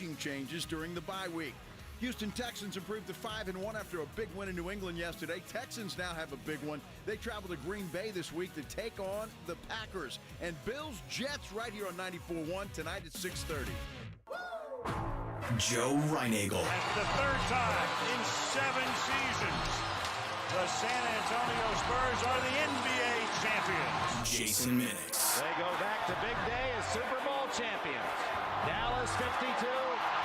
coaching changes during the bye week. Houston Texans improved to 5-1 after a big win in New England yesterday. Texans now have a big one. They travel to Green Bay this week to take on the Packers. And Bills Jets right here on 94.1 tonight at 6:30. Joe Reinagel. That's the third time in 7 seasons the San Antonio Spurs are the NBA champions. Jason Minnix. They go back to big day as Super Bowl champions. Dallas 52,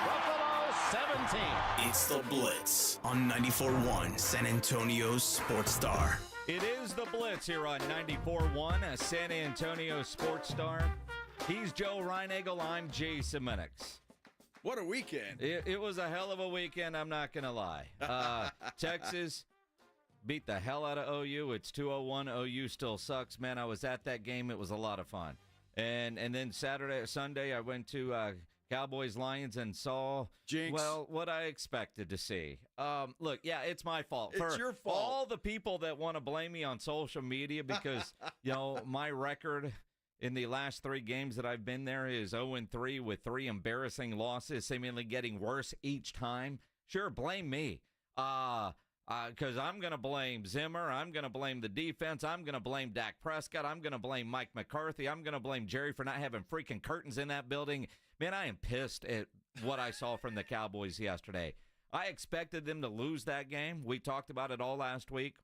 Buffalo 17. It's the Blitz on 94.1 San Antonio's Sports Star. It is the Blitz here on 94.1, a San Antonio Sports Star. He's Joe Reinagel. I'm Jason Minnix. What a weekend. It was a hell of a weekend, I'm not going to lie. Texas beat the hell out of OU. It's 2-0-1. OU still sucks. Man, I was at that game. It was a lot of fun. And then Sunday, I went to Cowboys Lions and saw, Jinx. Well, what I expected to see. Look, yeah, it's my fault. It's your fault. All the people that want to blame me on social media because, my record in the last 3 games that I've been there is 0-3 with 3 embarrassing losses, seemingly getting worse each time. Sure, blame me. Because I'm going to blame Zimmer. I'm going to blame the defense. I'm going to blame Dak Prescott. I'm going to blame Mike McCarthy. I'm going to blame Jerry for not having freaking curtains in that building. Man, I am pissed at what I saw from the Cowboys yesterday. I expected them to lose that game. We talked about it all last week.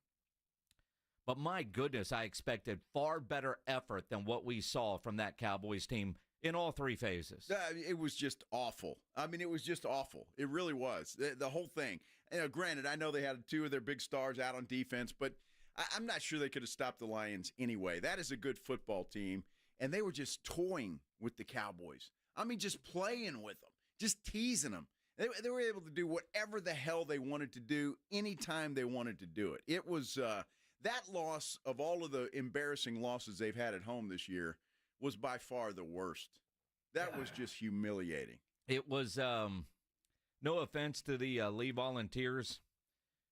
But my goodness, I expected far better effort than what we saw from that Cowboys team in all 3 phases. It was just awful. I mean, it was just awful. It really was. The whole thing. Granted, I know they had 2 of their big stars out on defense, but I'm not sure they could have stopped the Lions anyway. That is a good football team, and they were just toying with the Cowboys. I mean, just playing with them, just teasing them. They were able to do whatever the hell they wanted to do anytime they wanted to do it. It was that loss of all of the embarrassing losses they've had at home this year was by far the worst. That was just humiliating. It was, no offense to the Lee Volunteers,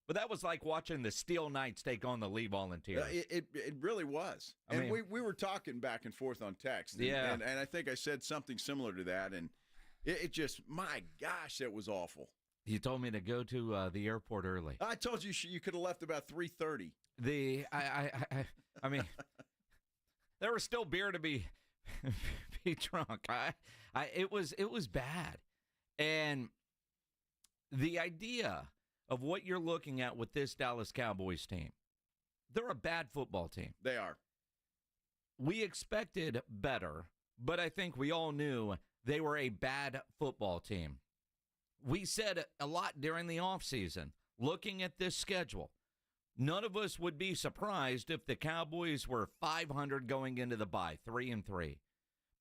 but that was like watching the Steel Knights take on the Lee Volunteers. It really was. We were talking back and forth on text. And I think I said something similar to that. And it just, my gosh, that was awful. You told me to go to the airport early. I told you you could have left about 3:30. I mean, there was still beer to be drunk. It was bad. And the idea of what you're looking at with this Dallas Cowboys team, they're a bad football team. They are. We expected better, but I think we all knew they were a bad football team. We said a lot during the offseason, looking at this schedule. None of us would be surprised if the Cowboys were 500 going into the bye, 3-3.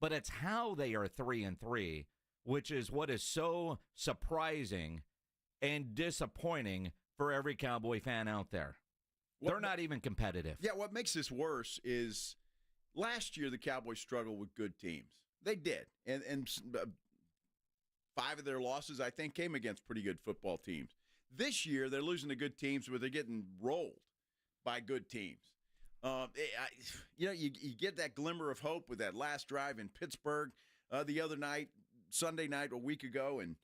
But it's how they are 3-3, which is what is so surprising and disappointing for every Cowboy fan out there. They're not even competitive. Yeah, what makes this worse is last year the Cowboys struggled with good teams. They did. And 5 of their losses, I think, came against pretty good football teams. This year, they're losing to good teams, but they're getting rolled by good teams. You get that glimmer of hope with that last drive in Pittsburgh the other night, Sunday night, a week ago, and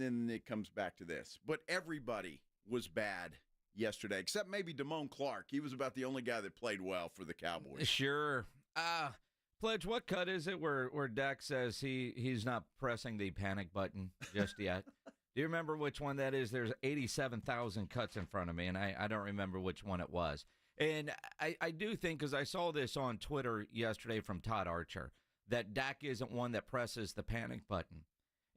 then it comes back to this. But everybody was bad yesterday, except maybe Damone Clark. He was about the only guy that played well for the Cowboys. Sure. Pledge, what cut is it where Dak says he's not pressing the panic button just yet? Do you remember which one that is? There's 87,000 cuts in front of me, and I don't remember which one it was. And I do think, because I saw this on Twitter yesterday from Todd Archer, that Dak isn't one that presses the panic button.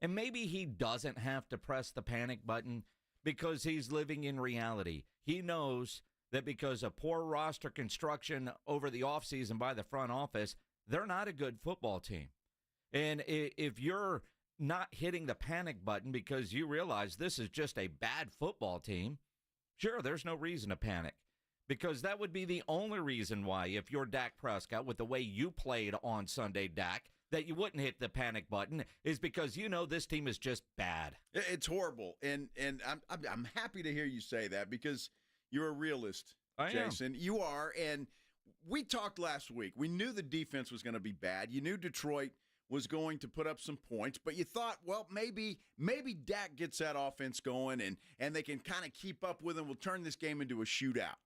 And maybe he doesn't have to press the panic button because he's living in reality. He knows that because of poor roster construction over the offseason by the front office, they're not a good football team. And if you're not hitting the panic button because you realize this is just a bad football team, sure, there's no reason to panic. Because that would be the only reason why, if you're Dak Prescott, with the way you played on Sunday, Dak, that you wouldn't hit the panic button, is because you know this team is just bad. It's horrible, and I'm happy to hear you say that because you're a realist, Jason. You are, and we talked last week. We knew the defense was going to be bad. You knew Detroit was going to put up some points, but you thought, well, maybe Dak gets that offense going and they can kind of keep up with him. We'll turn this game into a shootout.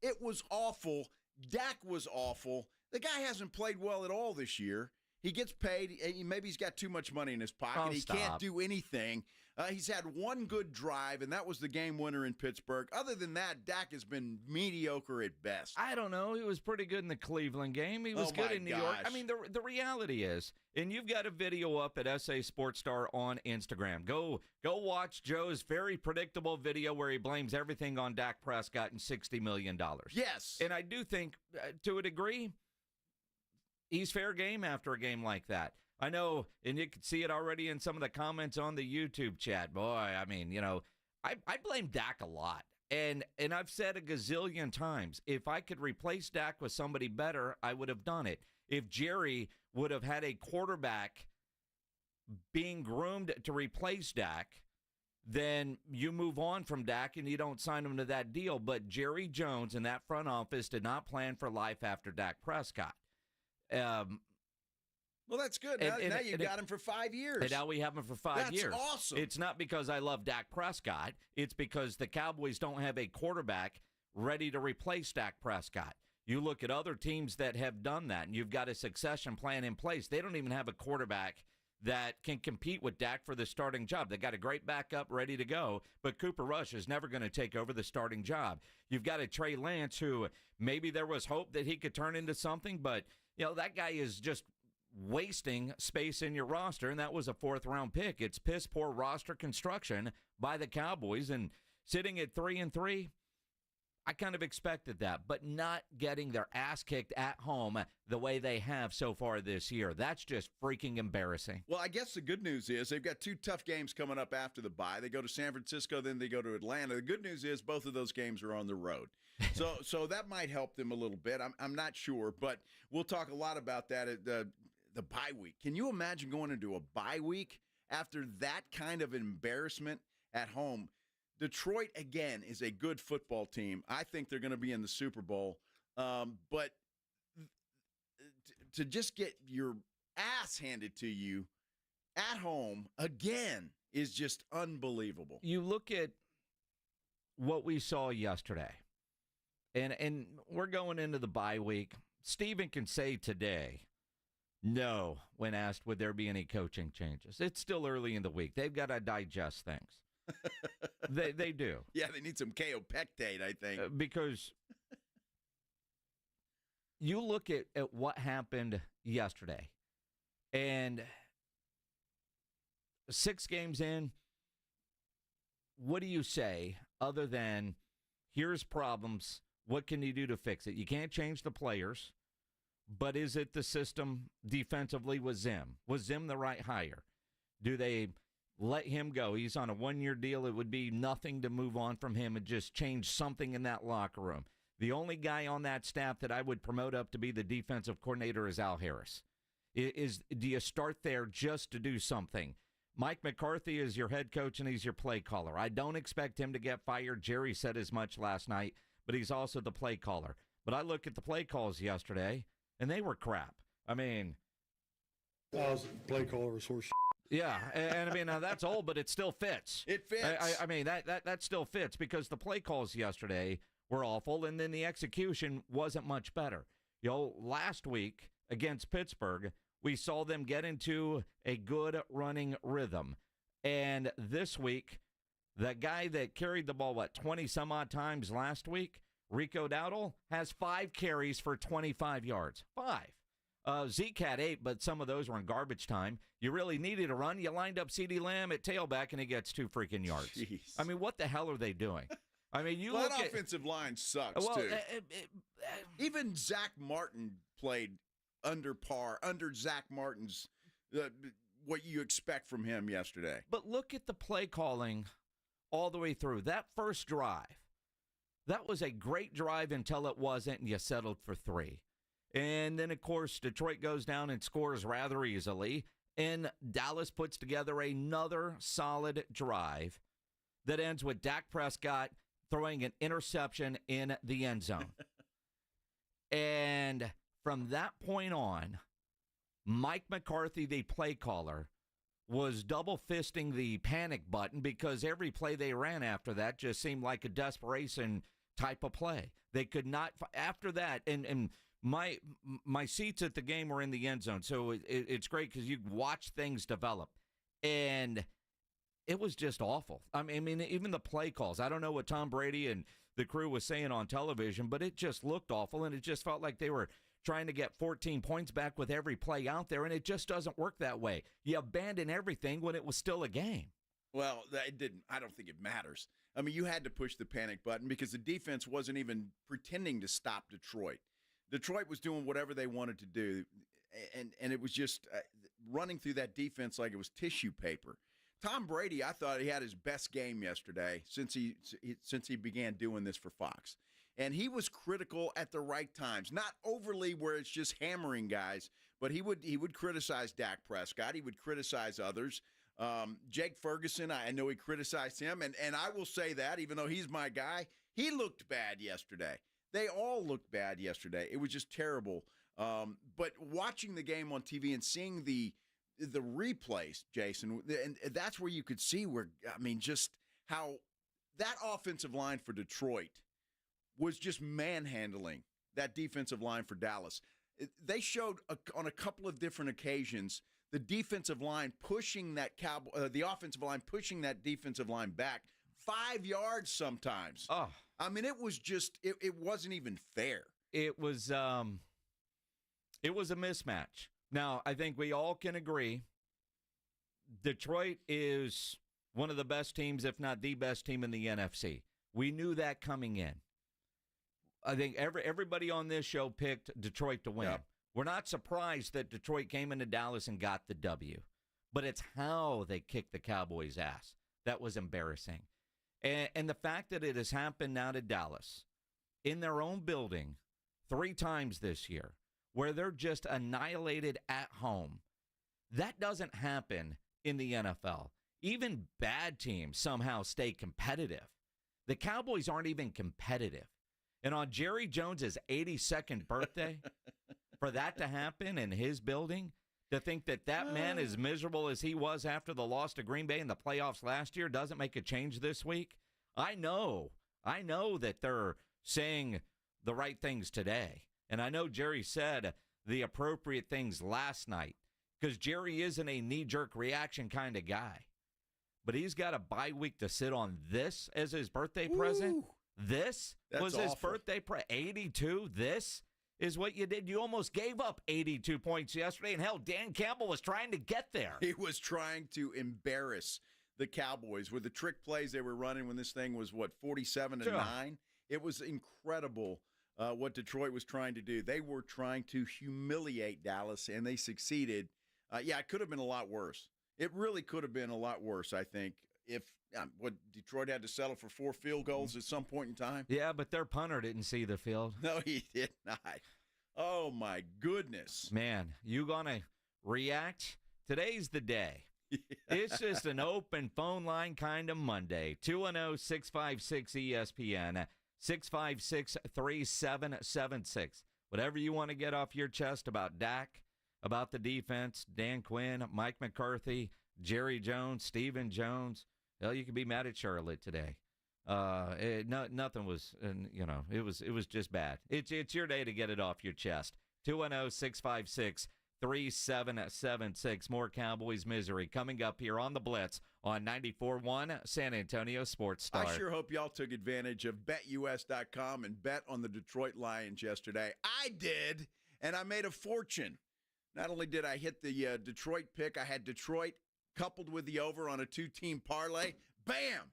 It was awful. Dak was awful. The guy hasn't played well at all this year. He gets paid. Maybe he's got too much money in his pocket. He can't do anything. He's had one good drive, and that was the game winner in Pittsburgh. Other than that, Dak has been mediocre at best. I don't know. He was pretty good in the Cleveland game. He was good in New York. I mean, the reality is, and you've got a video up at SA Sports Star on Instagram. Go watch Joe's very predictable video where he blames everything on Dak Prescott and $60 million. Yes. And I do think, to a degree, he's fair game after a game like that. I know, and you can see it already in some of the comments on the YouTube chat. Boy, I mean, I blame Dak a lot. And I've said a gazillion times, if I could replace Dak with somebody better, I would have done it. If Jerry would have had a quarterback being groomed to replace Dak, then you move on from Dak and you don't sign him to that deal. But Jerry Jones and that front office did not plan for life after Dak Prescott. Well, that's good. Now you got him for 5 years. And now we have him for 5 years. That's awesome. It's not because I love Dak Prescott. It's because the Cowboys don't have a quarterback ready to replace Dak Prescott. You look at other teams that have done that, and you've got a succession plan in place. They don't even have a quarterback that can compete with Dak for the starting job. They got a great backup ready to go, but Cooper Rush is never going to take over the starting job. You've got a Trey Lance who maybe there was hope that he could turn into something, but that guy is just wasting space in your roster, and that was a fourth-round pick. It's piss-poor roster construction by the Cowboys, and sitting at 3-3, I kind of expected that, but not getting their ass kicked at home the way they have so far this year. That's just freaking embarrassing. Well, I guess the good news is they've got 2 tough games coming up after the bye. They go to San Francisco, then they go to Atlanta. The good news is both of those games are on the road. So that might help them a little bit. I'm not sure, but we'll talk a lot about that at the bye week. Can you imagine going into a bye week after that kind of embarrassment at home? Detroit, again, is a good football team. I think they're going to be in the Super Bowl. But to just get your ass handed to you at home again is just unbelievable. You look at what we saw yesterday, and we're going into the bye week. Steven can say today, no, when asked would there be any coaching changes. It's still early in the week. They've got to digest things. They do. Yeah, they need some kaopectate, I think. Because you look at what happened yesterday, and 6 games in, what do you say other than here's problems, what can you do to fix it? You can't change the players, but is it the system defensively with Zim? Was Zim the right hire? Do they let him go? He's on a 1-year deal. It would be nothing to move on from him and just change something in that locker room. The only guy on that staff that I would promote up to be the defensive coordinator is Al Harris. Do you start there just to do something? Mike McCarthy is your head coach, and he's your play caller. I don't expect him to get fired. Jerry said as much last night, but he's also the play caller. But I look at the play calls yesterday, and they were crap. I mean, play caller was horse. Yeah, and I mean, now that's old, but it still fits. It fits. I mean, that still fits because the play calls yesterday were awful, and then the execution wasn't much better. Last week against Pittsburgh, we saw them get into a good running rhythm. And this week, the guy that carried the ball, 20-some-odd times last week, Rico Dowdle, has 5 carries for 25 yards. 5. Zeke had 8, but some of those were in garbage time. You really needed a run. You lined up CeeDee Lamb at tailback, and he gets 2 freaking yards. Jeez. I mean, what the hell are they doing? I mean, you that look at offensive line sucks, too. Even Zach Martin played under par, under Zach Martin's, what you expect from him yesterday. But look at the play calling all the way through. That first drive, that was a great drive until it wasn't, and you settled for 3. And then, of course, Detroit goes down and scores rather easily, and Dallas puts together another solid drive that ends with Dak Prescott throwing an interception in the end zone. And from that point on, Mike McCarthy, the play caller, was double fisting the panic button because every play they ran after that just seemed like a desperation type of play. They could not, after that, and my seats at the game were in the end zone, so it's great because you watch things develop. And it was just awful. I mean, even the play calls. I don't know what Tom Brady and the crew was saying on television, but it just looked awful, and it just felt like they were trying to get 14 points back with every play out there, and it just doesn't work that way. You abandon everything when it was still a game. Well, it didn't. I don't think it matters. I mean, you had to push the panic button because the defense wasn't even pretending to stop Detroit. Detroit was doing whatever they wanted to do, and it was just running through that defense like it was tissue paper. Tom Brady, I thought he had his best game yesterday since he began doing this for Fox. And he was critical at the right times, not overly where it's just hammering guys, but he would criticize Dak Prescott. He would criticize others. Jake Ferguson, I know he criticized him, and I will say that, even though he's my guy, he looked bad yesterday. They all looked bad yesterday. It was just terrible. But watching the game on TV and seeing the replays, Jason, and that's where you could see just how that offensive line for Detroit was just manhandling that defensive line for Dallas. They showed on a couple of different occasions the defensive line pushing that the offensive line pushing that defensive line back 5 yards sometimes. Oh, I mean, it was just it wasn't even fair. It was a mismatch. Now, I think we all can agree Detroit is one of the best teams, if not the best team in the NFC. We knew that coming in. I think everybody on this show picked Detroit to win. Yep. We're not surprised that Detroit came into Dallas and got the W, but it's how they kicked the Cowboys' ass that was embarrassing. And the fact that it has happened now to Dallas in their own building 3 times this year, where they're just annihilated at home, that doesn't happen in the NFL. Even bad teams somehow stay competitive. The Cowboys aren't even competitive. And on Jerry Jones's 82nd birthday, for that to happen in his building, to think that man is miserable as he was after the loss to Green Bay in the playoffs last year doesn't make a change this week. I know that they're saying the right things today. And I know Jerry said the appropriate things last night because Jerry isn't a knee-jerk reaction kind of guy. But he's got a bye week to sit on this as his birthday present. This was his birthday present. 82, this is what you did. You almost gave up 82 points yesterday, and hell, Dan Campbell was trying to get there. He was trying to embarrass the Cowboys with the trick plays they were running when this thing was, 47-9? It was incredible what Detroit was trying to do. They were trying to humiliate Dallas, and they succeeded. It could have been a lot worse. It really could have been a lot worse, I think, if Detroit had to settle for 4 field goals at some point in time. Yeah, but their punter didn't see the field. No, he did not. Oh, my goodness. Man, you going to react? Today's the day. It's just an open phone line kind of Monday. 210-656-ESPN, 656-3776. Whatever you want to get off your chest about Dak, about the defense, Dan Quinn, Mike McCarthy, Jerry Jones, Stephen Jones. Hell, you can be mad at Charlotte today. Nothing was, it was just bad. It's your day to get it off your chest. 210-656-3776. More Cowboys misery coming up here on the Blitz on 94.1 San Antonio Sports Star. I sure hope y'all took advantage of BetUS.com and bet on the Detroit Lions yesterday. I did, and I made a fortune. Not only did I hit the Detroit pick, I had Detroit coupled with the over on a 2-team parlay. Bam!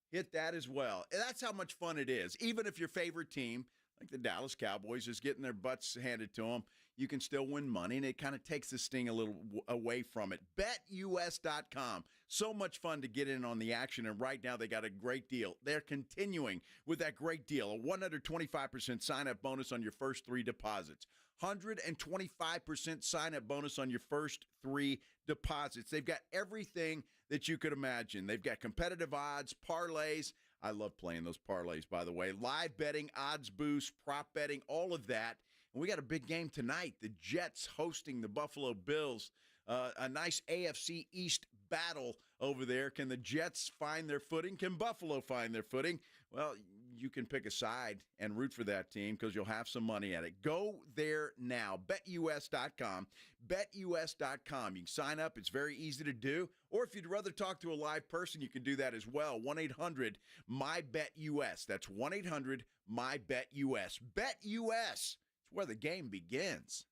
Hit that as well. And that's how much fun it is. Even if your favorite team, like the Dallas Cowboys, is getting their butts handed to them, you can still win money, and it kind of takes the sting a little away from it. BetUS.com. So much fun to get in on the action, and right now they got a great deal. They're continuing with that great deal, a 125% sign-up bonus on your first 3 deposits. 125% sign-up bonus on your first 3 deposits. They've got everything that you could imagine. They've got competitive odds, parlays. I love playing those parlays, by the way. Live betting, odds boost, prop betting, all of that. And we got a big game tonight. The Jets hosting the Buffalo Bills. A nice AFC East battle over there. Can the Jets find their footing? Can Buffalo find their footing? Well, you can pick a side and root for that team because you'll have some money at it. Go there now. BetUS.com. BetUS.com. You can sign up. It's very easy to do. Or if you'd rather talk to a live person, you can do that as well. 1-800-MY-BET-US. That's 1-800-MY-BET-US. BetUS. It's where the game begins.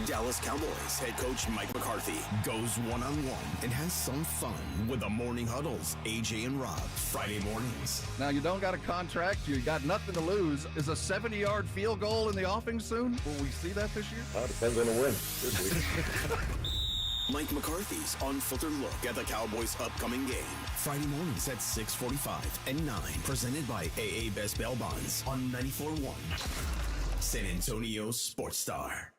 Dallas Cowboys head coach Mike McCarthy goes one-on-one and has some fun with the Morning Huddles, AJ and Rob, Friday mornings. Now, you don't got a contract. You got nothing to lose. Is a 70-yard field goal in the offing soon? Will we see that this year? Well, depends on the win this week. Mike McCarthy's unfiltered look at the Cowboys' upcoming game. Friday mornings at 6:45 and 9. Presented by AA Best Bail Bonds on 94.1 San Antonio Sports Star.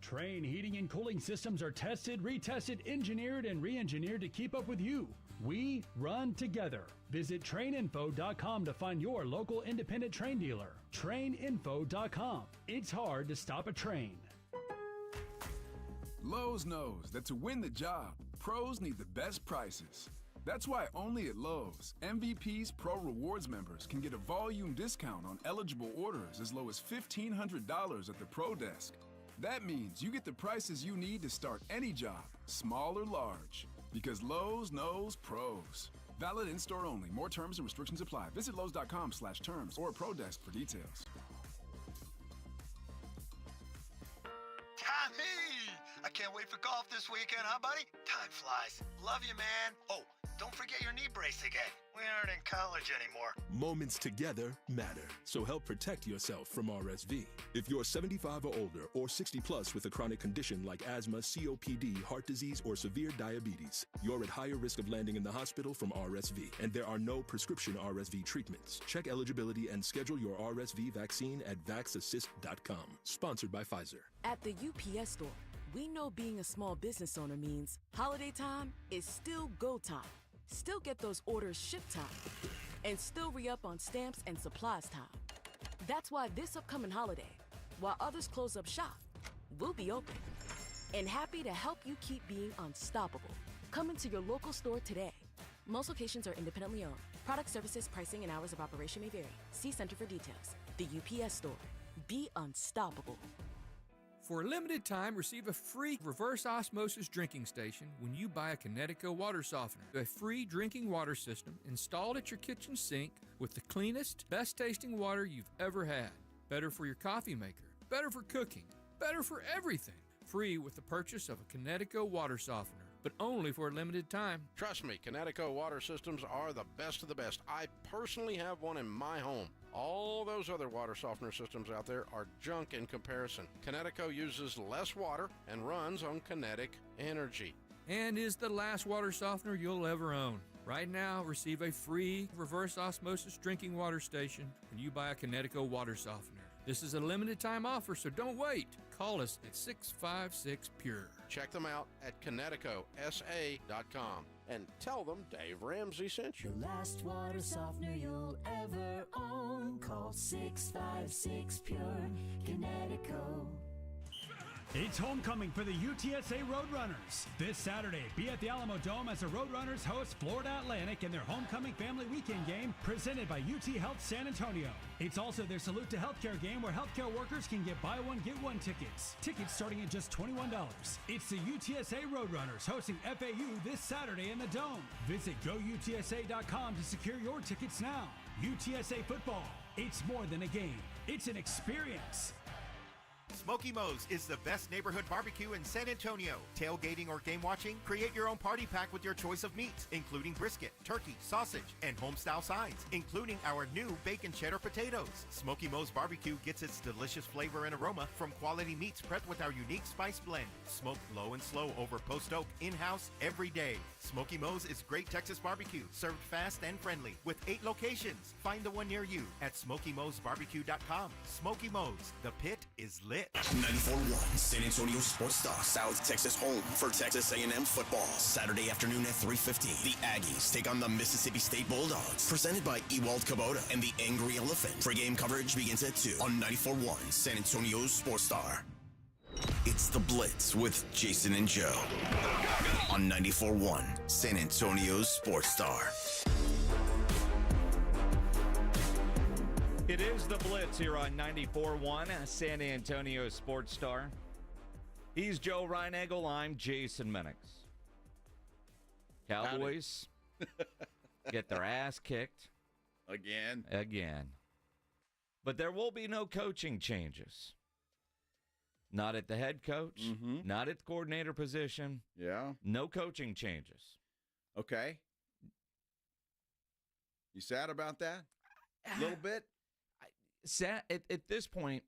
Train heating and cooling systems are tested, retested, engineered, and re-engineered to keep up with you. We run together. Visit traininfo.com to find your local independent train dealer. Traininfo.com. It's hard to stop a train. Lowe's knows that to win the job, pros need the best prices. That's why only at Lowe's, MVP's Pro Rewards members can get a volume discount on eligible orders as low as $1,500 at the Pro Desk. That means you get the prices you need to start any job, small or large. Because Lowe's knows pros. Valid in-store only. More terms and restrictions apply. Visit Lowe's.com/terms or Pro Desk for details. Tommy! I can't wait for golf this weekend, huh, buddy? Time flies. Love you, man. Oh, don't forget your knee brace again. We aren't in college anymore. Moments together matter, so help protect yourself from RSV. If you're 75 or older or 60 plus with a chronic condition like asthma, COPD, heart disease, or severe diabetes, you're at higher risk of landing in the hospital from RSV, and there are no prescription RSV treatments. Check eligibility and schedule your RSV vaccine at vaxassist.com. Sponsored by Pfizer. At the UPS store, we know being a small business owner means holiday time is still go time. Still get those orders shipped time. And still re-up on stamps and supplies time. That's why this upcoming holiday, while others close up shop, we'll be open. And happy to help you keep being unstoppable. Come into your local store today. Most locations are independently owned. Product, services, pricing, and hours of operation may vary. See Center for details. The UPS store. Be unstoppable. For a limited time, receive a free reverse osmosis drinking station when you buy a Connecticut water softener. A free drinking water system installed at your kitchen sink with the cleanest, best tasting water you've ever had. Better for your coffee maker, better for cooking, better for everything. Free with the purchase of a Connecticut water softener, but only for a limited time. Trust me, Connecticut water systems are the best of the best. I personally have one in my home. All those other water softener systems out there are junk in comparison. Connecticut uses less water and runs on kinetic energy. And is the last water softener you'll ever own. Right now, receive a free reverse osmosis drinking water station when you buy a Connecticut water softener. This is a limited time offer, so don't wait. Call us at 656-PURE. Check them out at ConnecticutSA.com and tell them Dave Ramsey sent you. The last water softener you'll ever own. Call 656-PURE. Connecticut. It's homecoming for the UTSA Roadrunners. This Saturday, be at the Alamo Dome as the Roadrunners host Florida Atlantic in their homecoming family weekend game presented by UT Health San Antonio. It's also their Salute to Healthcare game where healthcare workers can get buy one, get one tickets. Tickets starting at just $21. It's the UTSA Roadrunners hosting FAU this Saturday in the Dome. Visit GoUTSA.com to secure your tickets now. UTSA football. It's more than a game. It's an experience. Smoky Moe's is the best neighborhood barbecue in San Antonio. Tailgating or game watching? Create your own party pack with your choice of meats, including brisket, turkey, sausage, and home-style sides, including our new bacon cheddar potatoes. Smoky Moe's barbecue gets its delicious flavor and aroma from quality meats prepped with our unique spice blend. Smoked low and slow over post oak, in-house, every day. Smoky Moe's is great Texas barbecue, served fast and friendly, with 8 locations. Find the one near you at SmokyMoe'sBarbecue.com. Smoky Moe's, the pit is lit. 94.1 San Antonio Sports Star, South Texas home for Texas A&M football. Saturday afternoon at 3:50. The Aggies take on the Mississippi State Bulldogs. Presented by Ewald Kubota and the Angry Elephant. Pre-game coverage begins at 2 on 94.1 San Antonio Sports Star. It's the Blitz with Jason and Joe on 94.1 San Antonio Sports Star. It is the Blitz here on 94.1 San Antonio Sports Star. He's Joe Reinagel. I'm Jason Minnix. Cowboys get their ass kicked. Again. But there will be no coaching changes. Not at the head coach, not at the coordinator position. Yeah. No coaching changes. Okay. You sad about that? A little bit? Sad at this point,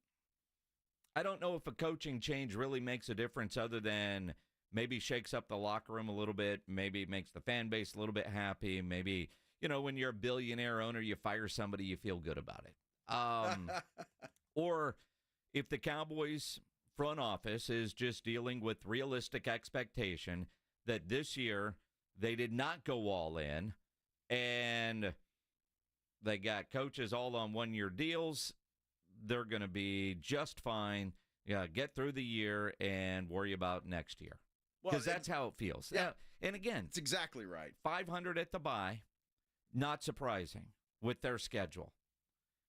I don't know if a coaching change really makes a difference other than maybe shakes up the locker room a little bit, maybe makes the fan base a little bit happy, maybe, when you're a billionaire owner, you fire somebody, you feel good about it. Or if the Cowboys front office is just dealing with realistic expectation that this year they did not go all in and they got coaches all on one-year deals, they're going to be just fine. Yeah, get through the year and worry about next year. Because that's how it feels. Yeah. And again, it's exactly right. 500 at the bye, not surprising with their schedule.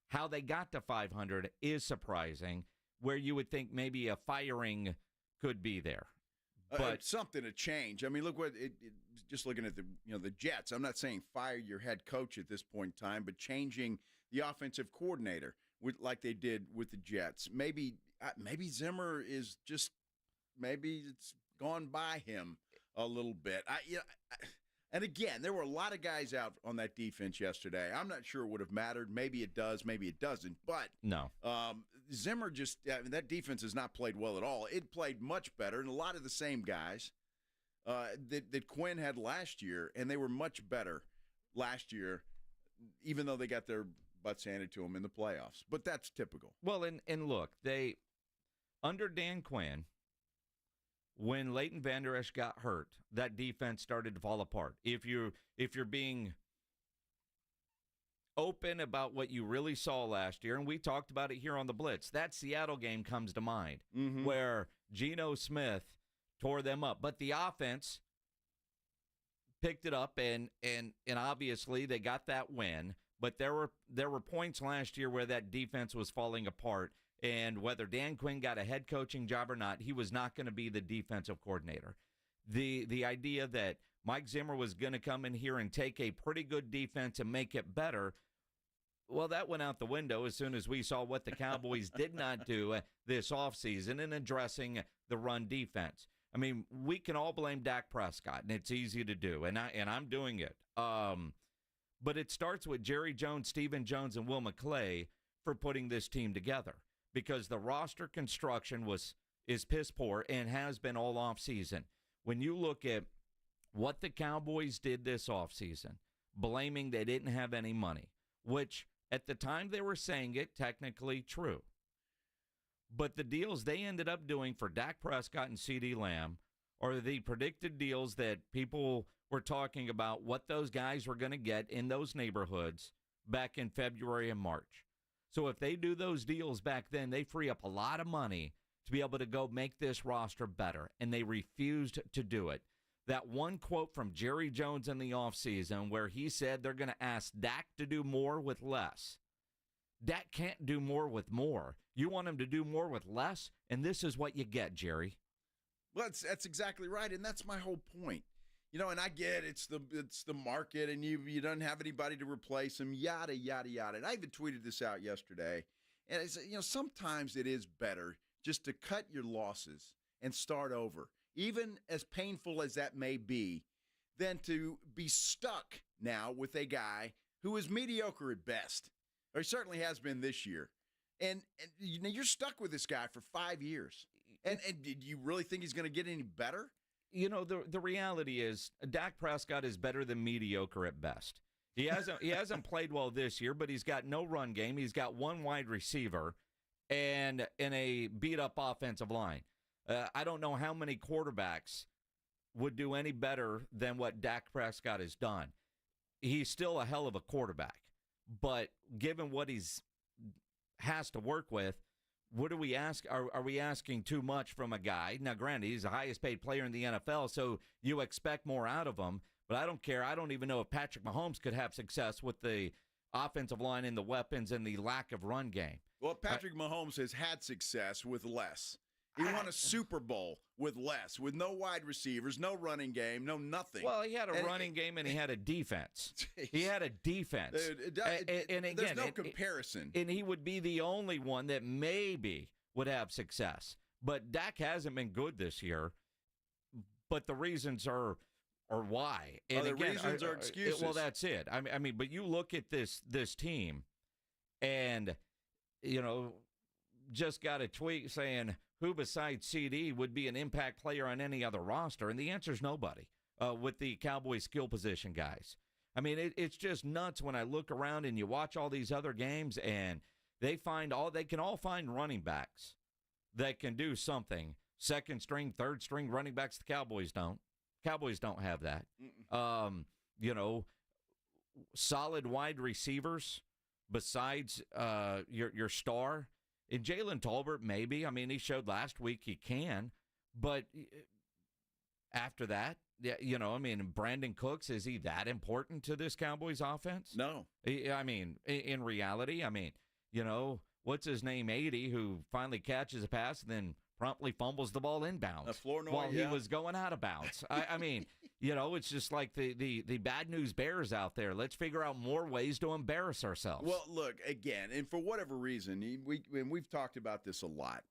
How they got to 500 is surprising, where you would think maybe a firing could be there. But something to change. I mean, look what just looking at the Jets. I'm not saying fire your head coach at this point in time, but changing the offensive coordinator like they did with the Jets. Maybe Zimmer is just maybe it's gone by him a little bit. And again, there were a lot of guys out on that defense yesterday. I'm not sure it would have mattered. Maybe it does, maybe it doesn't. But no, Zimmer that defense has not played well at all. It played much better, and a lot of the same guys that Quinn had last year, and they were much better last year, even though they got their butts handed to them in the playoffs. But that's typical. Well, and look, they under Dan Quinn, when Leighton Vander Esch got hurt, that defense started to fall apart. If you're being open about what you really saw last year, and we talked about it here on the Blitz, that Seattle game comes to mind, where Geno Smith tore them up. But the offense picked it up, and obviously they got that win. But there were points last year where that defense was falling apart. And whether Dan Quinn got a head coaching job or not, he was not going to be the defensive coordinator. The idea that Mike Zimmer was going to come in here and take a pretty good defense and make it better, well, that went out the window as soon as we saw what the Cowboys did not do this offseason in addressing the run defense. I mean, we can all blame Dak Prescott, and it's easy to do, and I'm doing it. But it starts with Jerry Jones, Stephen Jones, and Will McClay for putting this team together. Because the roster construction is piss poor and has been all offseason. When you look at what the Cowboys did this offseason, blaming they didn't have any money, which at the time they were saying it, technically true. But the deals they ended up doing for Dak Prescott and CeeDee Lamb are the predicted deals that people were talking about what those guys were going to get in those neighborhoods back in February and March. So if they do those deals back then, they free up a lot of money to be able to go make this roster better, and they refused to do it. That one quote from Jerry Jones in the offseason where he said they're going to ask Dak to do more with less. Dak can't do more with more. You want him to do more with less, and this is what you get, Jerry. Well, that's exactly right, and that's my whole point. And I get it's the market, and you don't have anybody to replace him, yada, yada, yada. And I even tweeted this out yesterday. And it's, sometimes it is better just to cut your losses and start over, even as painful as that may be, than to be stuck now with a guy who is mediocre at best, or he certainly has been this year. And you're stuck with this guy for 5 years. And do you really think he's going to get any better? The reality is Dak Prescott is better than mediocre at best. He hasn't played well this year, but he's got no run game. He's got one wide receiver, and in a beat-up offensive line. I don't know how many quarterbacks would do any better than what Dak Prescott has done. He's still a hell of a quarterback, but given what he's has to work with, what do we ask? Are we asking too much from a guy? Now, granted, he's the highest paid player in the NFL, so you expect more out of him, but I don't care. I don't even know if Patrick Mahomes could have success with the offensive line and the weapons and the lack of run game. Well, Patrick Mahomes has had success with less. He won a Super Bowl with less, with no wide receivers, no running game, no nothing. Well, he had a running game and he had a defense. He had a defense. And again, there's no comparison. And he would be the only one that maybe would have success. But Dak hasn't been good this year. But the reasons are why. And the reasons are excuses. Well, that's it. I mean, but you look at this team, and just got a tweet saying, who besides CD would be an impact player on any other roster? And the answer is nobody with the Cowboys skill position guys. I mean, it's just nuts when I look around and you watch all these other games and they can all find running backs that can do something. Second string, third string running backs, the Cowboys don't. Cowboys don't have that. Solid wide receivers besides your star. And Jalen Tolbert, maybe. I mean, he showed last week he can. But after that, Brandon Cooks, is he that important to this Cowboys offense? No. I mean, in reality, what's his name, 80, who finally catches a pass and then promptly fumbles the ball inbounds while he was going out of bounds. I mean, it's just like the bad news bears out there. Let's figure out more ways to embarrass ourselves. Well, look, again, and for whatever reason, we've talked about this a lot.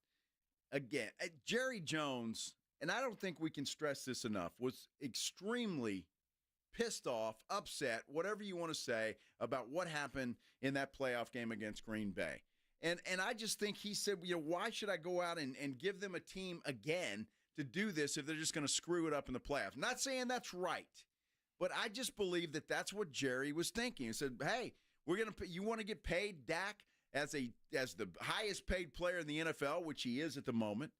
Again, Jerry Jones, and I don't think we can stress this enough, was extremely pissed off, upset, whatever you want to say, about what happened in that playoff game against Green Bay. And I just think he said, why should I go out and give them a team again to do this if they're just going to screw it up in the playoffs? I'm not saying that's right, but I just believe that that's what Jerry was thinking. He said, hey, you want to get paid Dak as the highest paid player in the NFL, which he is at the moment.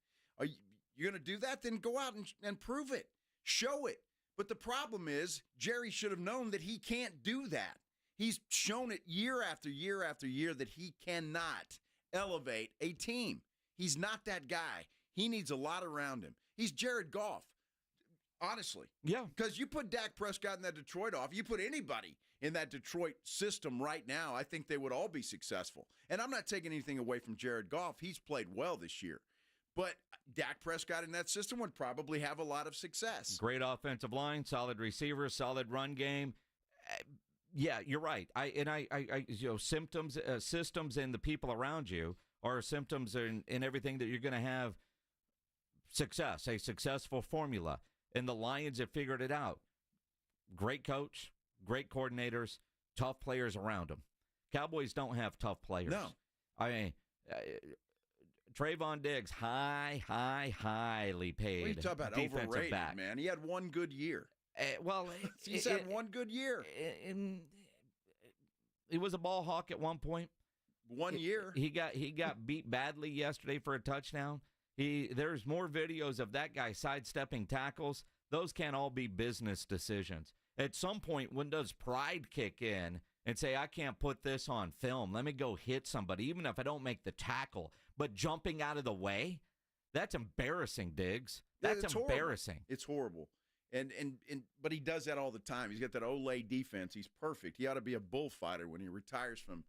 You're going to do that? Then go out and prove it. Show it. But the problem is Jerry should have known that he can't do that. He's shown it year after year after year that he cannot elevate a team. He's not that guy. He needs a lot around him. He's Jared Goff, honestly. Yeah. Because you put Dak Prescott in that Detroit you put anybody in that Detroit system right now, I think they would all be successful. And I'm not taking anything away from Jared Goff. He's played well this year. But Dak Prescott in that system would probably have a lot of success. Great offensive line, solid receivers, solid run game. Yeah, you're right. Systems and the people around you are symptoms in everything that you're going to have success, a successful formula. And the Lions have figured it out. Great coach, great coordinators, tough players around them. Cowboys don't have tough players. No. I mean, Trayvon Diggs, highly paid. What are you talking about? Overrated, back. Man. He had one good year. He's had one good year. He was a ball hawk at one point. 1 year. He got beat badly yesterday for a touchdown. There's more videos of that guy sidestepping tackles. Those can't all be business decisions. At some point, when does pride kick in and say, I can't put this on film. Let me go hit somebody, even if I don't make the tackle. But jumping out of the way, that's embarrassing, Diggs. That's embarrassing. Horrible. It's horrible. But he does that all the time. He's got that Olay defense. He's perfect. He ought to be a bullfighter when he retires from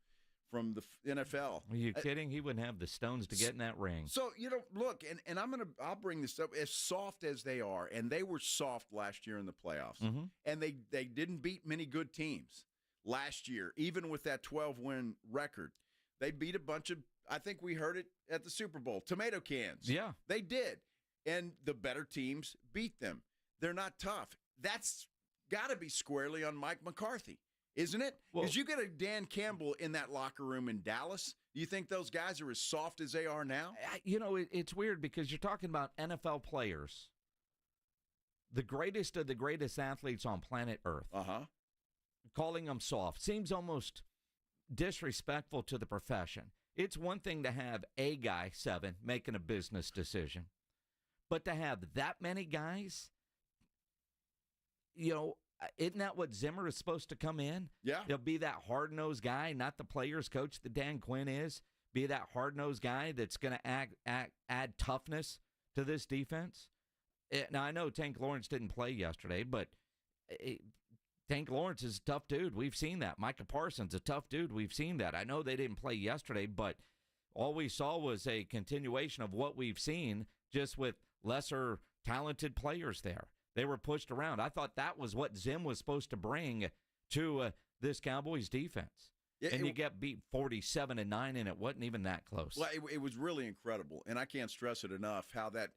the NFL. Are you kidding? He wouldn't have the stones to get in that ring. So, look, and I'll bring this up. As soft as they are, and they were soft last year in the playoffs, and they didn't beat many good teams last year, even with that 12-win record. They beat a bunch of, I think we heard it at the Super Bowl, tomato cans. Yeah. They did. And the better teams beat them. They're not tough. That's got to be squarely on Mike McCarthy, isn't it? Because you get a Dan Campbell in that locker room in Dallas. Do you think those guys are as soft as they are now? It's weird because you're talking about NFL players, the greatest of the greatest athletes on planet Earth. Calling them soft seems almost disrespectful to the profession. It's one thing to have a guy, 7, making a business decision. But to have that many guys, isn't that what Zimmer is supposed to come in? Yeah. He'll be that hard-nosed guy, not the players coach that Dan Quinn is. Be that hard-nosed guy that's going to add toughness to this defense. Now, I know Tank Lawrence didn't play yesterday, but Tank Lawrence is a tough dude. We've seen that. Micah Parsons, a tough dude. We've seen that. I know they didn't play yesterday, but all we saw was a continuation of what we've seen, just with lesser talented players there. They were pushed around. I thought that was what Zim was supposed to bring to this Cowboys defense. Yeah, and you get beat 47-9, and it wasn't even that close. Well, it was really incredible, and I can't stress it enough how that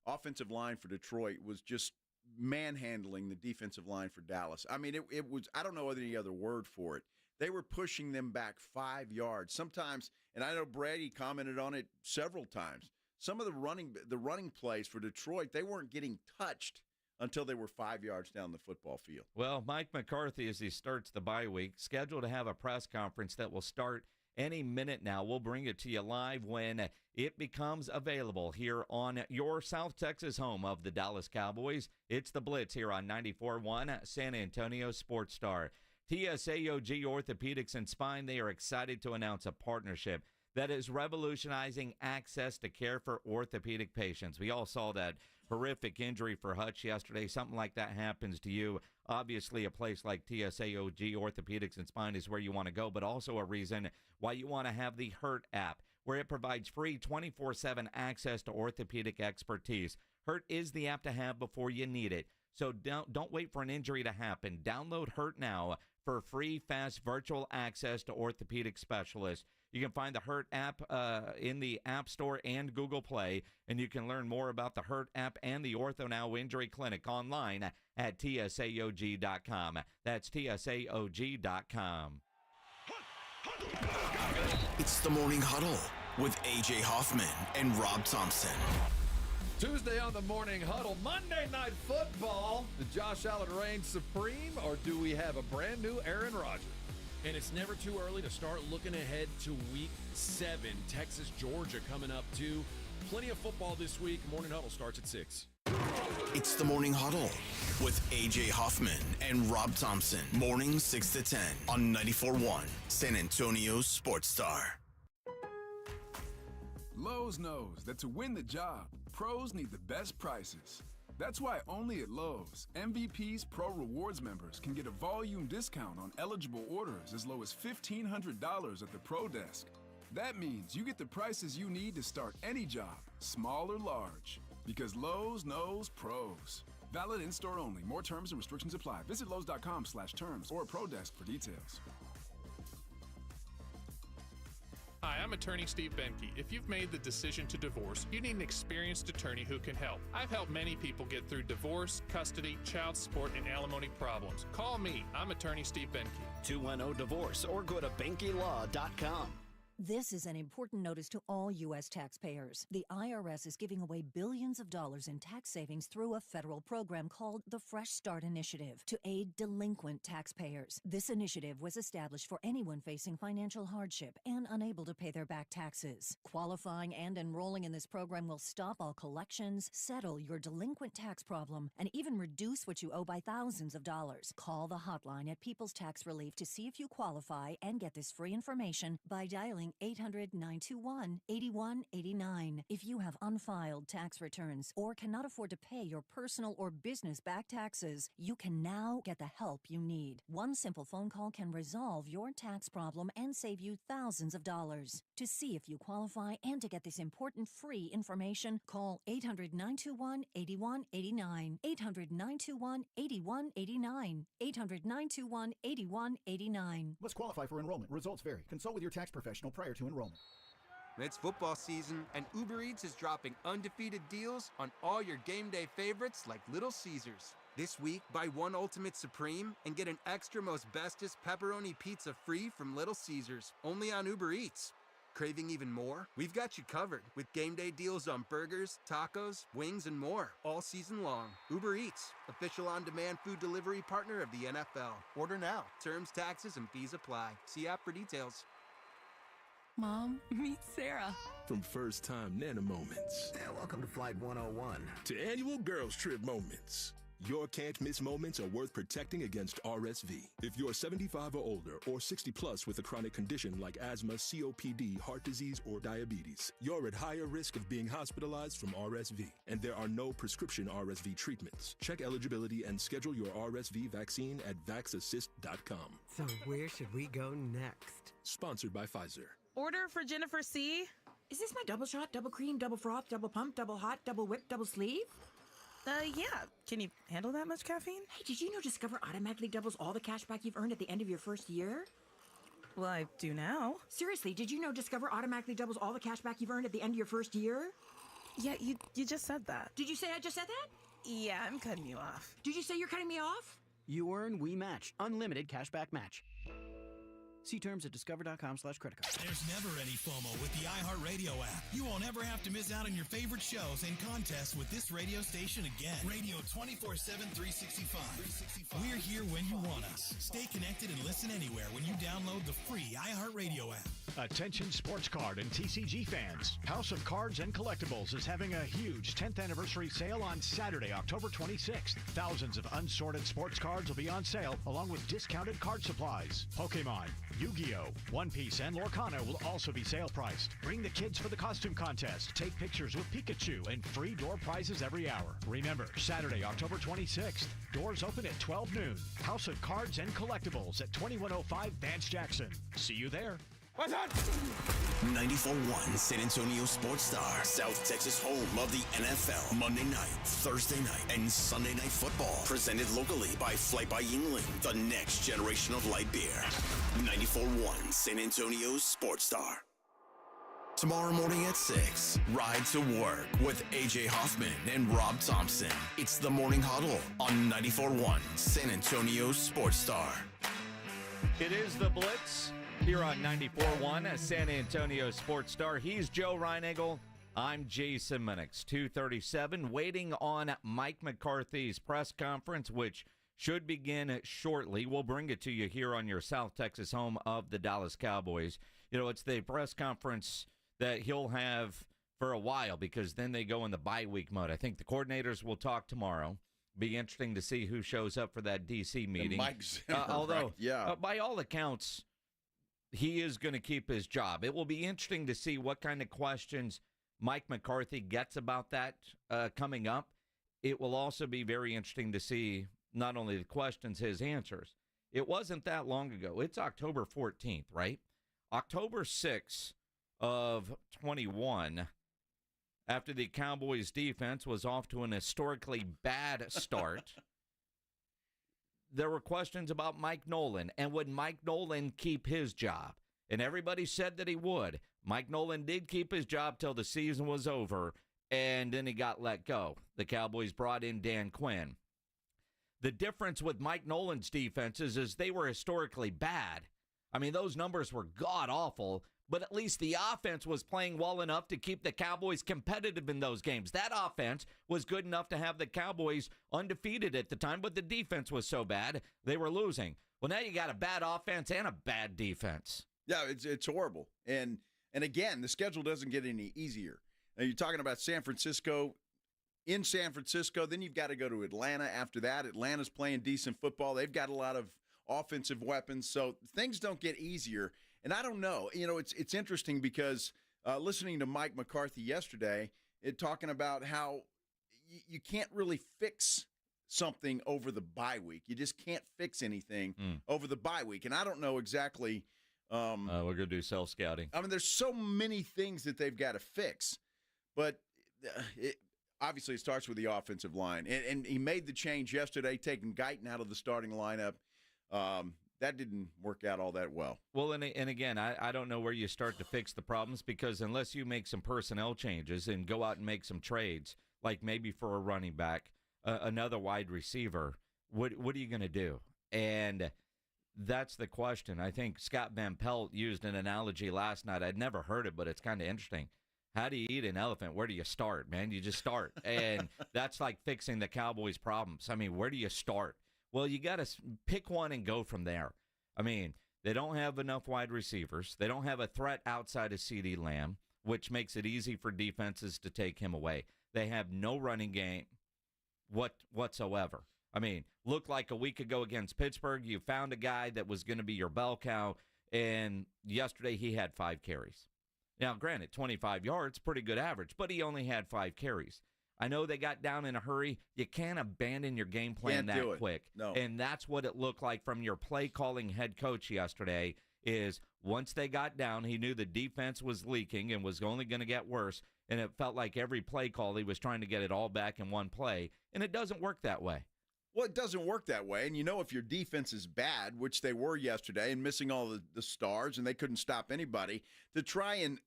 offensive line for Detroit was just manhandling the defensive line for Dallas. I mean, it was, I don't know any other word for it. They were pushing them back 5 yards. Sometimes, and I know Brady commented on it several times, some of the running plays for Detroit, they weren't getting touched until they were 5 yards down the football field. Well, Mike McCarthy, as he starts the bye week, scheduled to have a press conference that will start any minute now. We'll bring it to you live when it becomes available here on your South Texas home of the Dallas Cowboys. It's the Blitz here on 94.1 San Antonio Sports Star. TSAOG Orthopedics and Spine, they are excited to announce a partnership that is revolutionizing access to care for orthopedic patients. We all saw that horrific injury for Hutch yesterday. Something like that happens to you. Obviously, a place like TSAOG Orthopedics and Spine is where you want to go, but also a reason why you want to have the Hurt app, where it provides free 24/7 access to orthopedic expertise. Hurt is the app to have before you need it. So don't wait for an injury to happen. Download Hurt now for free, fast virtual access to orthopedic specialists. You can find the Hurt app in the App Store and Google Play, and you can learn more about the Hurt app and the OrthoNow Injury Clinic online at tsaog.com. That's tsaog.com. It's the Morning Huddle with A.J. Hoffman and Rob Thompson. Tuesday on the Morning Huddle, Monday Night Football. Did Josh Allen reign supreme, or do we have a brand new Aaron Rodgers? And it's never too early to start looking ahead to Week 7. Texas, Georgia coming up too. Plenty of football this week. Morning Huddle starts at 6. It's the Morning Huddle with A.J. Hoffman and Rob Thompson. Morning 6 to 10 on 94.1 San Antonio Sports Star. Lowe's knows that to win the job, pros need the best prices. That's why only at Lowe's, MVP's Pro Rewards members can get a volume discount on eligible orders as low as $1,500 at the Pro Desk. That means you get the prices you need to start any job, small or large. Because Lowe's knows pros. Valid in-store only. More terms and restrictions apply. Visit Lowe's.com/terms or Pro Desk for details. Hi, I'm attorney Steve Benke. If you've made the decision to divorce, you need an experienced attorney who can help. I've helped many people get through divorce, custody, child support, and alimony problems. Call me. I'm attorney Steve Benke. 210-DIVORCE or go to BenkeLaw.com. This is an important notice to all U.S. taxpayers. The IRS is giving away billions of dollars in tax savings through a federal program called the Fresh Start Initiative to aid delinquent taxpayers. This initiative was established for anyone facing financial hardship and unable to pay their back taxes. Qualifying and enrolling in this program will stop all collections, settle your delinquent tax problem, and even reduce what you owe by thousands of dollars. Call the hotline at People's Tax Relief to see if you qualify and get this free information by dialing 800-921-8189. If you have unfiled tax returns or cannot afford to pay your personal or business back taxes, you can now get the help you need. One simple phone call can resolve your tax problem and save you thousands of dollars. To see if you qualify and to get this important free information, call 800-921-8189. 800-921-8189. 800-921-8189. Must qualify for enrollment. Results vary. Consult with your tax professional prior to enrollment. It's football season, and Uber Eats is dropping undefeated deals on all your game day favorites like Little Caesars. This week, buy one Ultimate Supreme and get an extra Most Bestest pepperoni pizza free from Little Caesars, only on Uber Eats. Craving even more? We've got you covered with game day deals on burgers, tacos, wings, and more all season long. Uber Eats, official on-demand food delivery partner of the NFL. Order now. Terms, taxes, and fees apply. See app for details. Mom, meet Sarah. From first-time Nana moments. Welcome to Flight 101. To annual girls trip moments. Your can't-miss moments are worth protecting against RSV. If you're 75 or older or 60 plus with a chronic condition like asthma, COPD, heart disease, or diabetes, you're at higher risk of being hospitalized from RSV. And there are no prescription RSV treatments. Check eligibility and schedule your RSV vaccine at vaxassist.com. So where should we go next? Sponsored by Pfizer. Order for Jennifer C. Is this my double shot, double cream, double froth, double pump, double hot, double whip, double sleeve? Yeah. Can you handle that much caffeine? Hey, did you know Discover automatically doubles all the cash back you've earned at the end of your first year? Well, I do now. Seriously, did you know Discover automatically doubles all the cash back you've earned at the end of your first year? Yeah, you just said that. Did you say I just said that? Yeah, I'm cutting you off. Did you say you're cutting me off? You earn, we match. Unlimited cashback match. See terms at discover.com/credit card. There's never any FOMO with the iHeartRadio app. You won't ever have to miss out on your favorite shows and contests with this radio station again. Radio 24/7, 365. We're here when you want us. Stay connected and listen anywhere when you download the free iHeartRadio app. Attention sports card and TCG fans. House of Cards and Collectibles is having a huge 10th anniversary sale on Saturday, October 26th. Thousands of unsorted sports cards will be on sale along with discounted card supplies. Pokemon, Yu-Gi-Oh!, One Piece, and Lorcana will also be sale priced. Bring the kids for the costume contest. Take pictures with Pikachu and free door prizes every hour. Remember, Saturday, October 26th. Doors open at 12 noon. House of Cards and Collectibles at 2105 Vance Jackson. See you there. What's up? 94.1 San Antonio Sports Star, South Texas home of the NFL. Monday night, Thursday night, and Sunday night football. Presented locally by Flight by Yingling, the next generation of light beer. 94.1 San Antonio Sports Star. Tomorrow morning at 6, Ride to Work with AJ Hoffman and Rob Thompson. It's the Morning Huddle on 94.1 San Antonio Sports Star. It is the Blitz here on 94.1 San Antonio Sports Star. He's Joe Reinagel. I'm Jason Minnix. 2:37, waiting on Mike McCarthy's press conference, which should begin shortly. We'll bring it to you here on your South Texas home of the Dallas Cowboys. You know, it's the press conference that he'll have for a while because then they go in the bye week mode. I think the coordinators will talk tomorrow. Be interesting to see who shows up for that D.C. meeting. Mike Zimmer, although, right? Yeah. By all accounts, he is going to keep his job. It will be interesting to see what kind of questions Mike McCarthy gets about that coming up. It will also be very interesting to see not only the questions, his answers. It wasn't that long ago. It's October 14th, right? October 6th of 21, after the Cowboys defense was off to an historically bad start, there were questions about Mike Nolan, and would Mike Nolan keep his job? And everybody said that he would. Mike Nolan did keep his job till the season was over, and then he got let go. The Cowboys brought in Dan Quinn. The difference with Mike Nolan's defenses is they were historically bad. I mean, those numbers were god-awful, but at least the offense was playing well enough to keep the Cowboys competitive in those games. That offense was good enough to have the Cowboys undefeated at the time, but the defense was so bad, they were losing. Well, now you got a bad offense and a bad defense. Yeah, it's horrible. And again, the schedule doesn't get any easier. Now, you're talking about San Francisco. In San Francisco, then you've got to go to Atlanta after that. Atlanta's playing decent football. They've got a lot of offensive weapons, so things don't get easier. And I don't know. You know, it's interesting because listening to Mike McCarthy yesterday, talking about how you can't really fix something over the bye week. You just can't fix anything over the bye week. And I don't know exactly. We're going to do self-scouting. I mean, there's so many things that they've got to fix. But obviously it starts with the offensive line. And he made the change yesterday, taking Guyton out of the starting lineup. That didn't work out all that well. Well, and again, I don't know where you start to fix the problems, because unless you make some personnel changes and go out and make some trades, like maybe for a running back, another wide receiver, what are you going to do? And that's the question. I think Scott Van Pelt used an analogy last night. I'd never heard it, but it's kind of interesting. How do you eat an elephant? Where do you start, man? You just start. And that's like fixing the Cowboys' problems. I mean, where do you start? Well, you got to pick one and go from there. I mean, They don't have enough wide receivers. They don't have a threat outside of CeeDee Lamb, which makes it easy for defenses to take him away. They have no running game whatsoever. I mean, looked like a week ago against Pittsburgh, you found a guy that was going to be your bell cow, and yesterday he had 5 carries. Now, granted, 25 yards, pretty good average, but he only had 5 carries. I know they got down in a hurry. You can't abandon your game plan that quick. No. And that's what it looked like from your play-calling head coach yesterday is once they got down, he knew the defense was leaking and was only going to get worse, and it felt like every play call he was trying to get it all back in one play, and it doesn't work that way. Well, it doesn't work that way. And if your defense is bad, which they were yesterday, and missing all the stars, and they couldn't stop anybody, to try and,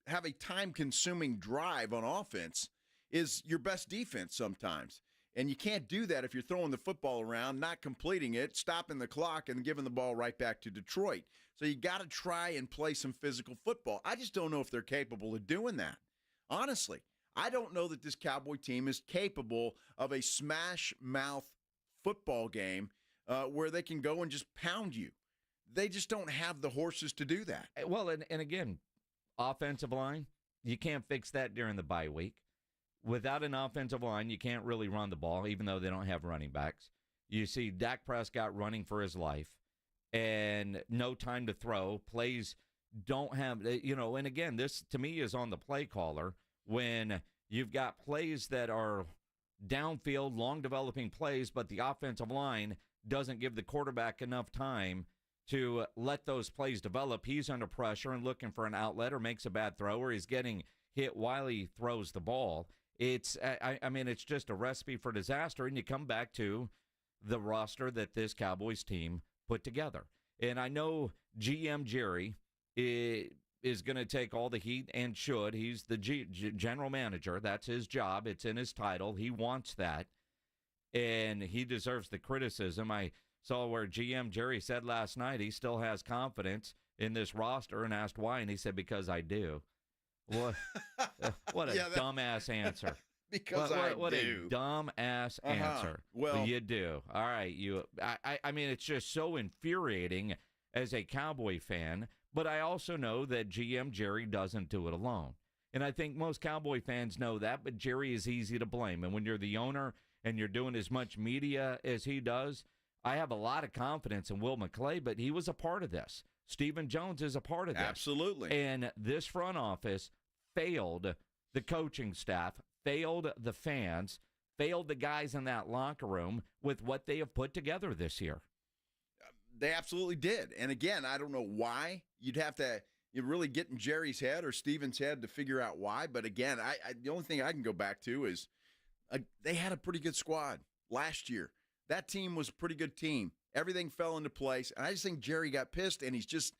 have a time-consuming drive on offense is your best defense sometimes. And you can't do that if you're throwing the football around, not completing it, stopping the clock, and giving the ball right back to Detroit. So you got to try and play some physical football. I just don't know if they're capable of doing that. Honestly, I don't know that this Cowboy team is capable of a smash-mouth football game where they can go and just pound you. They just don't have the horses to do that. Well, and again, offensive line, you can't fix that during the bye week. Without an offensive line, you can't really run the ball, even though they don't have running backs. You see Dak Prescott running for his life and no time to throw. Plays don't have, and again, this to me is on the play caller when you've got plays that are downfield, long developing plays, but the offensive line doesn't give the quarterback enough time to let those plays develop. He's under pressure and looking for an outlet or makes a bad throw or he's getting hit while he throws the ball. It's just a recipe for disaster, and you come back to the roster that this Cowboys team put together. And I know GM Jerry is going to take all the heat and should. He's the general manager. That's his job. It's in his title. He wants that, and he deserves the criticism. I saw where GM Jerry said last night he still has confidence in this roster and asked why, and he said, because I do. What a dumbass answer. Because what do. A dumbass answer. Well, you do. All right. I mean, it's just so infuriating as a Cowboy fan, but I also know that GM Jerry doesn't do it alone. And I think most Cowboy fans know that, but Jerry is easy to blame. And when you're the owner and you're doing as much media as he does, I have a lot of confidence in Will McClay, but he was a part of this. Stephen Jones is a part of this. Absolutely. And this front office failed the coaching staff, failed the fans, failed the guys in that locker room with what they have put together this year. They absolutely did. And again, I don't know why. You'd have to really get in Jerry's head or Steven's head to figure out why. But again, the only thing I can go back to is they had a pretty good squad last year. That team was a pretty good team. Everything fell into place. And I just think Jerry got pissed, and he's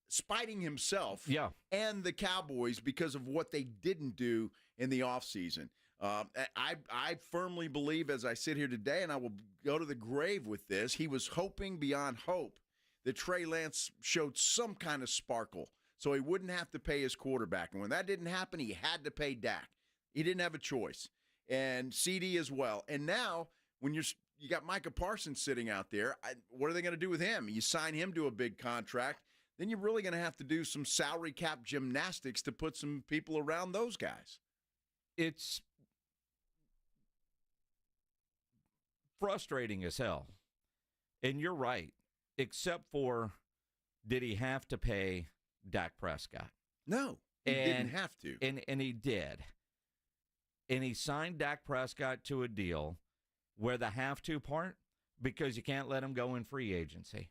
spiting himself and the Cowboys because of what they didn't do in the offseason. I firmly believe, as I sit here today, and I will go to the grave with this, he was hoping beyond hope that Trey Lance showed some kind of sparkle so he wouldn't have to pay his quarterback. And when that didn't happen, he had to pay Dak. He didn't have a choice. And CD as well. And now, when you got Micah Parsons sitting out there, what are they going to do with him? You sign him to a big contract, then you're really going to have to do some salary cap gymnastics to put some people around those guys. It's frustrating as hell. And you're right, except for did he have to pay Dak Prescott? No, he didn't have to. And he did. And he signed Dak Prescott to a deal where the have to part, because you can't let him go in free agency,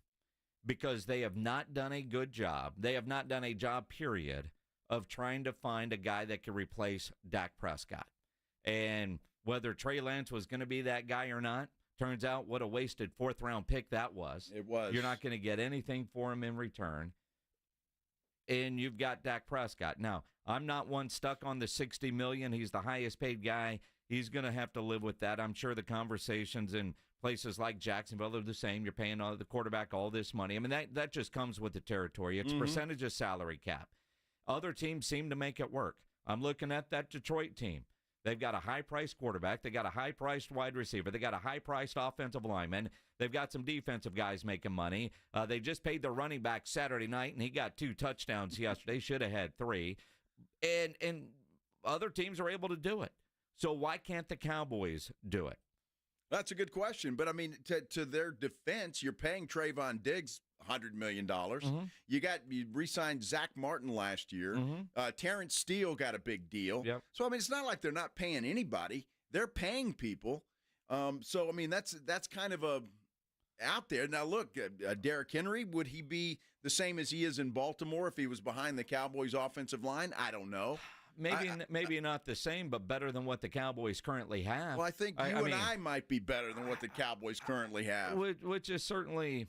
because they have not done a good job. They have not done a job, period, of trying to find a guy that can replace Dak Prescott. And whether Trey Lance was going to be that guy or not, turns out what a wasted fourth-round pick that was. It was. You're not going to get anything for him in return. And you've got Dak Prescott. Now, I'm not one stuck on the $60 million. He's the highest-paid guy. He's going to have to live with that. I'm sure the conversations in places like Jacksonville are the same. You're paying the quarterback all this money. I mean, that just comes with the territory. It's percentage of salary cap. Other teams seem to make it work. I'm looking at that Detroit team. They've got a high-priced quarterback. They got a high-priced wide receiver. They got a high-priced offensive lineman. They've got some defensive guys making money. They just paid their running back Saturday night, and he got 2 touchdowns yesterday. Should have had 3. And other teams are able to do it. So why can't the Cowboys do it? That's a good question. But, I mean, to their defense, you're paying Trayvon Diggs $100 million. Mm-hmm. You re-signed Zach Martin last year. Mm-hmm. Terrence Steele got a big deal. Yep. So, I mean, it's not like they're not paying anybody. They're paying people. So, I mean, that's kind of out there. Now, look, Derrick Henry, would he be the same as he is in Baltimore if he was behind the Cowboys' offensive line? I don't know. Maybe not the same, but better than what the Cowboys currently have. Well, I think I might be better than what the Cowboys currently have. Which is certainly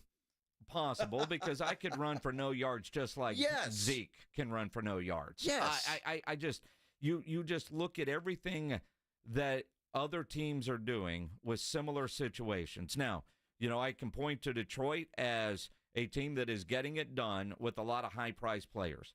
possible because I could run for no yards just like Zeke can run for no yards. Yes. I just you just look at everything that other teams are doing with similar situations. Now, I can point to Detroit as a team that is getting it done with a lot of high-priced players.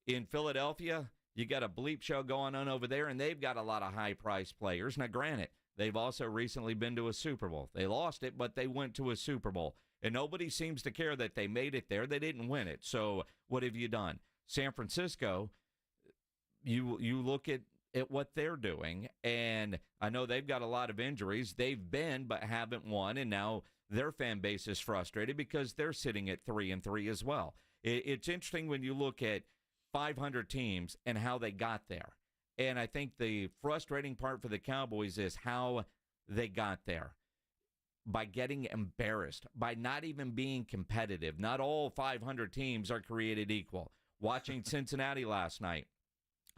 In Philadelphia, you got a bleep show going on over there, and they've got a lot of high-priced players. Now, granted, they've also recently been to a Super Bowl. They lost it, but they went to a Super Bowl. And nobody seems to care that they made it there. They didn't win it. So what have you done? San Francisco, you look at what they're doing, and I know they've got a lot of injuries. They've been but haven't won, and now their fan base is frustrated because they're sitting at 3-3 as well. It's interesting when you look at 500 teams and how they got there. And I think the frustrating part for the Cowboys is how they got there. By getting embarrassed, by not even being competitive. Not all 500 teams are created equal. Watching Cincinnati last night,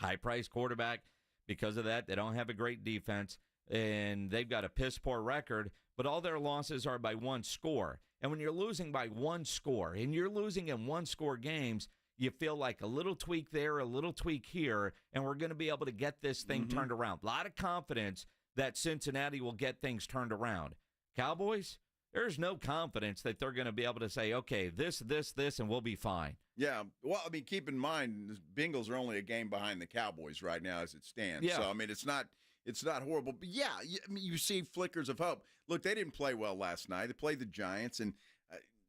high-priced quarterback. Because of that, they don't have a great defense, and they've got a piss-poor record, but all their losses are by 1 score. And when you're losing by 1 score, and you're losing in 1-score games, you feel like a little tweak there, a little tweak here, and we're going to be able to get this thing turned around. A lot of confidence that Cincinnati will get things turned around. Cowboys, there's no confidence that they're going to be able to say, okay, this, and we'll be fine. Yeah. Well, I mean, keep in mind, the Bengals are only a game behind the Cowboys right now as it stands. Yeah. So, I mean, it's not horrible. But, yeah, you see flickers of hope. Look, they didn't play well last night. They played the Giants, and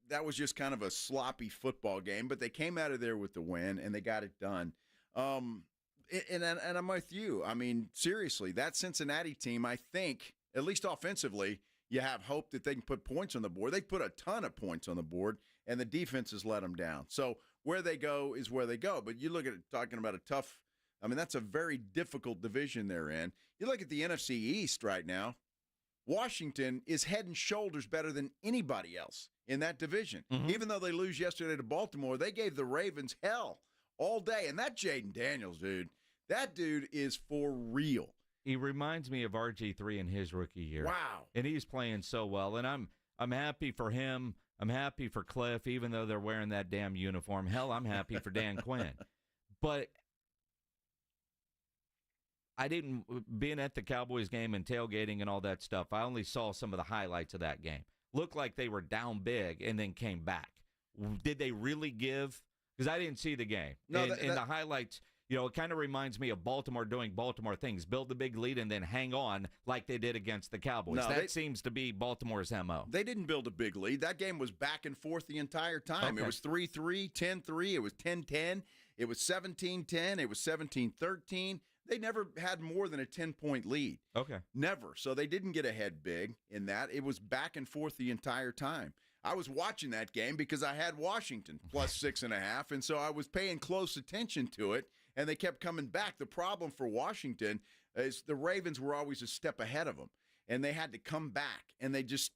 that was just kind of a sloppy football game. But they came out of there with the win, and they got it done. And I'm with you. I mean, seriously, that Cincinnati team, I think, at least offensively, you have hope that they can put points on the board. They put a ton of points on the board, and the defense has let them down. So where they go is where they go. But you look at it, talking about a tough – I mean, that's a very difficult division they're in. You look at the NFC East right now, Washington is head and shoulders better than anybody else in that division. Even though they lose yesterday to Baltimore, they gave the Ravens hell all day. And that Jaden Daniels, dude, that dude is for real. He reminds me of RG3 in his rookie year. Wow. And he's playing so well. And I'm happy for him. I'm happy for Cliff, even though they're wearing that damn uniform. Hell, I'm happy for Dan Quinn. But I didn't, being at the Cowboys game and tailgating and all that stuff, I only saw some of the highlights of that game. Looked like they were down big and then came back. Did they really give? Because I didn't see the game. No, and the highlights, it kind of reminds me of Baltimore doing Baltimore things. Build the big lead and then hang on like they did against the Cowboys. No, that seems to be Baltimore's MO. They didn't build a big lead. That game was back and forth the entire time. Okay. It was 3-3, 10-3. It was 10-10. It was 17-10. It was 17-13. They never had more than a 10-point lead. Okay. Never. So they didn't get ahead big in that. It was back and forth the entire time. I was watching that game because I had Washington plus 6.5, and so I was paying close attention to it, and they kept coming back. The problem for Washington is the Ravens were always a step ahead of them, and they had to come back, and they just,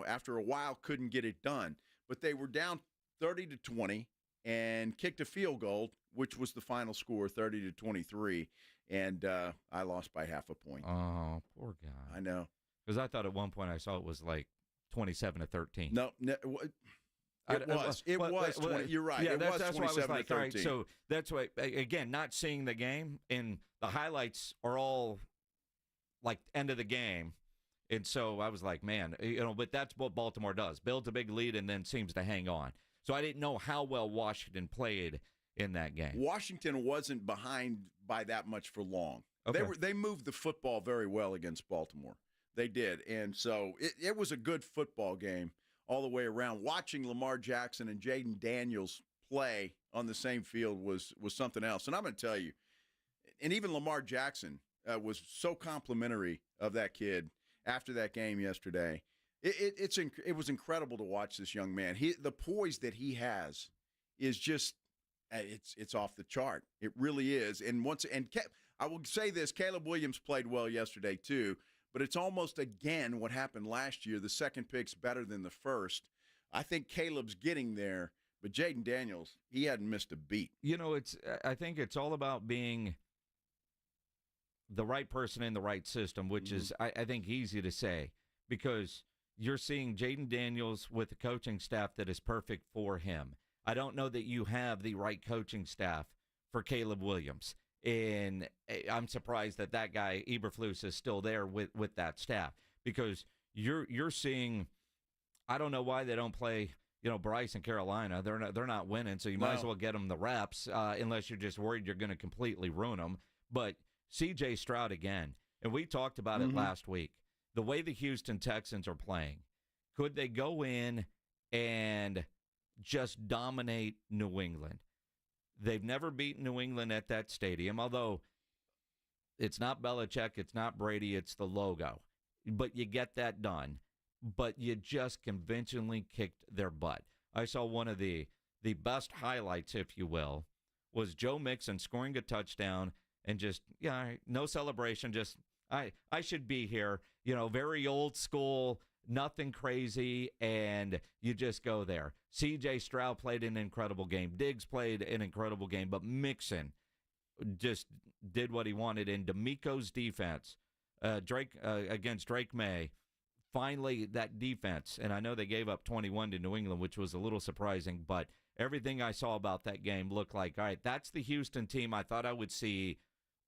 after a while couldn't get it done. But they were down 30-20 and kicked a field goal, which was the final score, 30-23, and I lost by half a point. Oh, poor guy. I know. Because I thought at one point I saw it was like 27-13. No, it was 20. You're right. Yeah, it was 27-13. Why I was like, all right, so that's why, again, not seeing the game, and the highlights are all like end of the game. And so I was like, man, but that's what Baltimore does. Builds a big lead and then seems to hang on. So I didn't know how well Washington played in that game. Washington wasn't behind by that much for long. Okay. They moved the football very well against Baltimore. They did. And so it was a good football game all the way around. Watching Lamar Jackson and Jaden Daniels play on the same field was something else. And I'm going to tell you, and even Lamar Jackson was so complimentary of that kid after that game yesterday. It was incredible to watch this young man. The poise that he has is just it's off the chart. It really is. And I will say this: Caleb Williams played well yesterday too. But it's almost again what happened last year. The second pick's better than the first. I think Caleb's getting there, but Jaden Daniels, he hadn't missed a beat. I think it's all about being the right person in the right system, which is, I think, easy to say because you're seeing Jaden Daniels with a coaching staff that is perfect for him. I don't know that you have the right coaching staff for Caleb Williams. And I'm surprised that guy, Eberflus, is still there with that staff because you're seeing, I don't know why they don't play, Bryce and Carolina. They're not winning, so you might as well get them the reps unless you're just worried you're going to completely ruin them. But C.J. Stroud again, and we talked about it last week, the way the Houston Texans are playing, could they go in and just dominate New England? They've never beaten New England at that stadium, although it's not Belichick, it's not Brady, it's the logo. But you get that done. But you just convincingly kicked their butt. I saw one of the best highlights, if you will, was Joe Mixon scoring a touchdown and just, no celebration, just, I should be here. Very old school, nothing crazy, and you just go there. C.J. Stroud played an incredible game. Diggs played an incredible game, but Mixon just did what he wanted. And D'Amico's defense, against Drake May, finally that defense, and I know they gave up 21 to New England, which was a little surprising, but everything I saw about that game looked like, all right, that's the Houston team I thought I would see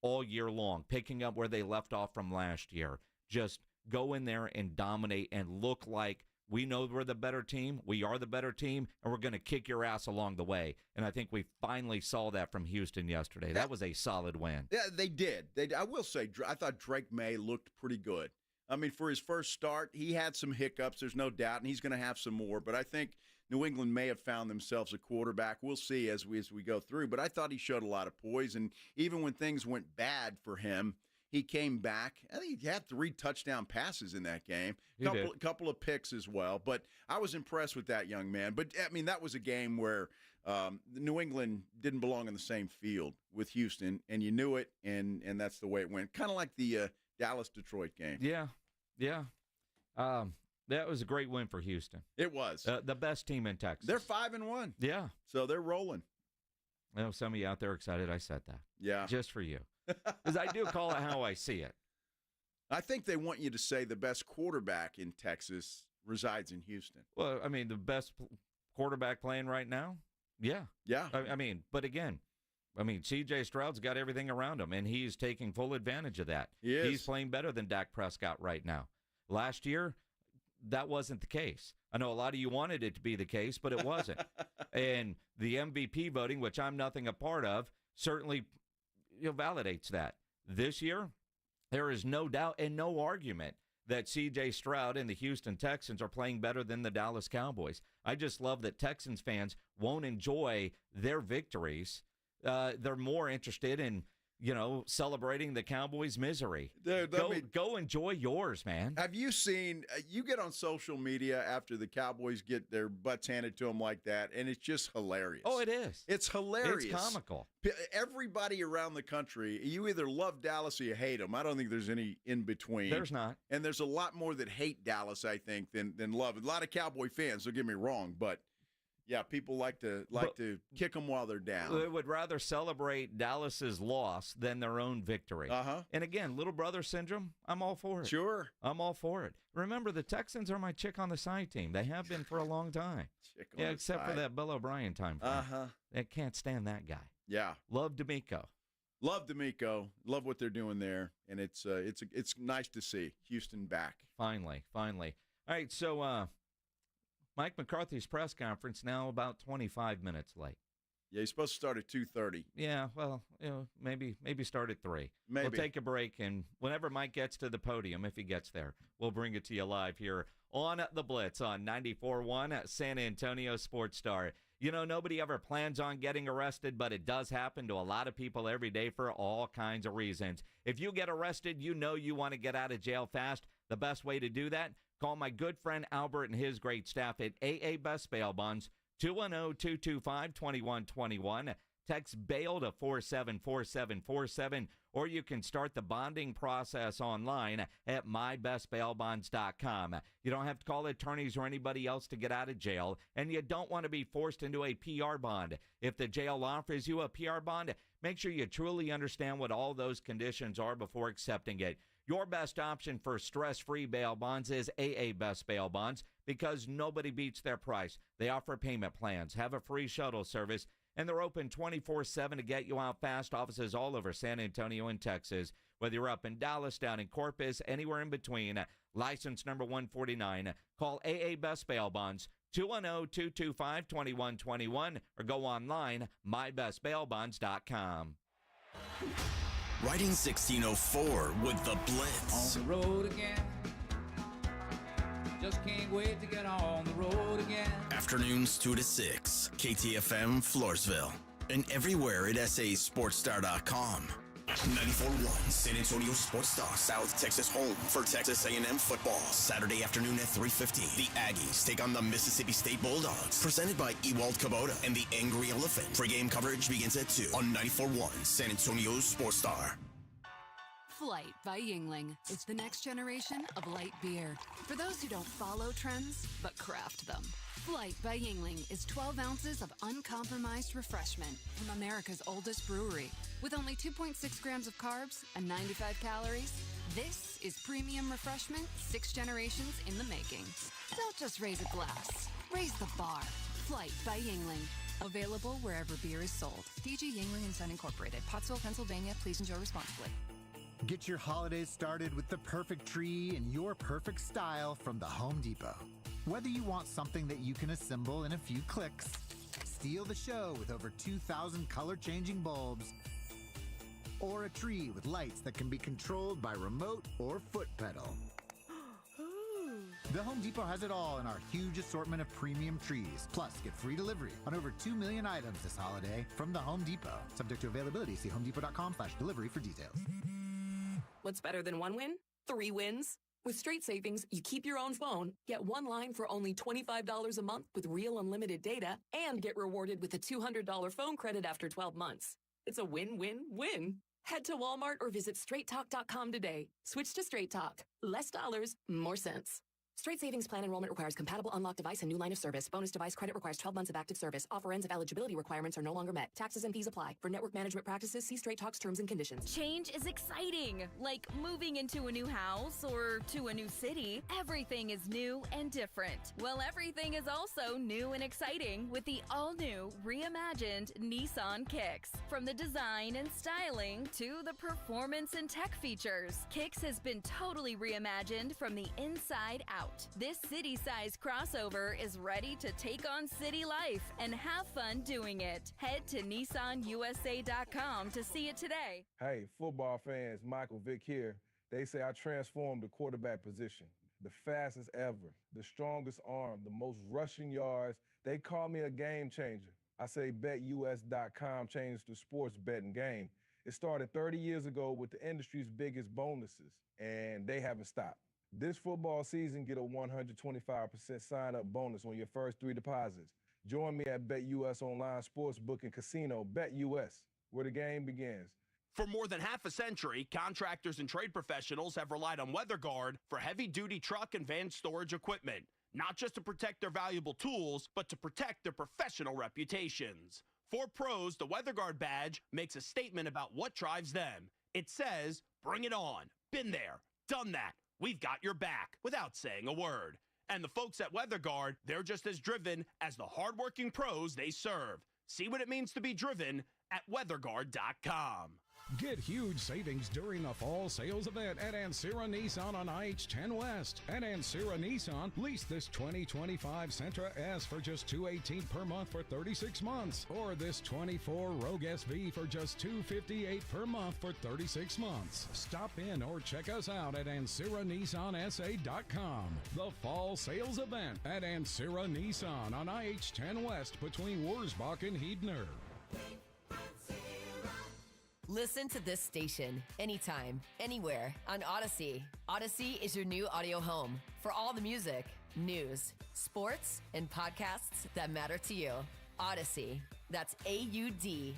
all year long, picking up where they left off from last year. Just go in there and dominate and look like we know we're the better team, we are the better team, and we're going to kick your ass along the way. And I think we finally saw that from Houston yesterday. That was a solid win. Yeah, they did. I will say, I thought Drake May looked pretty good. I mean, for his first start, he had some hiccups, there's no doubt, and he's going to have some more. But I think New England may have found themselves a quarterback. We'll see as we go through. But I thought he showed a lot of poise, and even when things went bad for him, he came back. I think he had 3 touchdown passes in that game. Couple of picks as well. But I was impressed with that young man. But, I mean, that was a game where New England didn't belong in the same field with Houston, and you knew it, and that's the way it went. Kind of like the Dallas-Detroit game. Yeah. That was a great win for Houston. It was. The best team in Texas. They're 5-1. Yeah. So they're rolling. I know some of you out there are excited I said that. Yeah. Just for you. Because I do call it how I see it. I think they want you to say the best quarterback in Texas resides in Houston. Well, I mean, the best quarterback playing right now? Yeah. Yeah. I mean, but again, C.J. Stroud's got everything around him, and he's taking full advantage of that. He is. He's playing better than Dak Prescott right now. Last year, that wasn't the case. I know a lot of you wanted it to be the case, but it wasn't. And the MVP voting, which I'm nothing a part of, certainly validates that. This year, there is no doubt and no argument that C.J. Stroud and the Houston Texans are playing better than the Dallas Cowboys. I just love that Texans fans won't enjoy their victories. They're more interested in, celebrating the Cowboys' misery. Go enjoy yours, man. Have you seen, you get on social media after the Cowboys get their butts handed to them like that, and it's just hilarious. Oh, it is. It's hilarious. It's comical. Everybody around the country, you either love Dallas or you hate them. I don't think there's any in between. There's not. And there's a lot more that hate Dallas, I think, than love it. A lot of Cowboy fans, don't get me wrong, but yeah, people like to kick them while they're down. They would rather celebrate Dallas's loss than their own victory. And again, little brother syndrome, I'm all for it. Sure. I'm all for it. Remember, the Texans are my chick on the side team. They have been for a long time. Except for that Bill O'Brien time frame. I can't stand that guy. Yeah. Love D'Amico. Love D'Amico. Love what they're doing there. And it's nice to see Houston back. Finally. All right, so Mike McCarthy's press conference now about 25 minutes late. Yeah, he's supposed to start at 2:30. Yeah, well, maybe start at 3. Maybe. We'll take a break, and whenever Mike gets to the podium, if he gets there, we'll bring it to you live here on The Blitz on 94.1 at San Antonio Sports Star. Nobody ever plans on getting arrested, but it does happen to a lot of people every day for all kinds of reasons. If you get arrested, you want to get out of jail fast. The best way to do that, call my good friend Albert and his great staff at AA Best Bail Bonds, 210-225-2121. Text bail to 474747, or you can start the bonding process online at mybestbailbonds.com. You don't have to call attorneys or anybody else to get out of jail, and you don't want to be forced into a PR bond. If the jail offers you a PR bond, make sure you truly understand what all those conditions are before accepting it. Your best option for stress-free bail bonds is AA Best Bail Bonds, because nobody beats their price. They offer payment plans, have a free shuttle service, and they're open 24/7 to get you out fast. Offices all over San Antonio and Texas. Whether you're up in Dallas, down in Corpus, anywhere in between, license number 149. Call AA Best Bail Bonds, 210-225-2121, or go online, mybestbailbonds.com. Riding 1604 with the Blitz. On the road again. Just can't wait to get on the road again. Afternoons 2 to 6. KTFM Floresville. And everywhere at sasportstar.com. 94.1 San Antonio Sports Star, South Texas home for Texas A&M football. Saturday afternoon at 3:50. The Aggies take on the Mississippi State Bulldogs. Presented by Ewald Kubota and the Angry Elephant. Pre-game coverage begins at 2 on 94.1 San Antonio Sports Star. Flight by Yingling. It's the next generation of light beer. For those who don't follow trends, but craft them. Flight by Yingling is 12 ounces of uncompromised refreshment from America's oldest brewery. With only 2.6 grams of carbs and 95 calories, this is premium refreshment 6 generations in the making. Don't just raise a glass, raise the bar. Flight by Yingling. Available wherever beer is sold. DG Yingling and Son Incorporated, Pottsville, Pennsylvania. Please enjoy responsibly. Get your holidays started with the perfect tree in your perfect style from the Home Depot. Whether you want something that you can assemble in a few clicks, steal the show with over 2,000 color-changing bulbs, or a tree with lights that can be controlled by remote or foot pedal. The Home Depot has it all in our huge assortment of premium trees. Plus, get free delivery on over 2 million items this holiday from the Home Depot. Subject to availability, see homedepot.com/delivery for details. What's better than one win? 3 wins. With Straight Savings, you keep your own phone, get one line for only $25 a month with real unlimited data, and get rewarded with a $200 phone credit after 12 months. It's a win-win-win. Head to Walmart or visit straighttalk.com today. Switch to Straight Talk. Less dollars, more sense. Straight Savings Plan enrollment requires compatible unlocked device and new line of service. Bonus device credit requires 12 months of active service. Offer ends if eligibility requirements are no longer met. Taxes and fees apply. For network management practices, see Straight Talk's terms and conditions. Change is exciting, like moving into a new house or to a new city. Everything is new and different. Well, everything is also new and exciting with the all-new, reimagined Nissan Kicks. From the design and styling to the performance and tech features, Kicks has been totally reimagined from the inside out. This city-sized crossover is ready to take on city life and have fun doing it. Head to NissanUSA.com to see it today. Hey, football fans, Michael Vick here. They say I transformed the quarterback position. The fastest ever, the strongest arm, the most rushing yards. They call me a game changer. I say BetUS.com changed the sports betting game. It started 30 years ago with the industry's biggest bonuses, and they haven't stopped. This football season, get a 125% sign-up bonus on your first 3 deposits. Join me at BetUS Online Sportsbook and Casino, BetUS, where the game begins. For more than half a century, contractors and trade professionals have relied on WeatherGuard for heavy-duty truck and van storage equipment, not just to protect their valuable tools, but to protect their professional reputations. For pros, the WeatherGuard badge makes a statement about what drives them. It says, "Bring it on. Been there. Done that. We've got your back," without saying a word. And the folks at WeatherGuard, they're just as driven as the hardworking pros they serve. See what it means to be driven at WeatherGuard.com. Get huge savings during the fall sales event at Ancira Nissan on IH-10 West. At Ancira Nissan, lease this 2025 Sentra S for just $218 per month for 36 months, or this 24 Rogue SV for just $258 per month for 36 months. Stop in or check us out at AnciraNissanSA.com. The fall sales event at Ancira Nissan on IH-10 West between Wurzbach and Heidner. Listen to this station anytime, anywhere on Odyssey. Odyssey is your new audio home for all the music, news, sports, and podcasts that matter to you. Odyssey. That's AUDACY.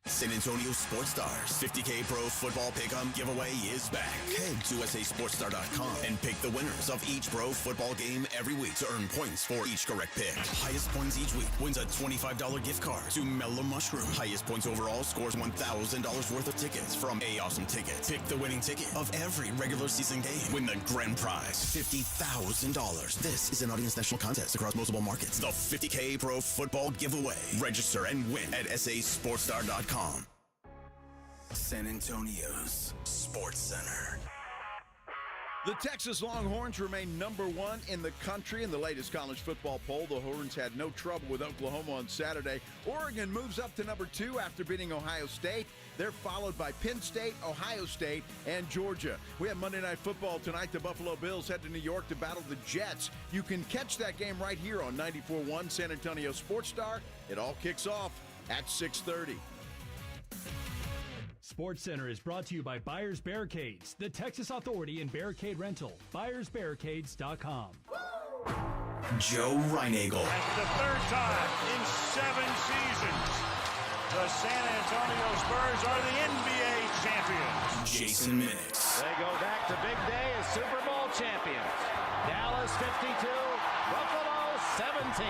San Antonio Sports Stars 50K Pro Football Pick'em giveaway is back. Head to USASportsStar.com and pick the winners of each pro football game every week to earn points for each correct pick. Highest points each week wins a $25 gift card to Mellow Mushroom. Highest points overall scores $1,000 worth of tickets from A Awesome Tickets. Pick the winning ticket of every regular season game. Win the grand prize, $50,000. This is an Audience National contest across multiple markets. The 50K Pro Football Giveaway. Register and win at SASportsStar.com. San Antonio's Sports Center. The Texas Longhorns remain number one in the country in the latest college football poll. The Horns had no trouble with Oklahoma on Saturday. Oregon moves up to number 2 after beating Ohio State. They're followed by Penn State, Ohio State, and Georgia. We have Monday Night Football tonight. The Buffalo Bills head to New York to battle the Jets. You can catch that game right here on 94.1 San Antonio Sports Star. It all kicks off at 6:30. Sports Center is brought to you by Buyers Barricades, the Texas Authority in Barricade Rental. BuyersBarricades.com. Joe Reinagel. That's the third time in 7 seasons, the San Antonio Spurs are the NBA champions. Jason Minnix. They go back to big day as Super Bowl champions. Dallas 52, Buffalo 17.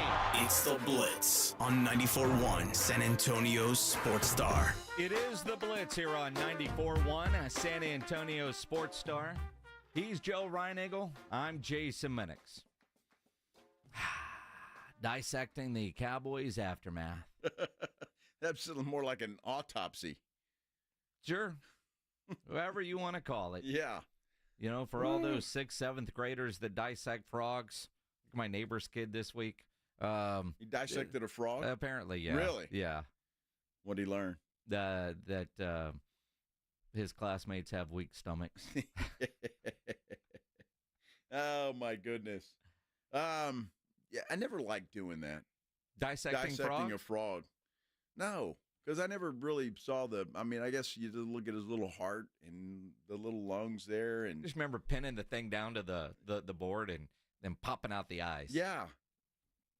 It's the Blitz on 94.1 San Antonio Sports Star. It is the Blitz here on 94.1 San Antonio Sports Star. He's Joe Reinagel. I'm Jason Minnix. Dissecting the Cowboys aftermath. That's more like an autopsy. Sure. Whoever you want to call it. Yeah. You know, for all those 6th, 7th graders that dissect frogs. My neighbor's kid this week. He dissected a frog? Apparently, yeah. Really? Yeah. What did he learn? That his classmates have weak stomachs. Oh, my goodness. Yeah, I never liked doing that. Dissecting a frog? No, because I never really saw I guess you just look at his little heart and the little lungs there. And just remember pinning the thing down to the board and then popping out the eyes. Yeah.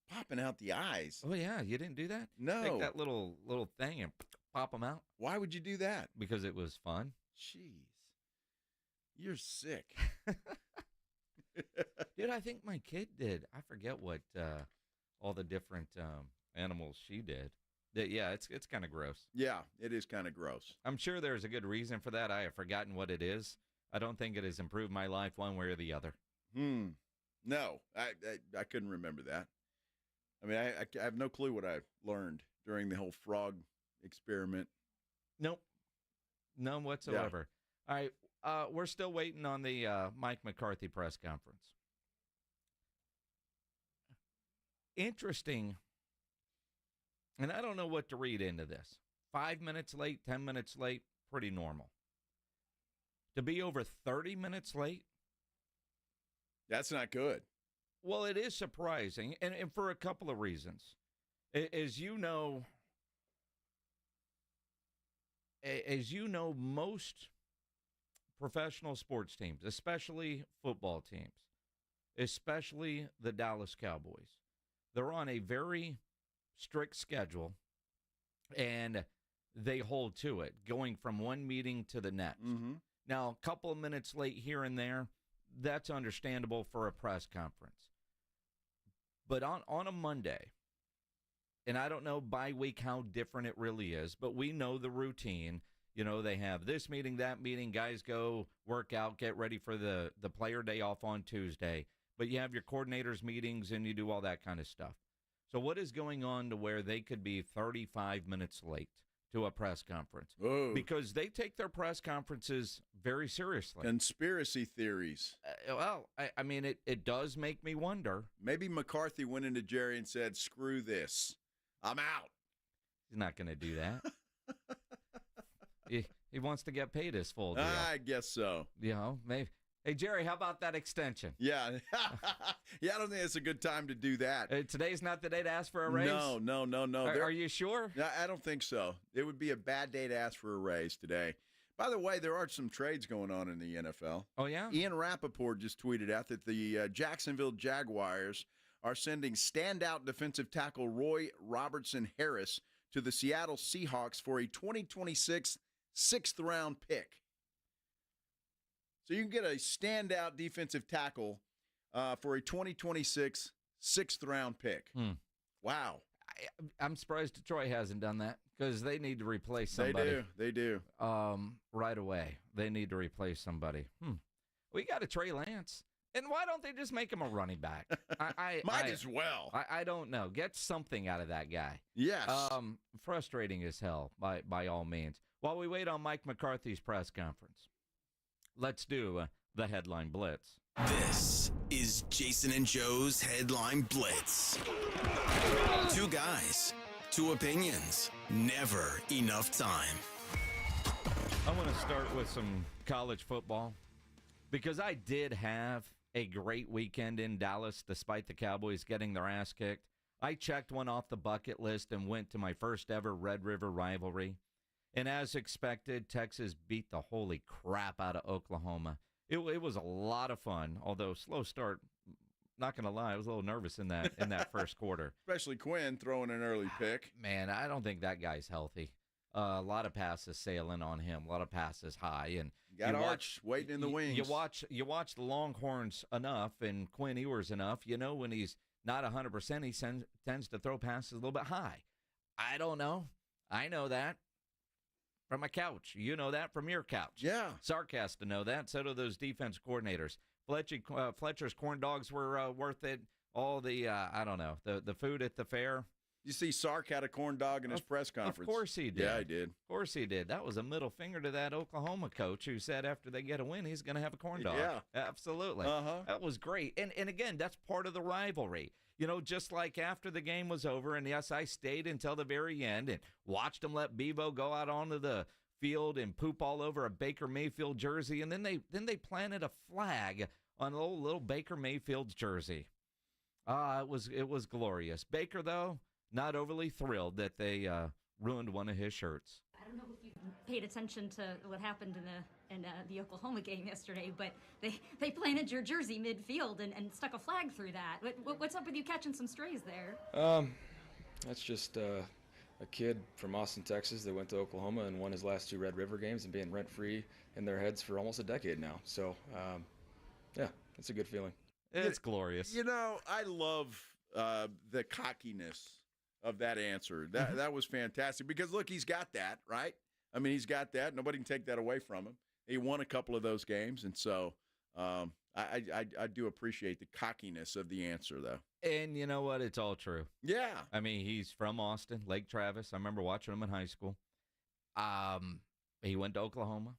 Popping out the eyes. Oh, yeah. You didn't do that? No. Take that little thing and pop them out. Why would you do that? Because it was fun. Jeez. You're sick. Dude, I think my kid did. I forget what all the different animals she did. Yeah, it's kind of gross. Yeah, it is kind of gross. I'm sure there's a good reason for that. I have forgotten what it is. I don't think it has improved my life one way or the other. No, I couldn't remember that. I mean, I have no clue what I learned during the whole frog experiment. Nope. None whatsoever. Yeah. All right. We're still waiting on the Mike McCarthy press conference. Interesting. And I don't know what to read into this. 5 minutes late, 10 minutes late, pretty normal. To be over 30 minutes late? That's not good. Well, it is surprising, and for a couple of reasons. As you know, most professional sports teams, especially football teams, especially the Dallas Cowboys, they're on a very strict schedule, and they hold to it, going from one meeting to the next. Mm-hmm. Now, a couple of minutes late here and there, that's understandable for a press conference. But on a Monday, and I don't know by week how different it really is, but we know the routine. You know, they have this meeting, that meeting, guys go work out, get ready for the player day off on Tuesday. But you have your coordinators meetings and you do all that kind of stuff. So what is going on to where they could be 35 minutes late to a press conference because they take their press conferences very seriously. Conspiracy theories. I mean, it does make me wonder. Maybe McCarthy went into Jerry and said, screw this. I'm out. He's not going to do that. He wants to get paid his full deal. I guess so. You know, maybe. Hey, Jerry, how about that extension? Yeah. Yeah, I don't think it's a good time to do that. Today's not the day to ask for a raise? No. Are you sure? I don't think so. It would be a bad day to ask for a raise today. By the way, there are some trades going on in the NFL. Oh, yeah? Ian Rappaport just tweeted out that the Jacksonville Jaguars are sending standout defensive tackle Roy Robertson Harris to the Seattle Seahawks for a 2026 sixth-round pick. So you can get a standout defensive tackle for a 2026 sixth-round pick. Wow. I'm surprised Detroit hasn't done that because they need to replace somebody. They do. Right away. They need to replace somebody. We got a Trey Lance. And why don't they just make him a running back? Might as well. I don't know. Get something out of that guy. Yes. Frustrating as hell, by all means. While we wait on Mike McCarthy's press conference, let's do the Headline Blitz. This is Jason and Joe's Headline Blitz. Two guys, two opinions, never enough time. I want to start with some college football because I did have a great weekend in Dallas despite the Cowboys getting their ass kicked. I checked one off the bucket list and went to my first ever Red River rivalry. And as expected, Texas beat the holy crap out of Oklahoma. It was a lot of fun, although slow start. Not going to lie, I was a little nervous in that first quarter. Especially Quinn throwing an early pick. Man, I don't think that guy's healthy. A lot of passes sailing on him, a lot of passes high, and got Arch waiting in the wings. You watch the Longhorns enough and Quinn Ewers enough. You know when he's not 100%, he tends to throw passes a little bit high. I don't know. I know that from my couch. You know that from your couch. Yeah. Sark has to know that. So do those defense coordinators. Fletcher's corn dogs were worth it. All the the food at the fair. You see Sark had a corn dog in his press conference. Of course he did. Yeah, he did. Of course he did. That was a middle finger to that Oklahoma coach who said after they get a win, he's going to have a corn dog. Yeah. Absolutely. That was great. And again, that's part of the rivalry. You know, just like after the game was over, and yes, I stayed until the very end and watched them let Bevo go out onto the field and poop all over a Baker Mayfield jersey, and then they planted a flag on little Baker Mayfield's jersey. It was glorious. Baker, though, not overly thrilled that they ruined one of his shirts. I don't know if you paid attention to what happened in the Oklahoma game yesterday, but they planted your jersey midfield and stuck a flag through that. What's up with you catching some strays there? That's just a kid from Austin, Texas that went to Oklahoma and won his last two Red River games and being rent-free in their heads for almost a decade now. So, yeah, it's a good feeling. It's glorious. You know, I love the cockiness of that answer. That was fantastic because, look, he's got that, right? I mean, he's got that. Nobody can take that away from him. He won a couple of those games, and so I do appreciate the cockiness of the answer, though. And you know what? It's all true. Yeah. I mean, he's from Austin, Lake Travis. I remember watching him in high school. He went to Oklahoma.